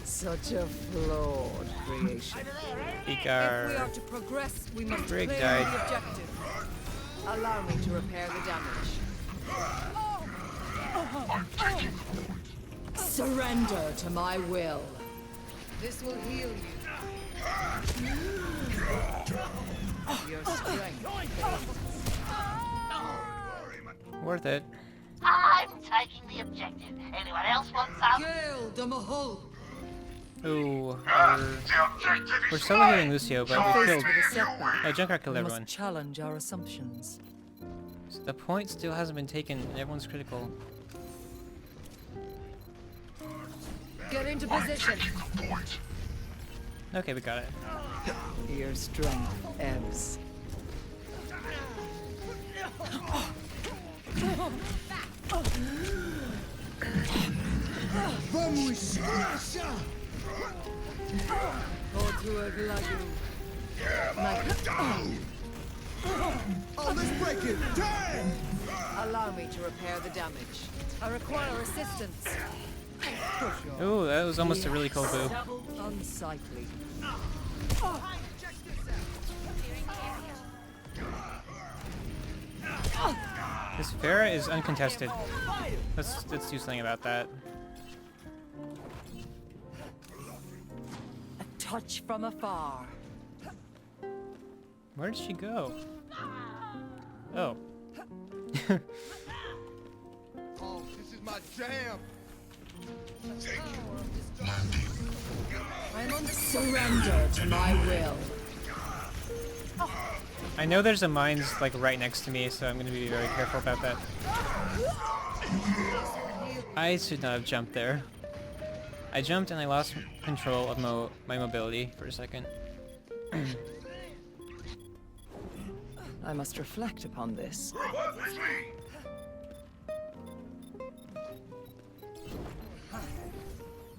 Such a flawed creation. If we are to progress, we must clear Rig the died. objective. Allow me to repair the damage. Surrender to my will. This will heal you. Your strength. Worth it. I'm taking the objective. Anyone else want some? Gale de Mahol. Ooh, we're still healing Lucio, but we killed. Faced with a setback, Oh, Junkrat killed we everyone. must challenge our assumptions. So the point still hasn't been taken, and everyone's critical. Get into position. Okay, we got it. Your strength ebbs. Vamos! Oh, let's break it! Damn! Allow me to repair the damage. I require assistance. Ooh, that was almost a really cool boo. Unsightly. This Pharah is uncontested. Let's do something about that. A touch from afar. Where did she go? Oh. Oh, this is my jam. I'm on surrender to my will. I know there's a mines like right next to me, so I'm gonna be very careful about that. I should not have jumped there. I jumped and I lost control of my mobility for a second. I must reflect upon this.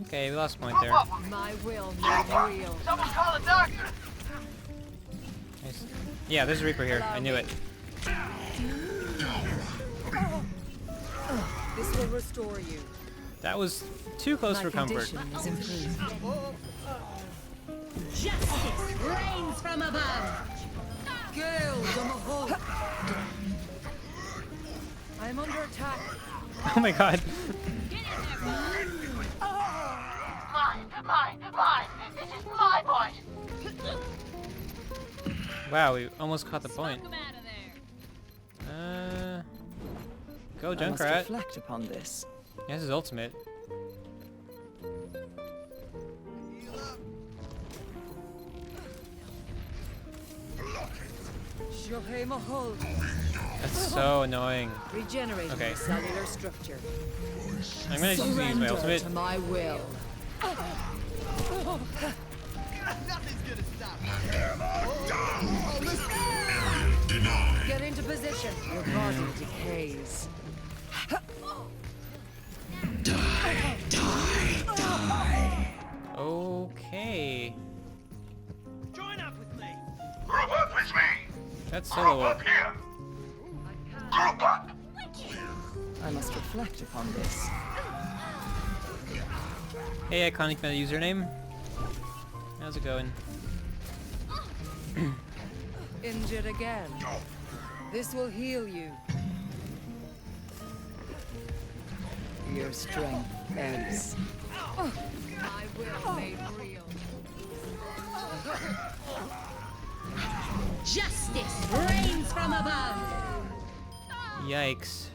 Okay, we lost point there. My will made real. Someone call a doctor. Nice. Yeah, there's a Reaper here. I knew it. This will restore you. That was too close My for comfort. condition is improved. Justice reigns from above. Gale de Mahol. I'm under attack. Oh my god. Mine. This is my point. Wow, we almost caught the point. Go I must Junkrat. reflect upon this. He has his ultimate. That's so annoying. Regenerating Okay. the cellular structure. I'm gonna just use my Surrender ultimate. to my will. Nothing's gonna stop Get into position. Your body decays. Okay. Join up with me. Group up with me. That's solo up. Here. Group up. I must reflect upon this. Hey, iconic meta username. How's it going? Injured again. This will heal you. Your strength ends. My will made real. Justice reigns from above. Yikes.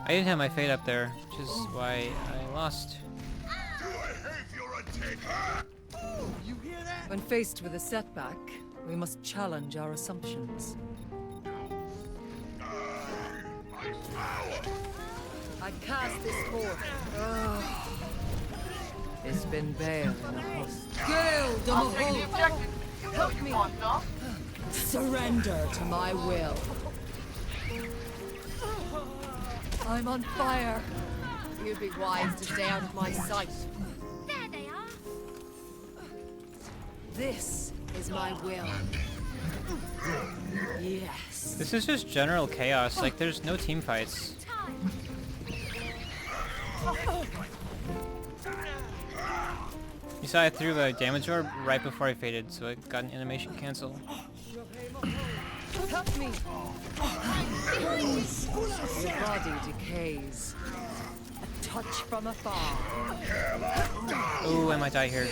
I didn't have my fate up there, which is why I lost. You hear that? When faced with a setback, we must challenge our assumptions. I cast this forth. It's been bare in a host. Gale, Dumahol! Help me! Surrender to my will. I'm on fire. You'd be wise to stay out of my sight. There they are. This is my will. Yes. This is just general chaos. Like, there's no team fights. You saw I threw the damage orb right before I faded, so it got an animation cancel. Help me! Your body decays. A touch from afar. Ooh, I might die here.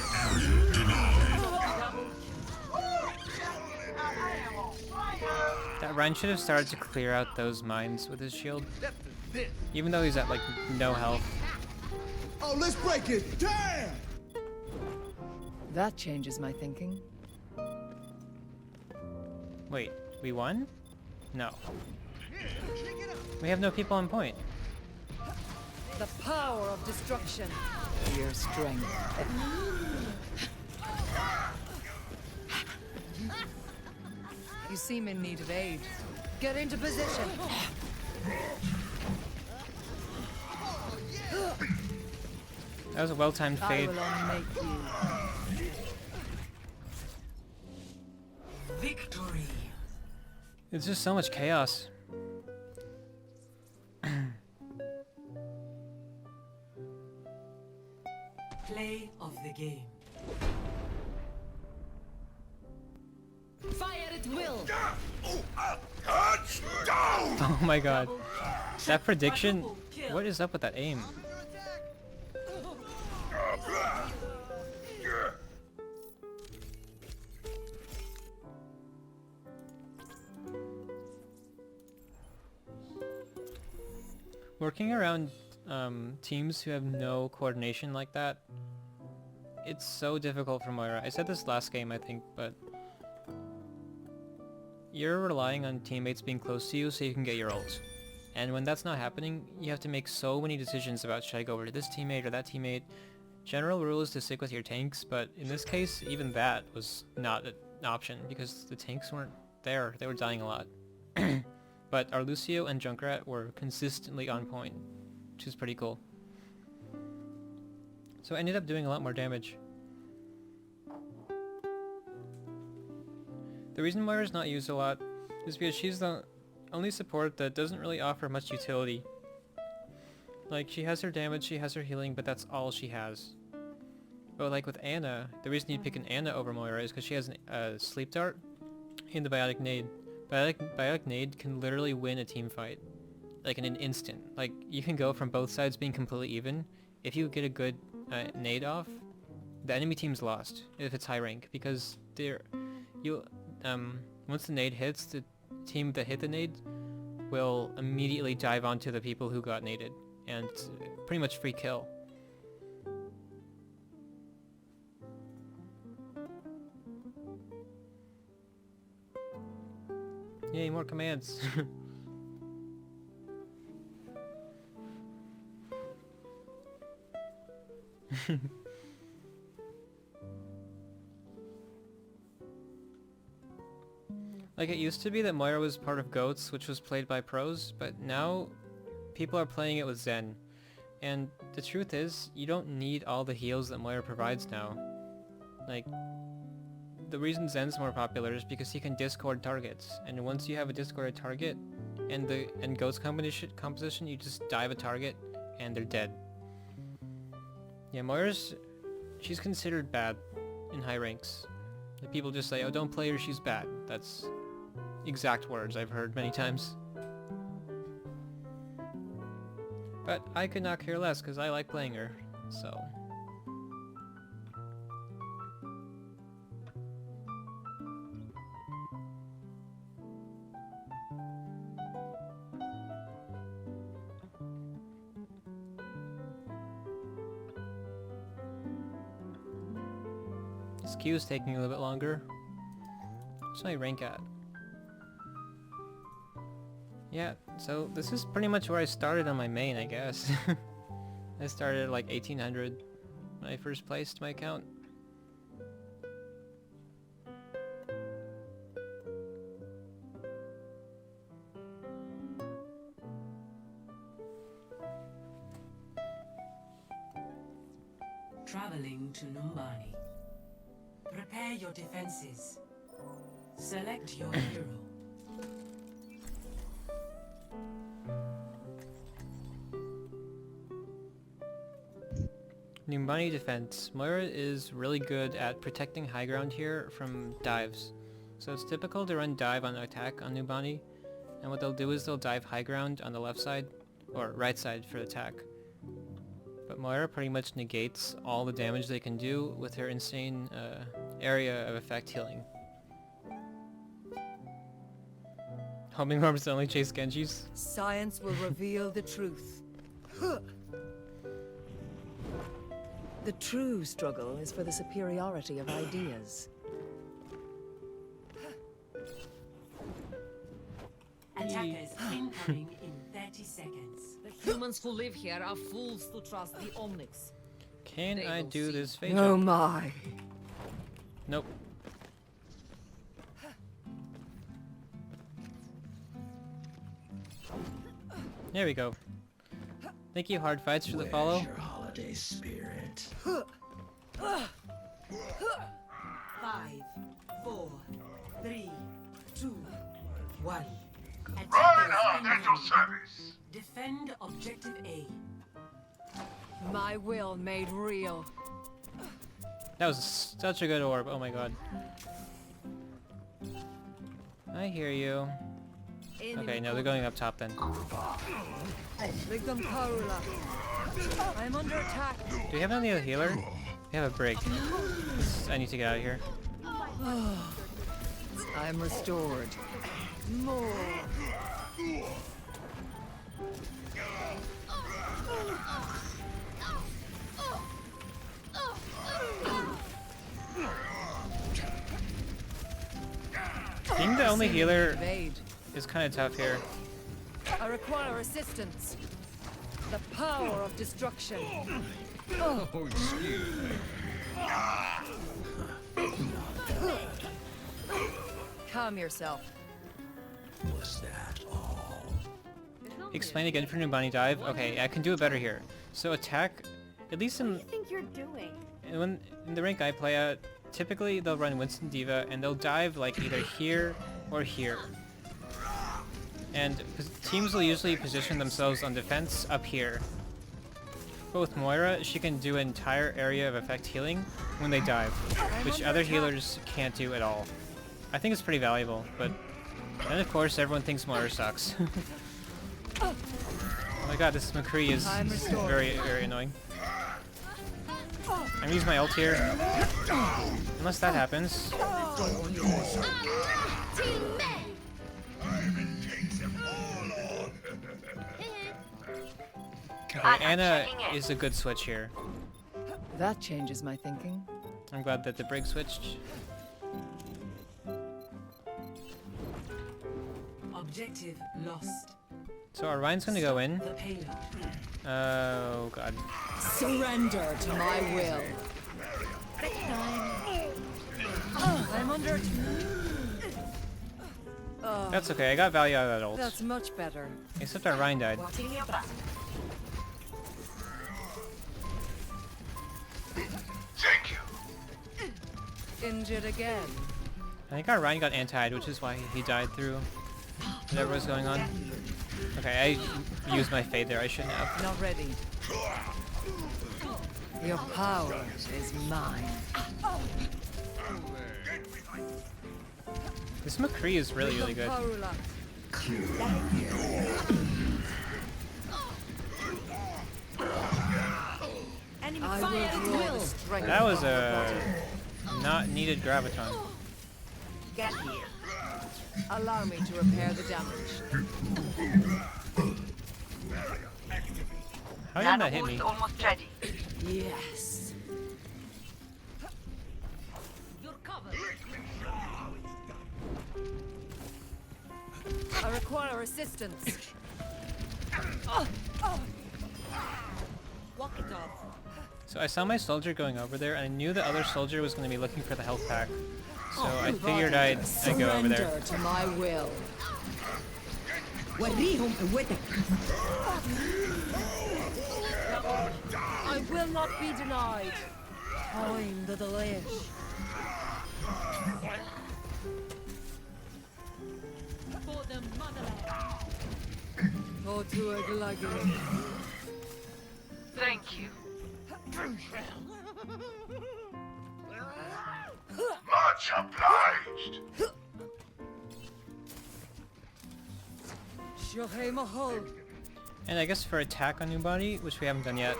That Ryan should have started to clear out those mines with his shield. Even though he's at like no health. Oh, let's break it. Damn! That changes my thinking. Wait, we won? No. We have no people on point. The power of destruction. Your strength. You seem in need of aid. Get into position. That was a well-timed I fade. will unmake you. Victory. It's just so much chaos. Play of the game. Fire at will. Oh my god. That prediction? What is up with that aim? Working around teams who have no coordination like that, it's so difficult for Moira. I said this last game, I think, but you're relying on teammates being close to you so you can get your ult. And when that's not happening, you have to make so many decisions about should I go over to this teammate or that teammate. General rule is to stick with your tanks, but in this case, even that was not an option because the tanks weren't there. They were dying a lot. But our Lucio and Junkrat were consistently on point, which is pretty cool. So I ended up doing a lot more damage. The reason Moira's not used a lot is because she's the only support that doesn't really offer much utility. Like, she has her damage, she has her healing, but that's all she has. But like with Ana, the reason you'd pick an Ana over Moira is because she has a sleep dart and the biotic nade. Biotic nade can literally win a team fight, like in an instant. Like, you can go from both sides being completely even. If you get a good nade off, the enemy team's lost if it's high rank, because once the nade hits, the team that hit the nade will immediately dive onto the people who got naded, and it's pretty much free kill. Yay, more commands. Like, it used to be that Moira was part of GOATS, which was played by pros, but now people are playing it with Zen. And the truth is, you don't need all the heals that Moira provides now. Like, the reason Zen's more popular is because he can discord targets, and once you have a discorded target and GOATS composition, you just dive a target and they're dead. Yeah, she's considered bad in high ranks. Like, people just say, oh, don't play her, she's bad. That's exact words I've heard many times. But I could not care less because I like playing her, so... This queue is taking a little bit longer. What's my rank at? Yeah, so this is pretty much where I started on my main, I guess. I started at like 1800 when I first placed my account. Traveling to Numbani. Prepare your defenses. Select your hero. Numbani defense. Moira is really good at protecting high ground here from dives. So it's typical to run dive on attack on Numbani, and what they'll do is they'll dive high ground on the left side, or right side for attack. But Moira pretty much negates all the damage they can do with her insane area of effect healing. Homing orbs only chase Genjis? Science will reveal the truth. The true struggle is for the superiority of ideas. Attackers incoming in 30 seconds. The humans who live here are fools to trust the Omnics. Can I do this phase? Oh my. Nope. There we go. Thank you, Hard Fights, for the follow. Where's your holiday spirit? 5, 4, 3, 2, 1. Reinhardt at your service! Defend objective A. My will made real. That was such a good orb, oh my god. I hear you. Okay, no, they're going up top then. I'm under attack. Do we have any other healer? We have a break. I need to get out of here. I'm restored. More. Being the only healer is kind of tough here. I require assistance. The power of destruction. Oh, excuse me. Calm yourself. Was that all? Explain again for Numbani dive. Okay, I can do it better here. So attack, at least in... What do you think you're doing? In the rank I play at, typically they'll run Winston D.Va and they'll dive like either here or here. And teams will usually position themselves on defense up here. But with Moira, she can do an entire area of effect healing when they dive, which other healers can't do at all. I think it's pretty valuable, but then of course everyone thinks Moira sucks. Oh my god, this McCree is very, very annoying. I'm using my ult here. Unless that happens. Okay, Anna is a good switch here. That changes my thinking. I'm glad that the Brig switched. Objective lost. So Orion's gonna go in. The payload. Oh god. Surrender to my will. I'm under. That's okay, I got value out of that ult. That's much better. Except Orion died. Thank you. Injured again. I think Orion got anti-ed, which is why he died through whatever was going on. Okay, I used my fade there, I shouldn't have. Not ready. Your power is mine. This McCree is really, really good. That was a not needed graviton. Get here. Allow me to repair the damage. How did that hit me? Almost ready. Yes. You're covered. I require assistance. Walk it off. So I saw my soldier going over there, and I knew the other soldier was going to be looking for the health pack. So I figured I'd go over there. Surrender to my will. I will not be denied. I'm the delish. For the motherland. Go to a gluggy. Thank you. Much obliged. Shohei Mahal. And I guess for attack on new body, which we haven't done yet,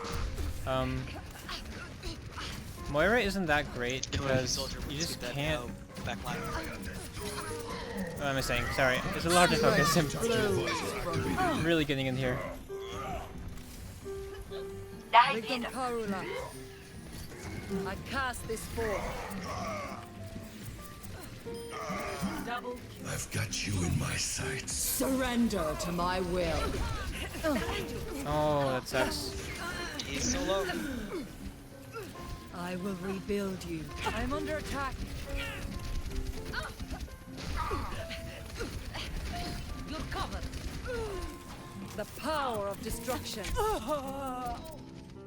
Moira isn't that great because you just can't. What am I saying? Sorry, it's a larger focus. I'm really getting in here. Become Karula. I cast this forth. I've got you in my sights. Surrender to my will. Oh, that sucks. He's so low. I will rebuild you. I'm under attack. You're covered. The power of destruction.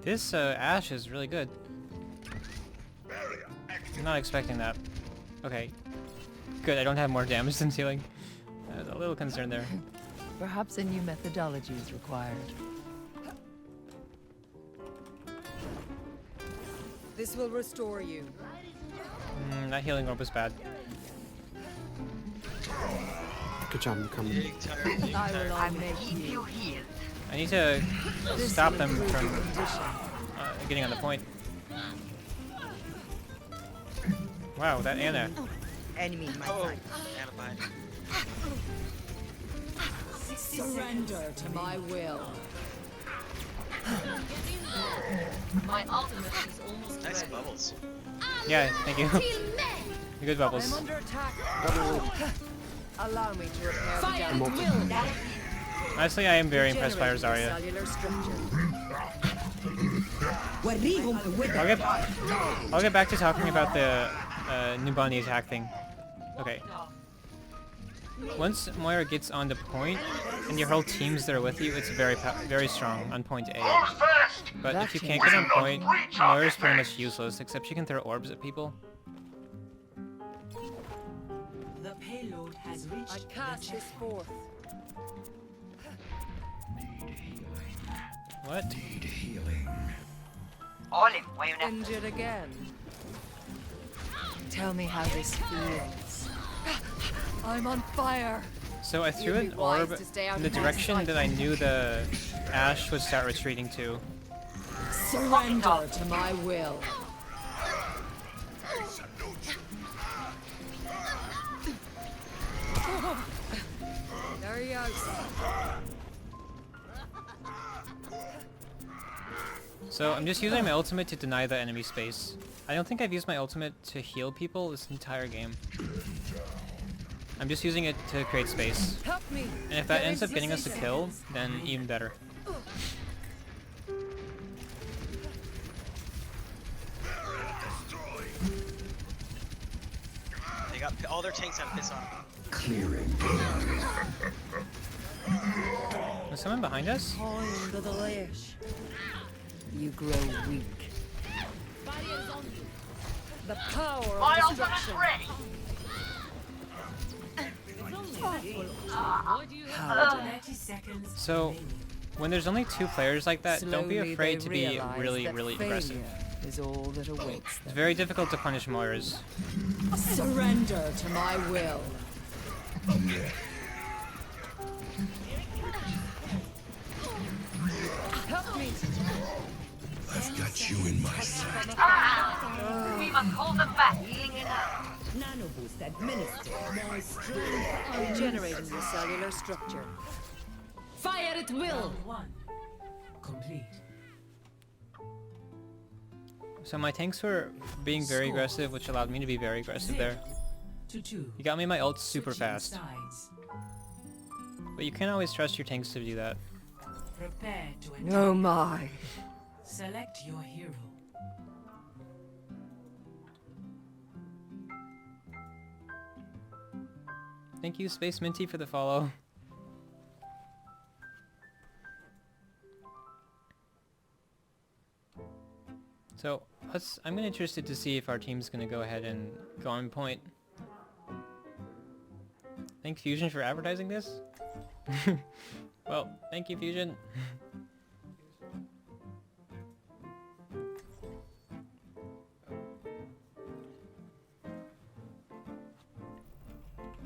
This Ashe is really good. I'm not expecting that. Okay. Good, I don't have more damage than ceiling. I was a little concerned there. Perhaps a new methodology is required. This will restore you. That healing orb was bad. Good job, I'm coming. I will not make you. I need to stop them from getting on the point. Wow, that Anna. Enemy in my sight. Anna behind. Surrender to my will. My ultimate is almost Nice ready. bubbles. Yeah, thank you. Good I'm bubbles. under attack. Allow me to repair the Fire at damage. will. Honestly, I am very impressed by Rosaria. Cellular structure. I'll get back to talking about the Nubani attack thing. Okay. Once Moira gets on the point, and your whole team's there with you, it's very strong on point A. But if you can't get on point, Moira's pretty much useless, except she can throw orbs at people. The payload has reached I cast this forth. What? Need healing. All in, Moira. Injured again. Tell me how this feels. I'm on fire. So I threw an orb in the direction that I knew the Ashe would start retreating to. Surrender to my will. There he goes. So I'm just using my ultimate to deny the enemy space. I don't think I've used my ultimate to heal people this entire game. I'm just using it to create space. And if that ends up getting us a kill, then even better. They got all their tanks have piss on them. Clearing. Is someone behind us? Under the lash. You grow weak. The power My of ultimate's destruction. ready. So, when there's only 2 players like that, don't be Slowly afraid they to be realize really, that really aggressive. failure is all that awaits It's them. very difficult to punish Moiras. Surrender to my will. Help me. I've got you in my sight. We must hold them back. Nano boost administered. My strength. Regenerating the cellular structure. Fire at will. Complete. So my tanks were being very aggressive, which allowed me to be very aggressive there. You got me my ult super fast. But you can't always trust your tanks to do that. Prepare to attack. Oh my. Select your hero. Thank you, Space Minty, for the follow. So, I'm interested to see if our team's gonna go ahead and go on point. Thanks, Fusion, for advertising this. Well, thank you, Fusion.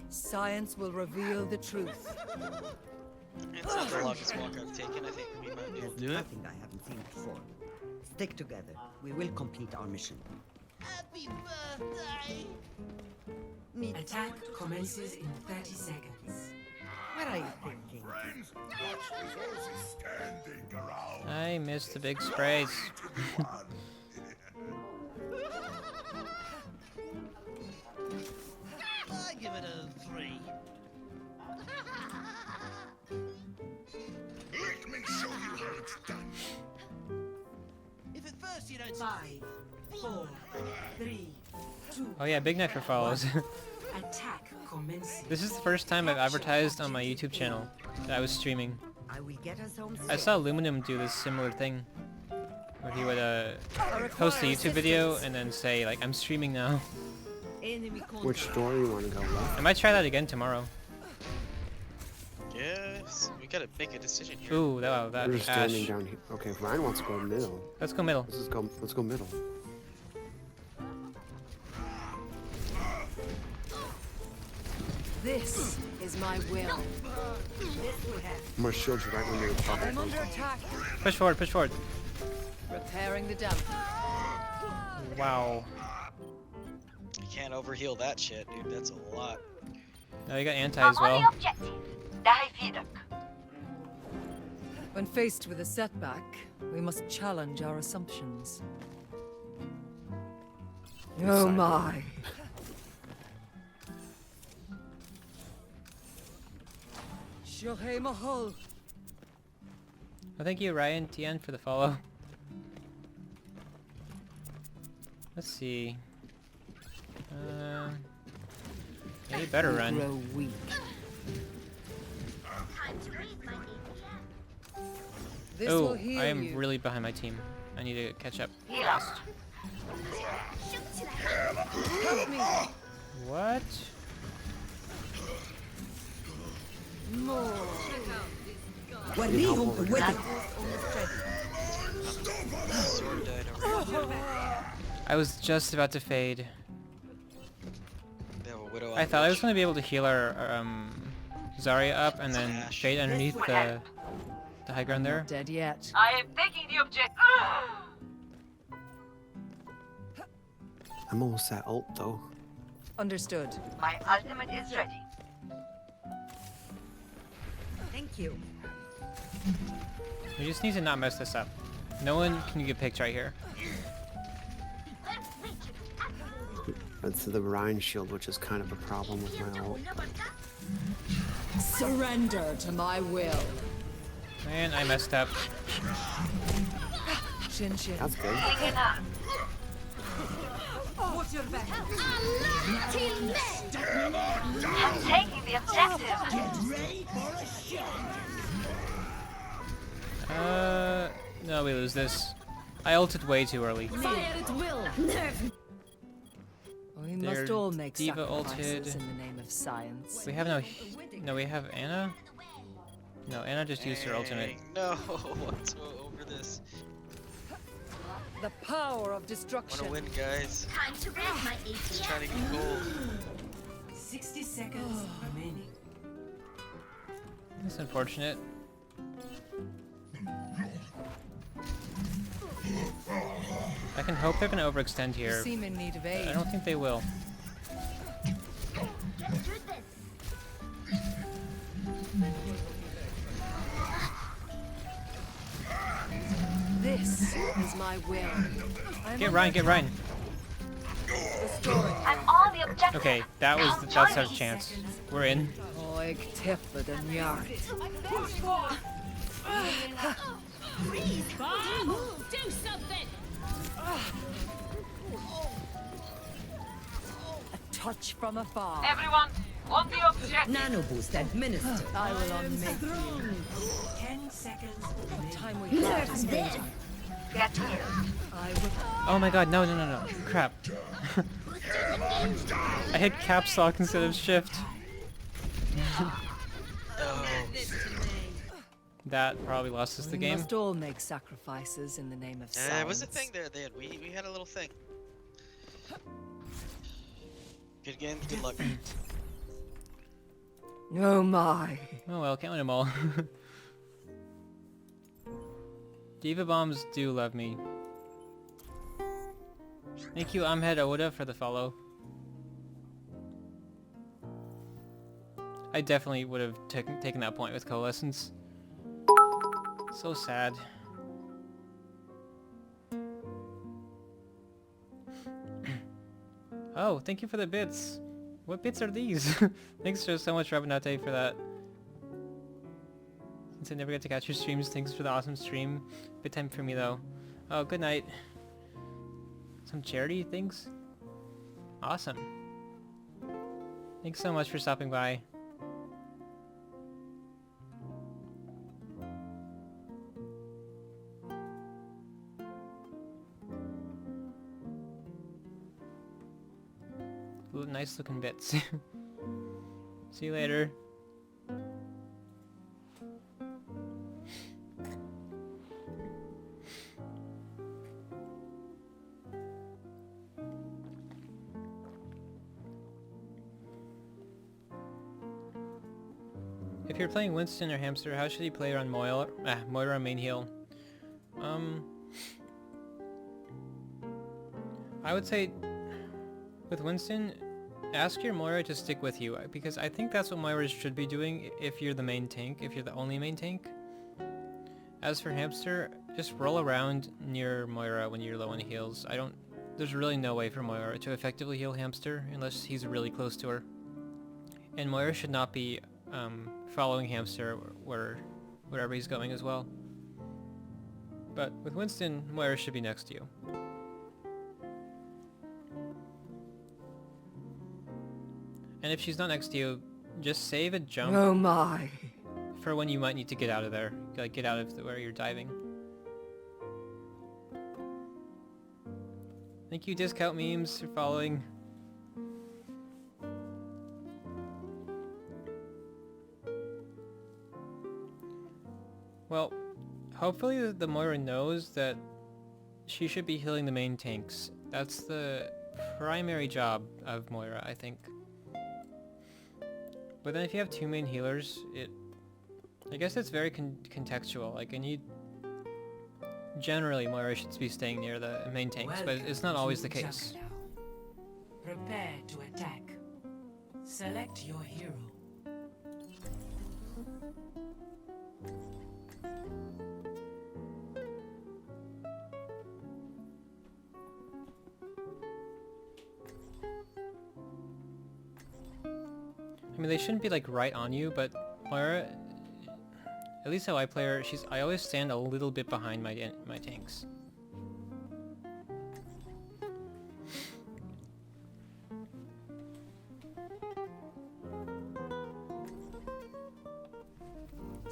Science will reveal the truth. It's not the longest walk I've taken. I think we might be able to do it. Nothing I haven't seen before. Stick together. We will complete our mission. Happy birthday! Attack commences in 30 seconds. What are you thinking? Friends, watch the horses standing around. I missed the big sprays. I give it a 3. Let me show you how it's done. If at first you don't 5, 4, 3, 2. Oh yeah, Big Knife for follows. Attack commences. This is the first time I've advertised on my YouTube channel that I was streaming. I will get us home I saw Aluminum do this similar thing, where he would post a YouTube video and then say like, I'm streaming now. Which store you want to go with? I might try that again tomorrow. Yes, we gotta make a decision here. Ooh, that We're just standing Ash. down here. Okay, Ryan wants to go middle. Let's go middle. Let's go middle. This is my will. I'm gonna shield you right when you're talking. I'm under attack. Push forward, push forward. Repairing the damage. Wow. You can't overheal that shit, dude. That's a lot. Now you got anti as well. When faced with a setback, we must challenge our assumptions. Oh my. Shohei Mahal. Well, thank you, Ryan Tien, for the follow. Let's see. Yeah, you better run. Grow weak. This will Oh, heal I am you. really behind my team. I need to catch up fast. Help me. What? More. I was just about to fade. They have a widow I thought I was going to be able to heal our Zarya up and then fade underneath the high ground there. Not dead yet. I am taking the objective. I'm almost at ult though. Understood. My ultimate is ready. Thank you. We just need to not mess this up. No one can get picked right here. That's the Rhine shield, which is kind of a problem with my ult. Surrender to my will. Man, I messed up. Shin shin. That's good. What's your back? I'm taking the objective. No, we lose this. I ulted way too early. Fire at will. We must all make Diva sacrifices ulted. in the name of science. We have no, we have Anna? No, Anna just used her ultimate. No, what's over this? The power of destruction. Wanna win, guys. Time to raise my Just APM. trying to get gold. 60 seconds remaining. That's unfortunate. I can hope they're gonna overextend here. Seem in need of but aid. I don't think they will. This is my will. Get Ryan, get Ryan. I'm on the objective. Okay, that's our chance. We're in. Oig tipper than yard. Freeze! Move! Do something! A touch from afar. Everyone, on the objective. Nano boost administered. I will unmake you. 10 seconds What remaining. time we have is There. Get here. I will. Oh my god, no. Crap. I hit caps lock instead of shift. That probably lost us the We game. must all make sacrifices in the name of science. It was a thing there, Dan. We had a little thing. Good game, good luck. Oh my. Oh well, can't win them all. Diva bombs do love me. Thank you, Ahmed Oda, for the follow. I definitely would have taken that point with Coalescence. So sad. Oh, thank you for the bits. What bits are these? Thanks so much, Rabinate, for that. Since I never get to catch your streams, thanks for the awesome stream. Bit time for me though. Oh, good night. Some charity things? Awesome. Thanks so much for stopping by. Ooh, nice looking bits. See you later. If you're playing Winston or Hamster, how should you play around Moira? Moira main heal. I would say with Winston, ask your Moira to stick with you, because I think that's what Moiras should be doing if you're the main tank, if you're the only main tank. As for Hamster, just roll around near Moira when you're low on heals. There's really no way for Moira to effectively heal Hamster unless he's really close to her. And Moira should not be following Hamster wherever he's going as well. But with Winston, Moira should be next to you. And if she's not next to you, just save a jump. Oh my. For when you might need to get out of there. Like, get out of where you're diving. Thank you, Discount Memes, for following. Well, hopefully the Moira knows that she should be healing the main tanks. That's the primary job of Moira, I think. But then if you have two main healers, I guess it's very contextual. Like, generally Moira should be staying near the main tanks, but it's not always the case. Prepare to attack. Select your hero. I mean, they shouldn't be like right on you, but Moira, at least how I play her, I always stand a little bit behind my tanks.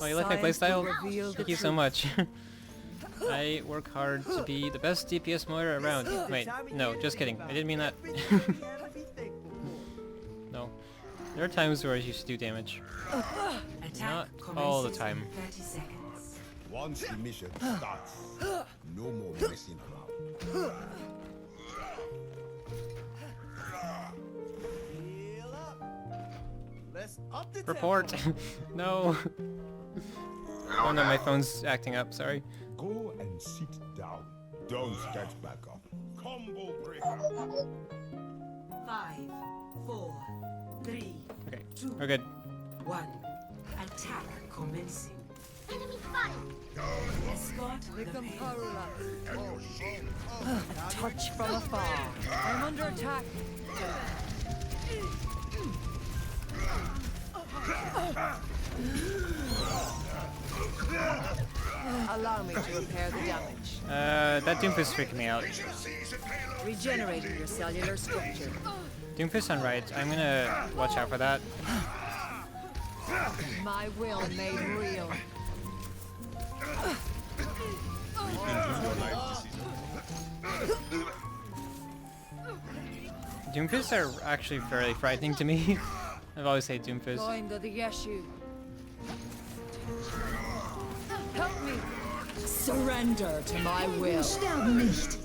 Oh, you like my playstyle? Thank you so much. I work hard to be the best DPS Moira around. Wait, no, just kidding. I didn't mean that. No. There are times where I used to do damage. Not all the time. Once the mission starts, no more messing around. Report! No! Oh no, my phone's acting up, sorry. Go and sit down. Don't get back up. Combo breaker. 5, 4, 3, Okay, 2, we're good. 1. Attack commencing. Enemy fire! Escort the payload. A touch from afar. I'm under attack. Allow me to repair the damage. That Doomfist is freaking me out. Regenerating your cellular structure. Doomfist on right. I'm gonna watch out for that. My will made real. Doomfists are actually fairly frightening to me. I've always hated Doomfist. Going to the Yeshu. Help me. Surrender to my will. Sterben nicht.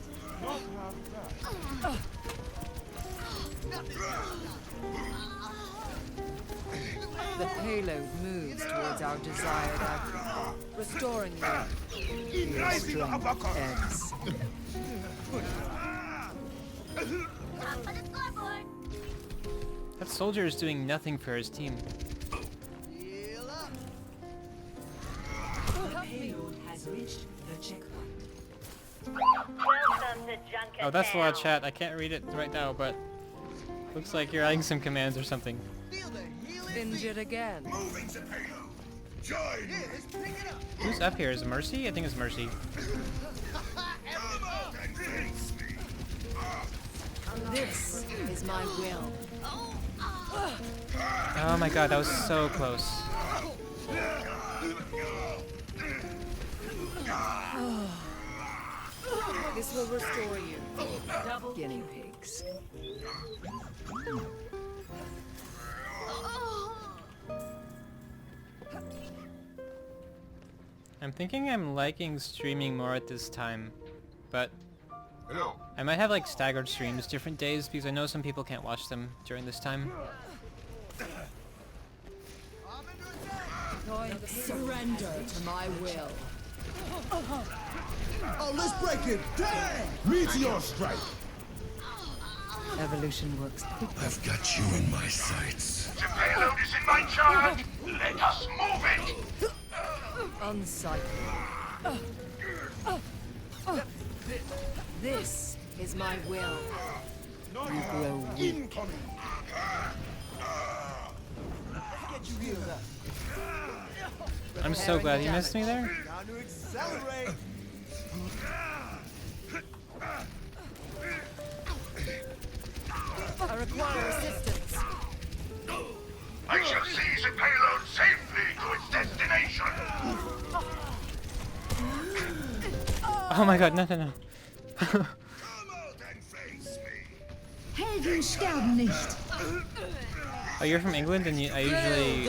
The payload moves towards our desired outcome, restoring you. Your strength ends. Top of the scoreboard! That soldier is doing nothing for his team. The payload has reached the checkpoint. Welcome to Junker Oh, that's a lot of Town. chat. I can't read it right now, but looks like you're adding some commands or something. Injured again. Moving the payload. Join. Who's up here? Is it Mercy? I think it's Mercy. This is my will. Oh my god, that was so close. This will restore you. Double guinea pigs. I'm thinking I'm liking streaming more at this time, but I might have like staggered streams different days because I know some people can't watch them during this time. Surrender to my will. Oh, let's break it. Damn! Meteor strike. Evolution works quickly. I've got you in my sights. The payload is in my charge! Let us move it! Unsightly. This is my will. You grow weak. Incoming. Get you healed up. I'm so glad you missed me there. Time to accelerate. I require assistance. I shall seize the payload safely to its destination! Oh my god, no, no, no. Helden sterben nicht. Oh, you're from England and I usually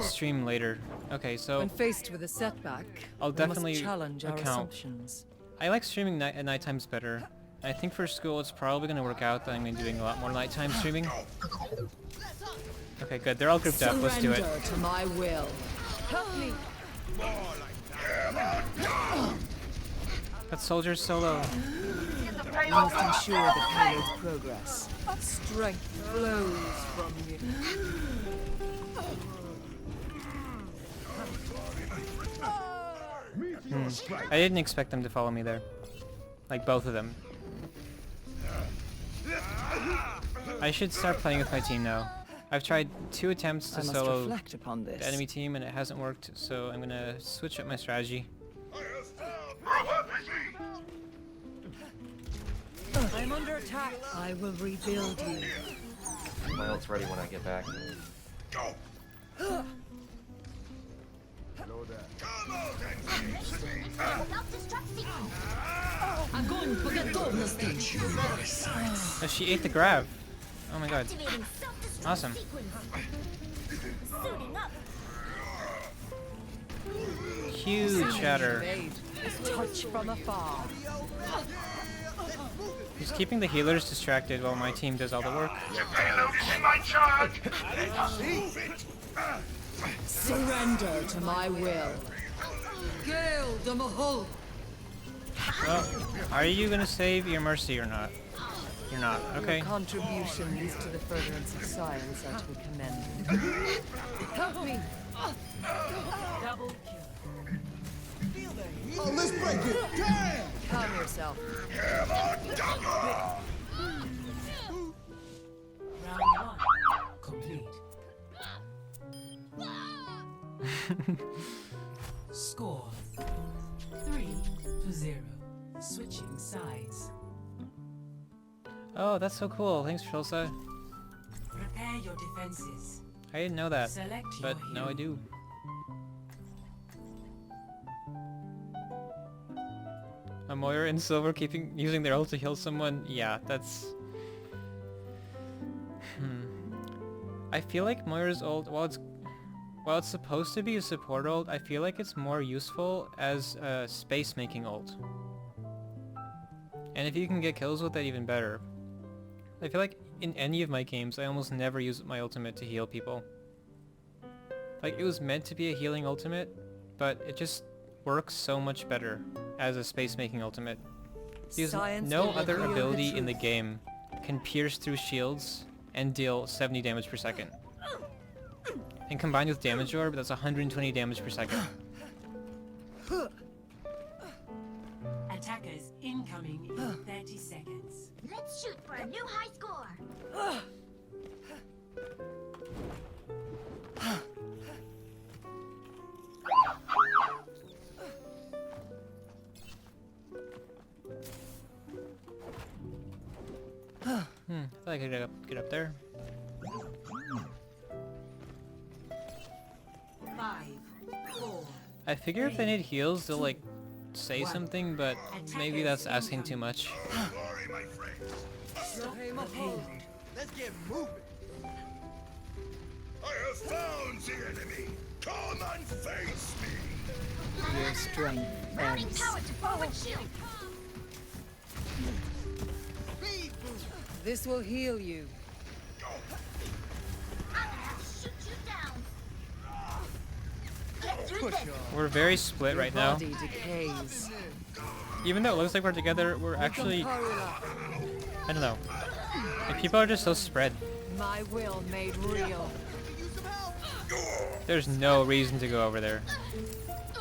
stream later. Okay, so When faced with a setback, I'll we definitely must challenge our account. assumptions. I like streaming at night times better. I think for school it's probably going to work out that I'm going to be doing a lot more nighttime streaming. Okay, good. They're all grouped up. Let's do it. Surrender to my will. Help me. That soldier's so low. You must ensure the payload's progress. Strength flows from you. I didn't expect them to follow me there. Like both of them. I should start playing with my team now. I've tried 2 attempts to I must solo reflect upon this. the enemy team and it hasn't worked, so I'm gonna switch up my strategy. I'm under attack. I will rebuild you. My ult's ready when I get back. Oh, she ate the grab. Oh my god. Awesome. Huge shatter. Touch from afar. He's keeping the healers distracted while my team does all the work. Your payload is in my charge. Surrender to my will. Gale the Mahul. Well, are you gonna save your mercy or not? You're not. Okay. Your contributions to the furtherance of science are to be commended. Help me. Double kill. Oh, let's break it. Damn! Calm yourself. Round 1 complete. Score 3-0. Switching sides. Oh, that's so cool. Thanks, Shulsa. Prepare your defenses. I didn't know that, Select but your now I do. Moira and Silver using their ult to heal someone. Yeah, that's... I feel like Moira's ult, while it's supposed to be a support ult, I feel like it's more useful as a space-making ult. And if you can get kills with that, even better. I feel like in any of my games, I almost never use my ultimate to heal people. Like, it was meant to be a healing ultimate, but it just works so much better as a space-making ultimate. Because Science no will other reveal the ability in the truth. game can pierce through shields and deal 70 damage per second. And combined with damage orb, that's 120 damage per second. Attackers incoming in 30 seconds. Let's shoot for a new high score. I thought I could get up there. 5, 4. I figure if they need heals, they'll like say something, but maybe that's asking too much. Sorry, my friend. Let's get moving. I have found the enemy. Come and face me. Your strength Mounting ends. power to forward shield. This will heal you. I'm gonna have to shoot you down. Get through this. We're very split right now. Body decays. Even though it looks like we're together, we're actually... I don't know. Like, people are just so spread. My will made real. There's no reason to go over there.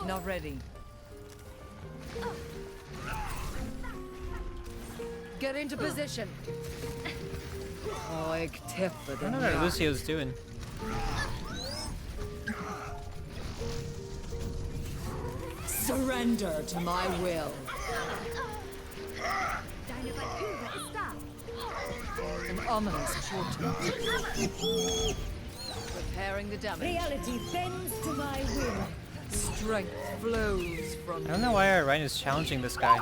Not ready. Get into position. Oh, I I don't know what Lucio's doing. Surrender to my will. An ominous portent. Preparing the damage. Reality bends to my will. Strength flows from I don't know why our Ryan is challenging this guy.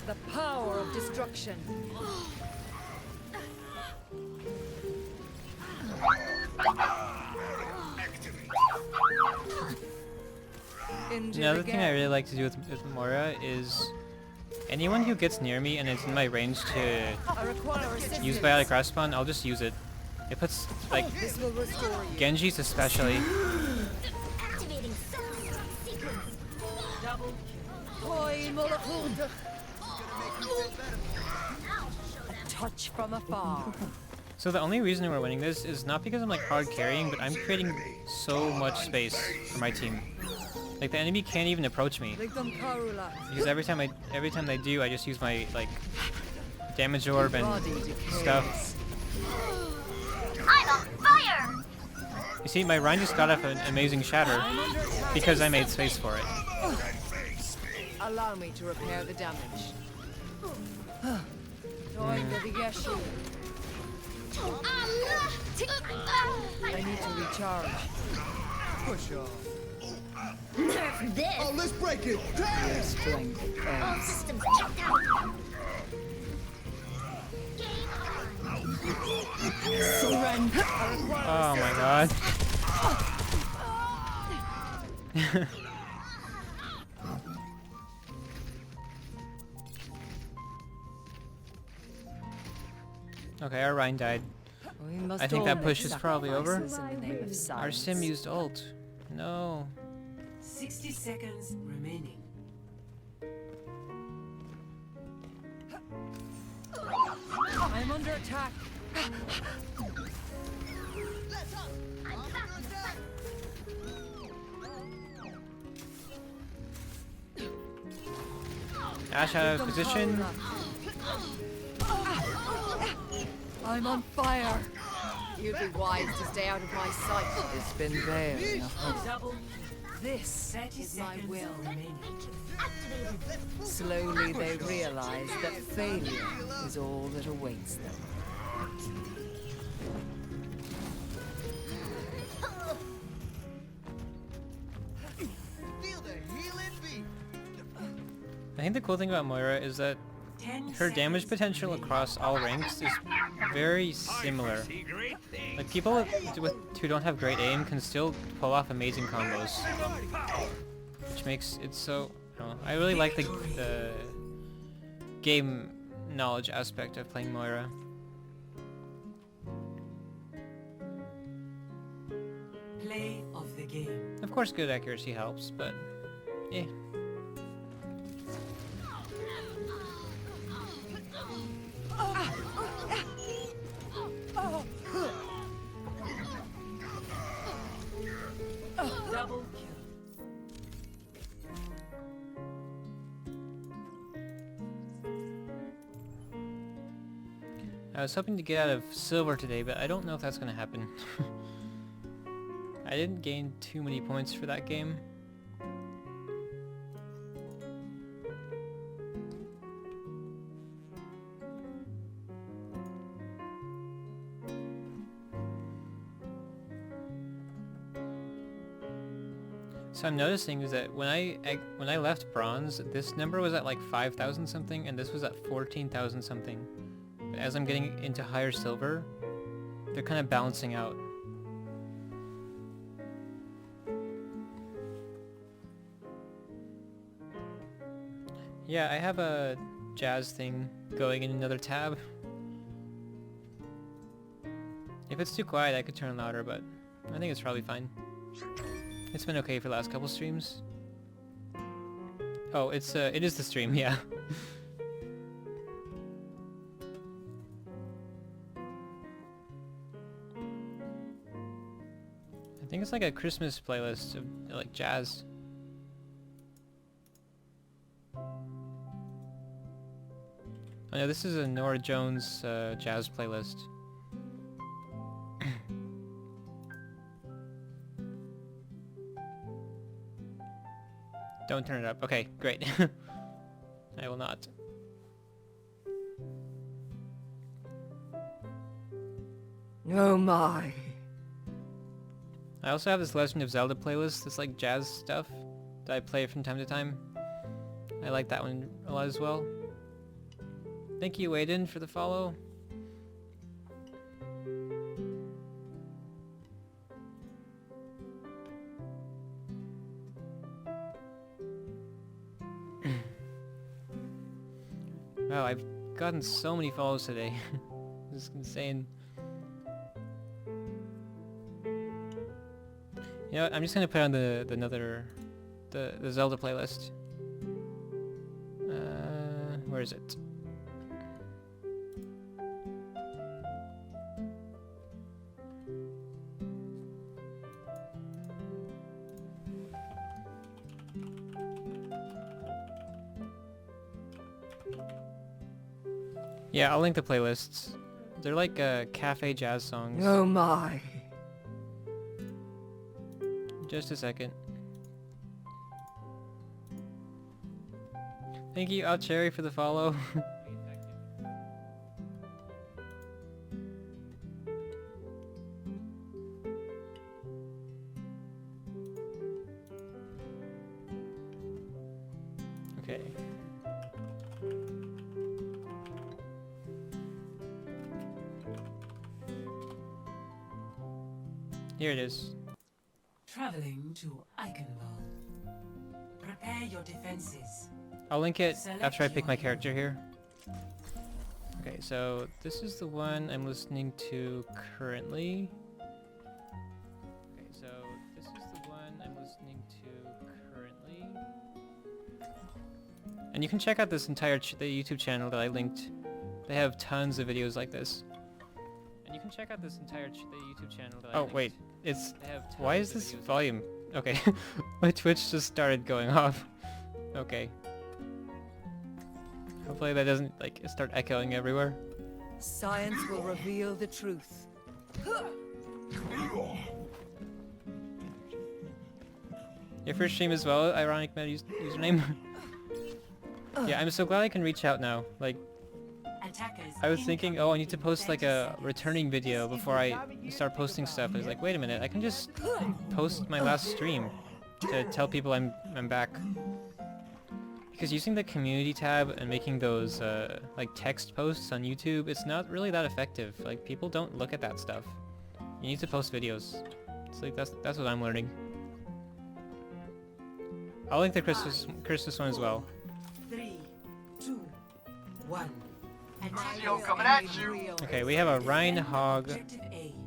the power of destruction. Another thing I really like to do with Moira is anyone who gets near me and it's in my range to use biotic respawn, I'll just use it. It puts, like, This will restore you. Genji's especially. Activating sequence. Double kill. A touch from afar. So the only reason we're winning this is not because I'm like hard carrying, but I'm creating so much space for my team. Like the enemy can't even approach me. Because every time they do, I just use my like damage orb and stuff. I'm on fire! You see, my Rhine just got off an amazing shatter because I made space for it. Allow me to repair the damage. I need to recharge. Push on. Nerf this! Oh, let's break it! Your strength All ends. systems checked out! Surrender! Oh my god. Okay, our Rhine died. I think that push is probably over. Our sim used ult. No. 60 seconds remaining. I'm under attack. Ash out of position. I'm on fire. You'd be wise to stay out of my sight. It's been there enough. Double. This is my will. Remaining. Slowly they realize that failure is all that awaits them. I think the cool thing about Moira is that her damage potential across all ranks is very similar. Like people who don't have great aim can still pull off amazing combos, which makes it so. I really like the game knowledge aspect of playing Moira. Play of the game. Of course, good accuracy helps, but yeah. Double kill. I was hoping to get out of silver today, but I don't know if that's gonna happen. I didn't gain too many points for that game. So I'm noticing is that when I left bronze, this number was at like 5,000 something, and this was at 14,000 something. But as I'm getting into higher silver, they're kind of balancing out. Yeah, I have a jazz thing going in another tab. If it's too quiet, I could turn louder, but I think it's probably fine. It's been okay for the last couple streams. Oh, it is the stream, yeah. I think it's like a Christmas playlist of like jazz. Oh no, this is a Nora Jones jazz playlist. Don't turn it up. Okay, great. I will not. Oh my. I also have this Legend of Zelda playlist, this like jazz stuff that I play from time to time. I like that one a lot as well. Thank you, Aiden, for the follow. Wow, I've gotten so many follows today. This is insane. You know what, I'm just gonna put on the Zelda playlist. Where is it? Yeah, I'll link the playlists. They're like cafe jazz songs. Oh my. Just a second. Thank you, Out Cherry, for the follow. Okay. Here it is. Traveling to Eichenwald. Prepare your defenses. I'll link it after I pick my character here. Okay, so this is the one I'm listening to currently. Okay, so this is the one I'm listening to currently. And you can check out this entire the YouTube channel that I linked. They have tons of videos like this. And you can check out this entire the YouTube channel that I linked. Oh wait, it's why is this volume? Okay, my Twitch just started going off. Okay. Hopefully that doesn't like start echoing everywhere. Science will reveal the truth. Your first stream as well, ironic meta username. Yeah, I'm so glad I can reach out now. Like, I was thinking, oh, I need to post like a returning video before I start posting stuff. I was like, wait a minute, I can just post my last stream to tell people I'm back. Because using the community tab and making those like text posts on YouTube, it's not really that effective. Like, people don't look at that stuff. You need to post videos. It's like that's what I'm learning. I'll link the Christmas one as well. 3, 2, 1. Coming at you. Okay, we have a Reinhog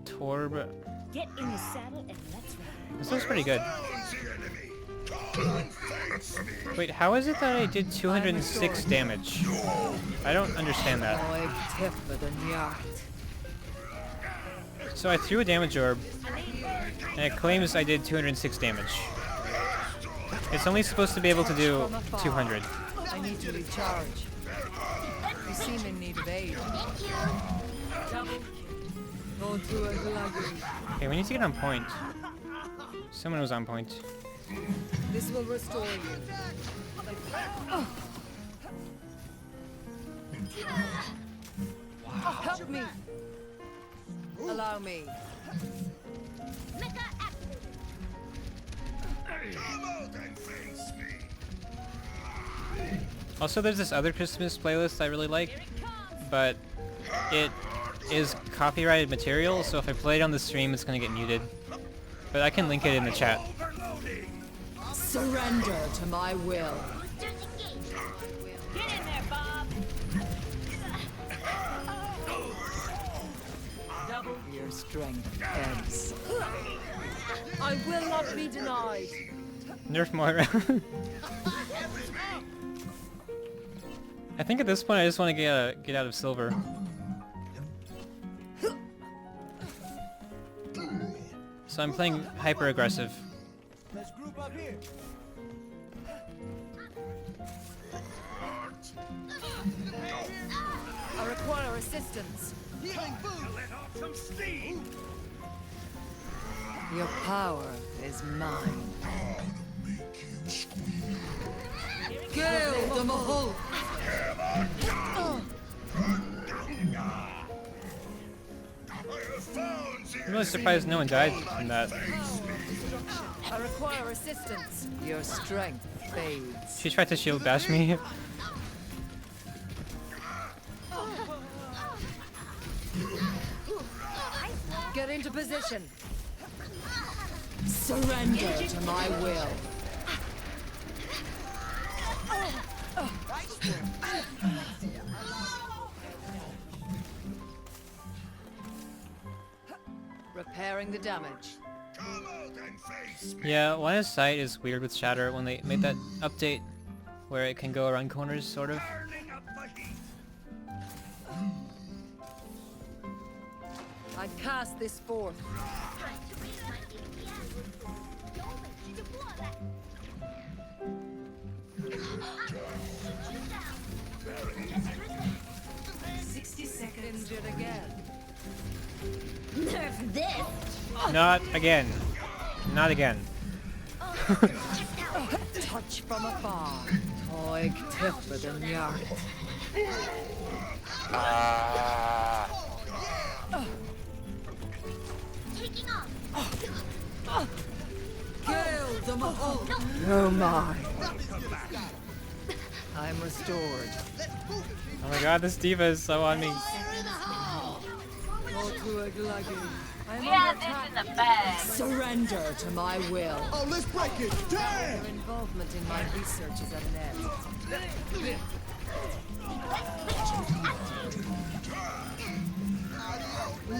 Torb. Get in the saddle and let's ride. This looks pretty good. Wait, how is it that I did 206 damage? I don't understand that. So I threw a damage orb, and it claims I did 206 damage. It's only supposed to be able to do 200. I need to recharge. You seem in need of aid. Okay, we need to get on point. Someone was on point. This will restore you. Help me. Allow me. Also, there's this other Christmas playlist I really like, but it is copyrighted material, so if I play it on the stream, it's gonna get muted. But I can link it in the chat. Surrender to my will. Get in there, Bob. Your strength ends. I will not be denied. Nerf Moira. I think at this point I just want to get out of silver. So I'm playing hyper aggressive. Let's group up here. I require assistance. Healing food. Let off some steam. Your power is mine. Kill the Mahul! I'm really surprised no one died from that. I require assistance. Your strength fades. She tried to shield bash me. Get into position. Surrender to my will. Repairing the damage. Yeah, line of sight is weird with Shatter when they made that update where it can go around corners, sort of. I cast this forth. need it again. Nerf this! Not again. Not again. Touch from afar. Toig tipper than yard. Taking off! Kill them all. No mine. I'm restored. Oh my god, this diva is so on me. Go to a gluggy. I'm We have under this attack. in the bag. Surrender to my will. Oh, let's break it! Damn! Your involvement in my research is at an end.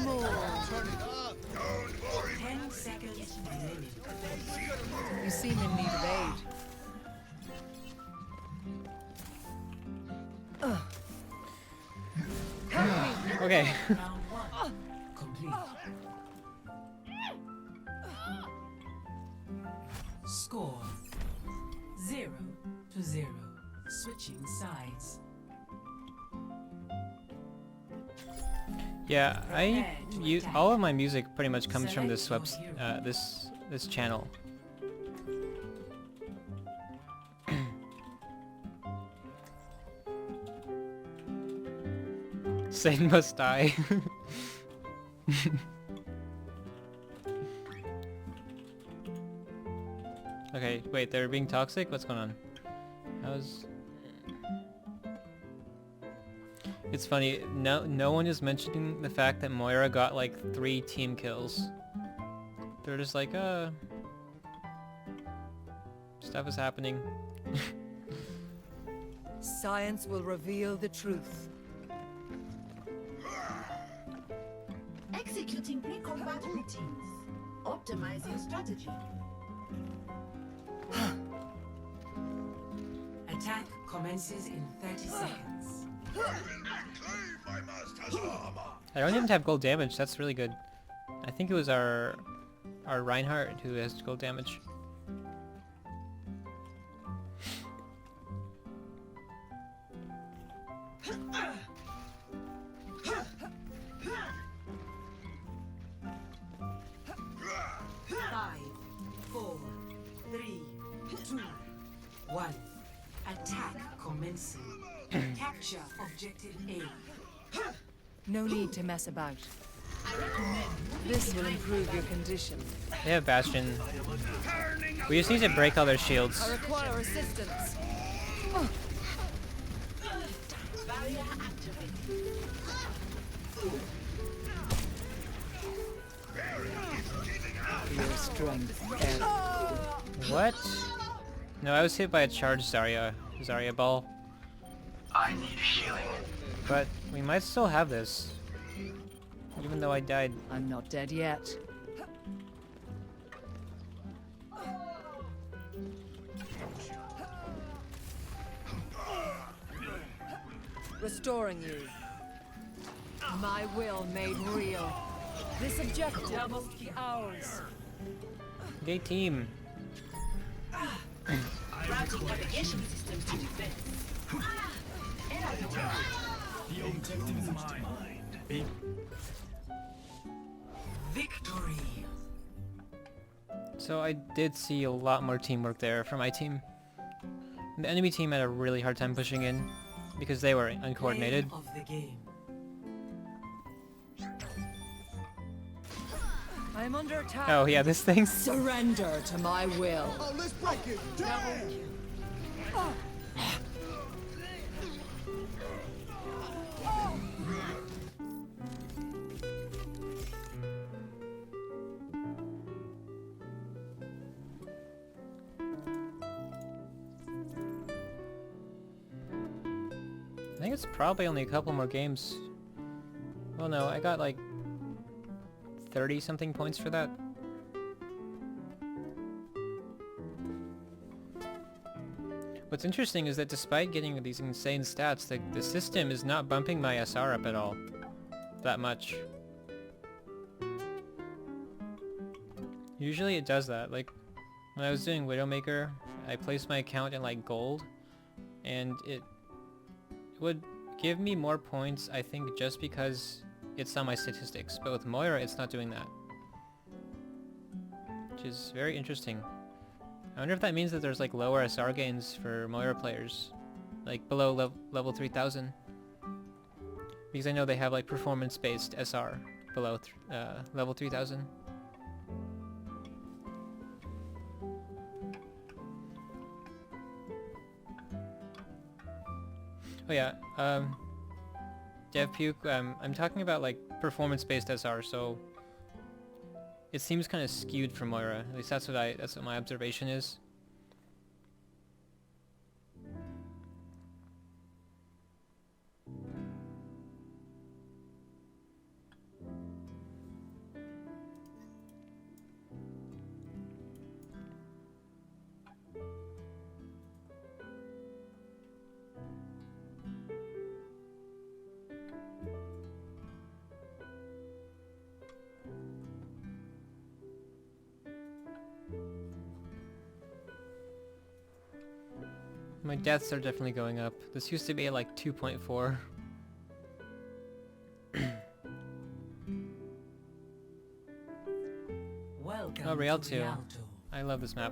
More. 10 seconds remaining. You seem in need of aid. Okay. Round 1 complete. Score 0-0. Switching sides. Yeah, all of my music pretty much comes from this this channel. Satan must die. Okay, wait, they're being toxic? What's going on? How's... It's funny, no one is mentioning the fact that Moira got like 3 team kills. They're just like, stuff is happening. Science will reveal the truth. Executing pre-combat routines. Optimizing strategy. Attack commences in 30 seconds. I don't even have gold damage, that's really good. I think it was our Reinhardt who has gold damage. Five, 4, 3, 2, 1. Attack commencing. Capture objective A. No need to mess about. This will improve your condition. They have Bastion. We just need to break all their shields. I require assistance. Your strength. What? No, I was hit by a charged Zarya ball. I need healing. But we might still have this. Even though I died. I'm not dead yet. Restoring you. My will made real. This objective must be ours. Gay team. Routing navigation systems to defense. The objective is mine. Victory. So I did see a lot more teamwork there for my team. The enemy team had a really hard time pushing in because they were uncoordinated. Play of the game. I'm under attack. Oh yeah, this thing. Surrender to my will. Oh, let's break it! Damn! I think it's probably only a couple more games. Well, no, I got like 30 something points for that. What's interesting is that despite getting these insane stats, the system is not bumping my SR up at all. That much. Usually it does that. Like, when I was doing Widowmaker, I placed my account in like gold, and it would give me more points, I think, just because it's on my statistics. But with Moira, it's not doing that. Which is very interesting. I wonder if that means that there's like lower SR gains for Moira players. Like below level 3000. Because I know they have like performance-based SR below level 3000. Oh yeah, DevPuke, I'm talking about like performance-based SR, so it seems kind of skewed for Moira. At least that's what my observation is. My deaths are definitely going up. This used to be at like 2.4. Welcome Oh, Rialto. to Rialto. I love this map.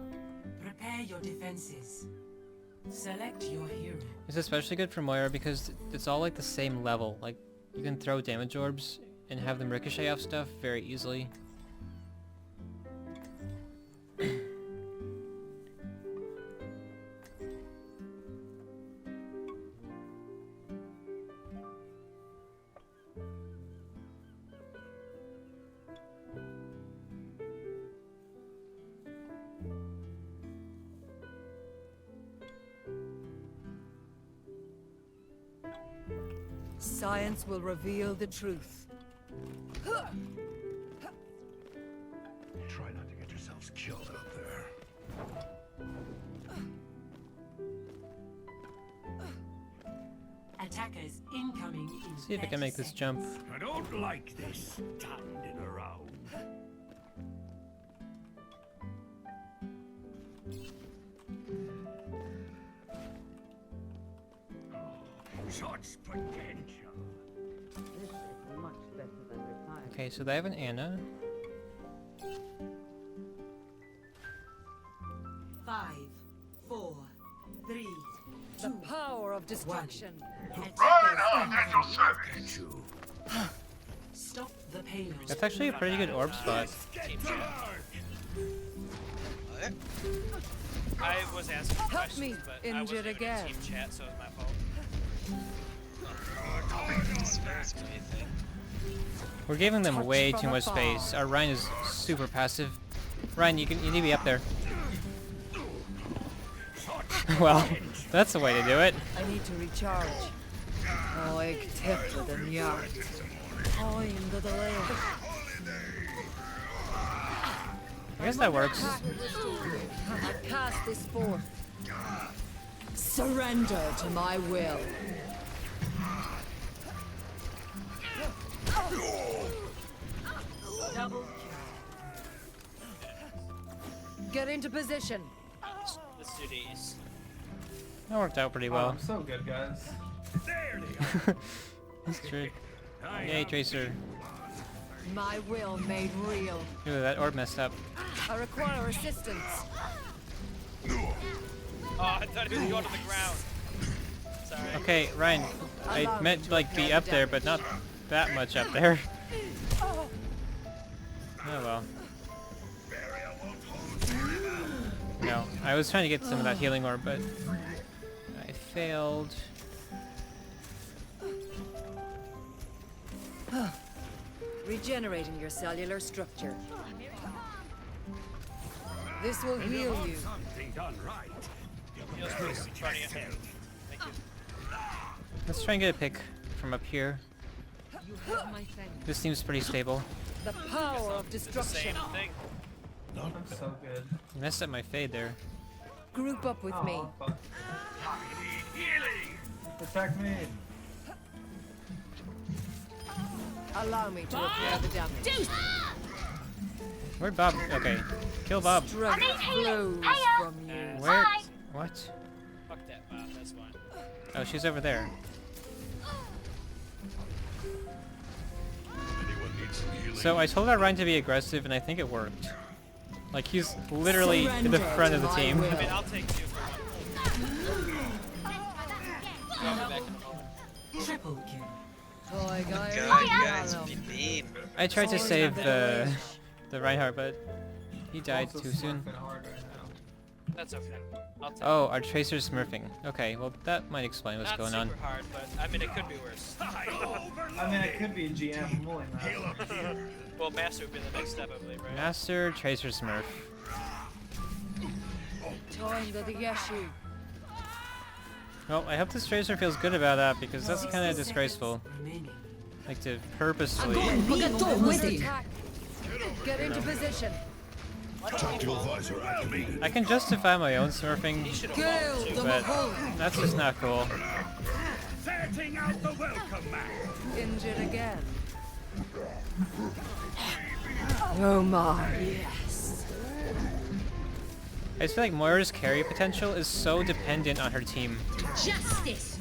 Prepare your defenses. Select your hero. It's especially good for Moira because it's all like the same level. Like, you can throw damage orbs and have them ricochet off stuff very easily. Science will reveal the truth. Try not to get yourselves killed out there. Attackers incoming in See if I can make this jump. I don't like this standing around. Such potential. This is much better than retirement. Okay, so they have an Anna. 5, 4, 3, The power of destruction. Reinhardt at your service. Stop the payload. That's actually a pretty good orb spot. What? I was asking Help questions, me, but I injured wasn't even again. in team chat, so it was my fault. Disparage me, I think. We're giving them Touch way from too much afar. space. Our Ryan is super passive. Ryan, you need to be up there. Well, that's the way to do it. I need to recharge. Oh, jag täpper den hjärt. Oh, in the lake. I guess that works. I cast this forth. Surrender to my will. Double Get into position. Let's do these. That worked out pretty Oh, well. I'm so good, guys. That's true. Yay, Tracer. My will made real. Ooh, that orb messed up. I require assistance. Oh, I thought he was going to the ground. Sorry. Okay, Ryan. I meant like be up there, but not that much up there. Oh well. No, I was trying to get some of that healing orb, but I failed. Regenerating your cellular structure. This will heal you. Something done right. Heals close in front of you. Thank you. Let's try and get a pick from up here. You have my thanks. This seems pretty stable. The power of destruction. Same thing. I'm so good. You messed up my fade there. Group up with me. Oh, fuck. Healing. Attack me. Allow me to repair the damage. Where'd Bob? Okay, kill Bob. Strength flows from you. Where? What? Fuck that Bob, that's fine. Oh, she's over there. So I told our Ryan to be aggressive, and I think it worked. Like, he's literally in the front of the team. I mean, I'll take two for one. I'll be back in a moment. Triple kill. Guys, beep. I tried to save the Reinhardt, but he died too soon. That's okay. I'll take Oh, our Tracer's smurfing. Okay, well that might explain what's Not going on. super hard, but I mean, it could be worse. I mean, it could be GM. I'm willing that. Well, Master would be the next step, I believe, right? Master, Tracer, Smurf. Time to the Yeshu. Well, I hope this Tracer feels good about that, because that's kind of disgraceful. Like to purposefully... Get into position. Tactical visor activated. I can justify my own smurfing, but that's just not cool. Setting out the welcome mat. Injured again. Oh my. Yes. I just feel like Moira's carry potential is so dependent on her team. Justice.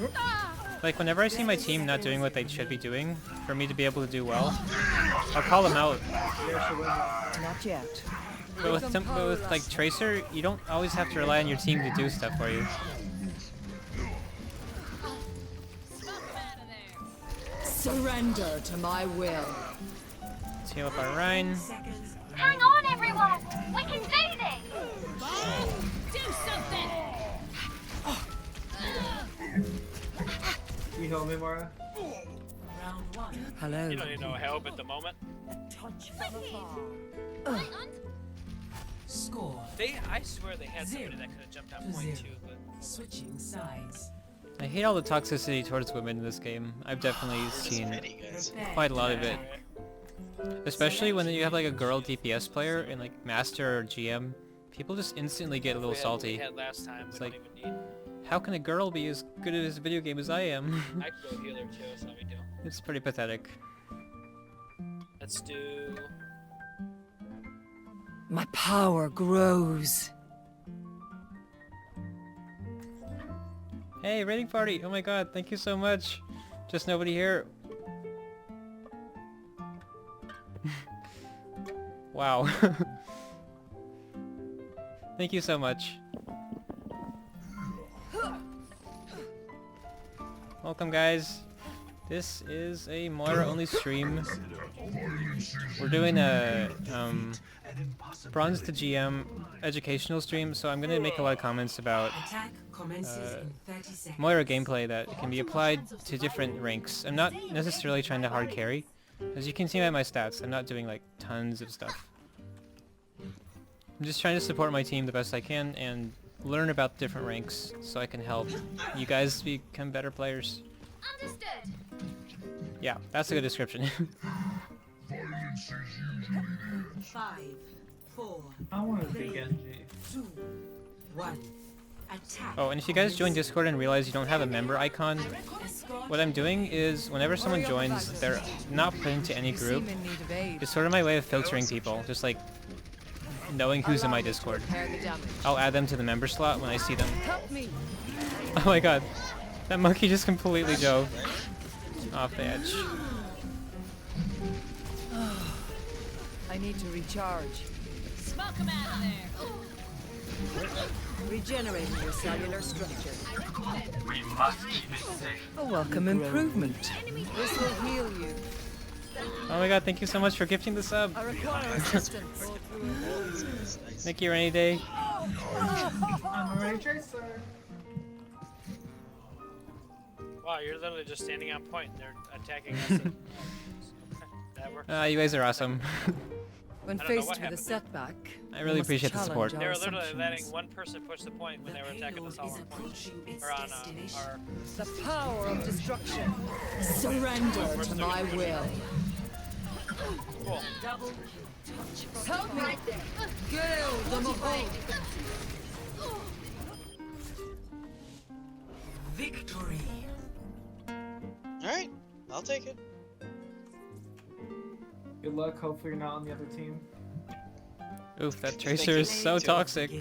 Like, whenever I see my team not doing what they should be doing, for me to be able to do well, I'll call them out. Not yet. But with like Tracer, you don't always have to rely on your team to do stuff for you. Surrender to my will. Let's heal up our Rhine. Hang on, everyone. We can do this. Do something. You help me, Moira? Round one. Hello. You don't need no help at the moment. Touch from afar. Score. I swear they had somebody that could have jumped on point too, but... Switching sides. I hate all the toxicity towards women in this game. I've definitely seen quite a lot of it. Especially when you have like a girl DPS player in like Master or GM, people just instantly get a little salty. Last time, It's like, how can a girl be as good at this video game as I am? I could go healer too, so we do. It's pretty pathetic. Let's do... My power grows. Hey, raiding party! Oh my god, thank you so much. Just nobody here. Wow. Thank you so much. Welcome, guys. This is a Moira only stream. We're doing a Bronze to GM educational stream, so I'm going to make a lot of comments about Moira gameplay that can be applied to different ranks. I'm not necessarily trying to hard carry. As you can see by my stats, I'm not doing like tons of stuff. I'm just trying to support my team the best I can and learn about different ranks so I can help you guys become better players. Understood. Yeah, that's a good description. 5, 4. I want to be Genji. 2, 1. Attack. Oh, and if you guys join Discord and realize you don't have a member icon, what I'm doing is whenever someone joins, they're not put into any group. It's sort of my way of filtering people, just like knowing who's in my Discord. I'll add them to the member slot when I see them. Oh my god, that monkey just completely dove off the edge. I need to recharge. Smoke him out of there. Regenerating your cellular structure. We must keep it safe. A welcome improvement. This will heal you. Oh my god, thank you so much for gifting the sub. I require assistance. Thank you, Rainy Day. I'm a Ray Tracer. Wow, you're literally just standing on point and they're attacking us. That works. You guys are awesome. When I don't know faced what with a happened. setback, I really appreciate the support. They were literally letting one person push the point when they were attacking us all on point. Or on our... the power of destruction. Surrender to my will. Cool. Help me! Gale the Mahal! Victory. Alright, I'll take it. Good luck. Hopefully you're not on the other team. Oof, that Tracer is so toxic.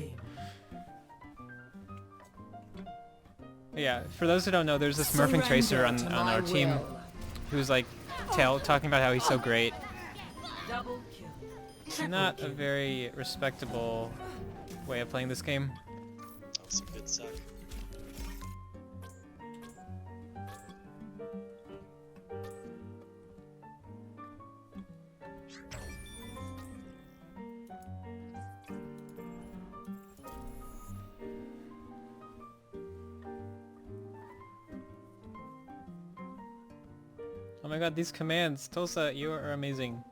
Yeah, for those who don't know, there's a smurfing Tracer on our team who's like talking about how he's so great. not a very respectable way of playing this game. That was some good suck. Oh my god, these commands! Tosa, you are amazing.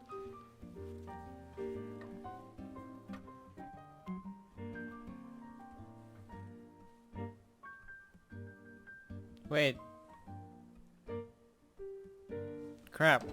Wait. Crap.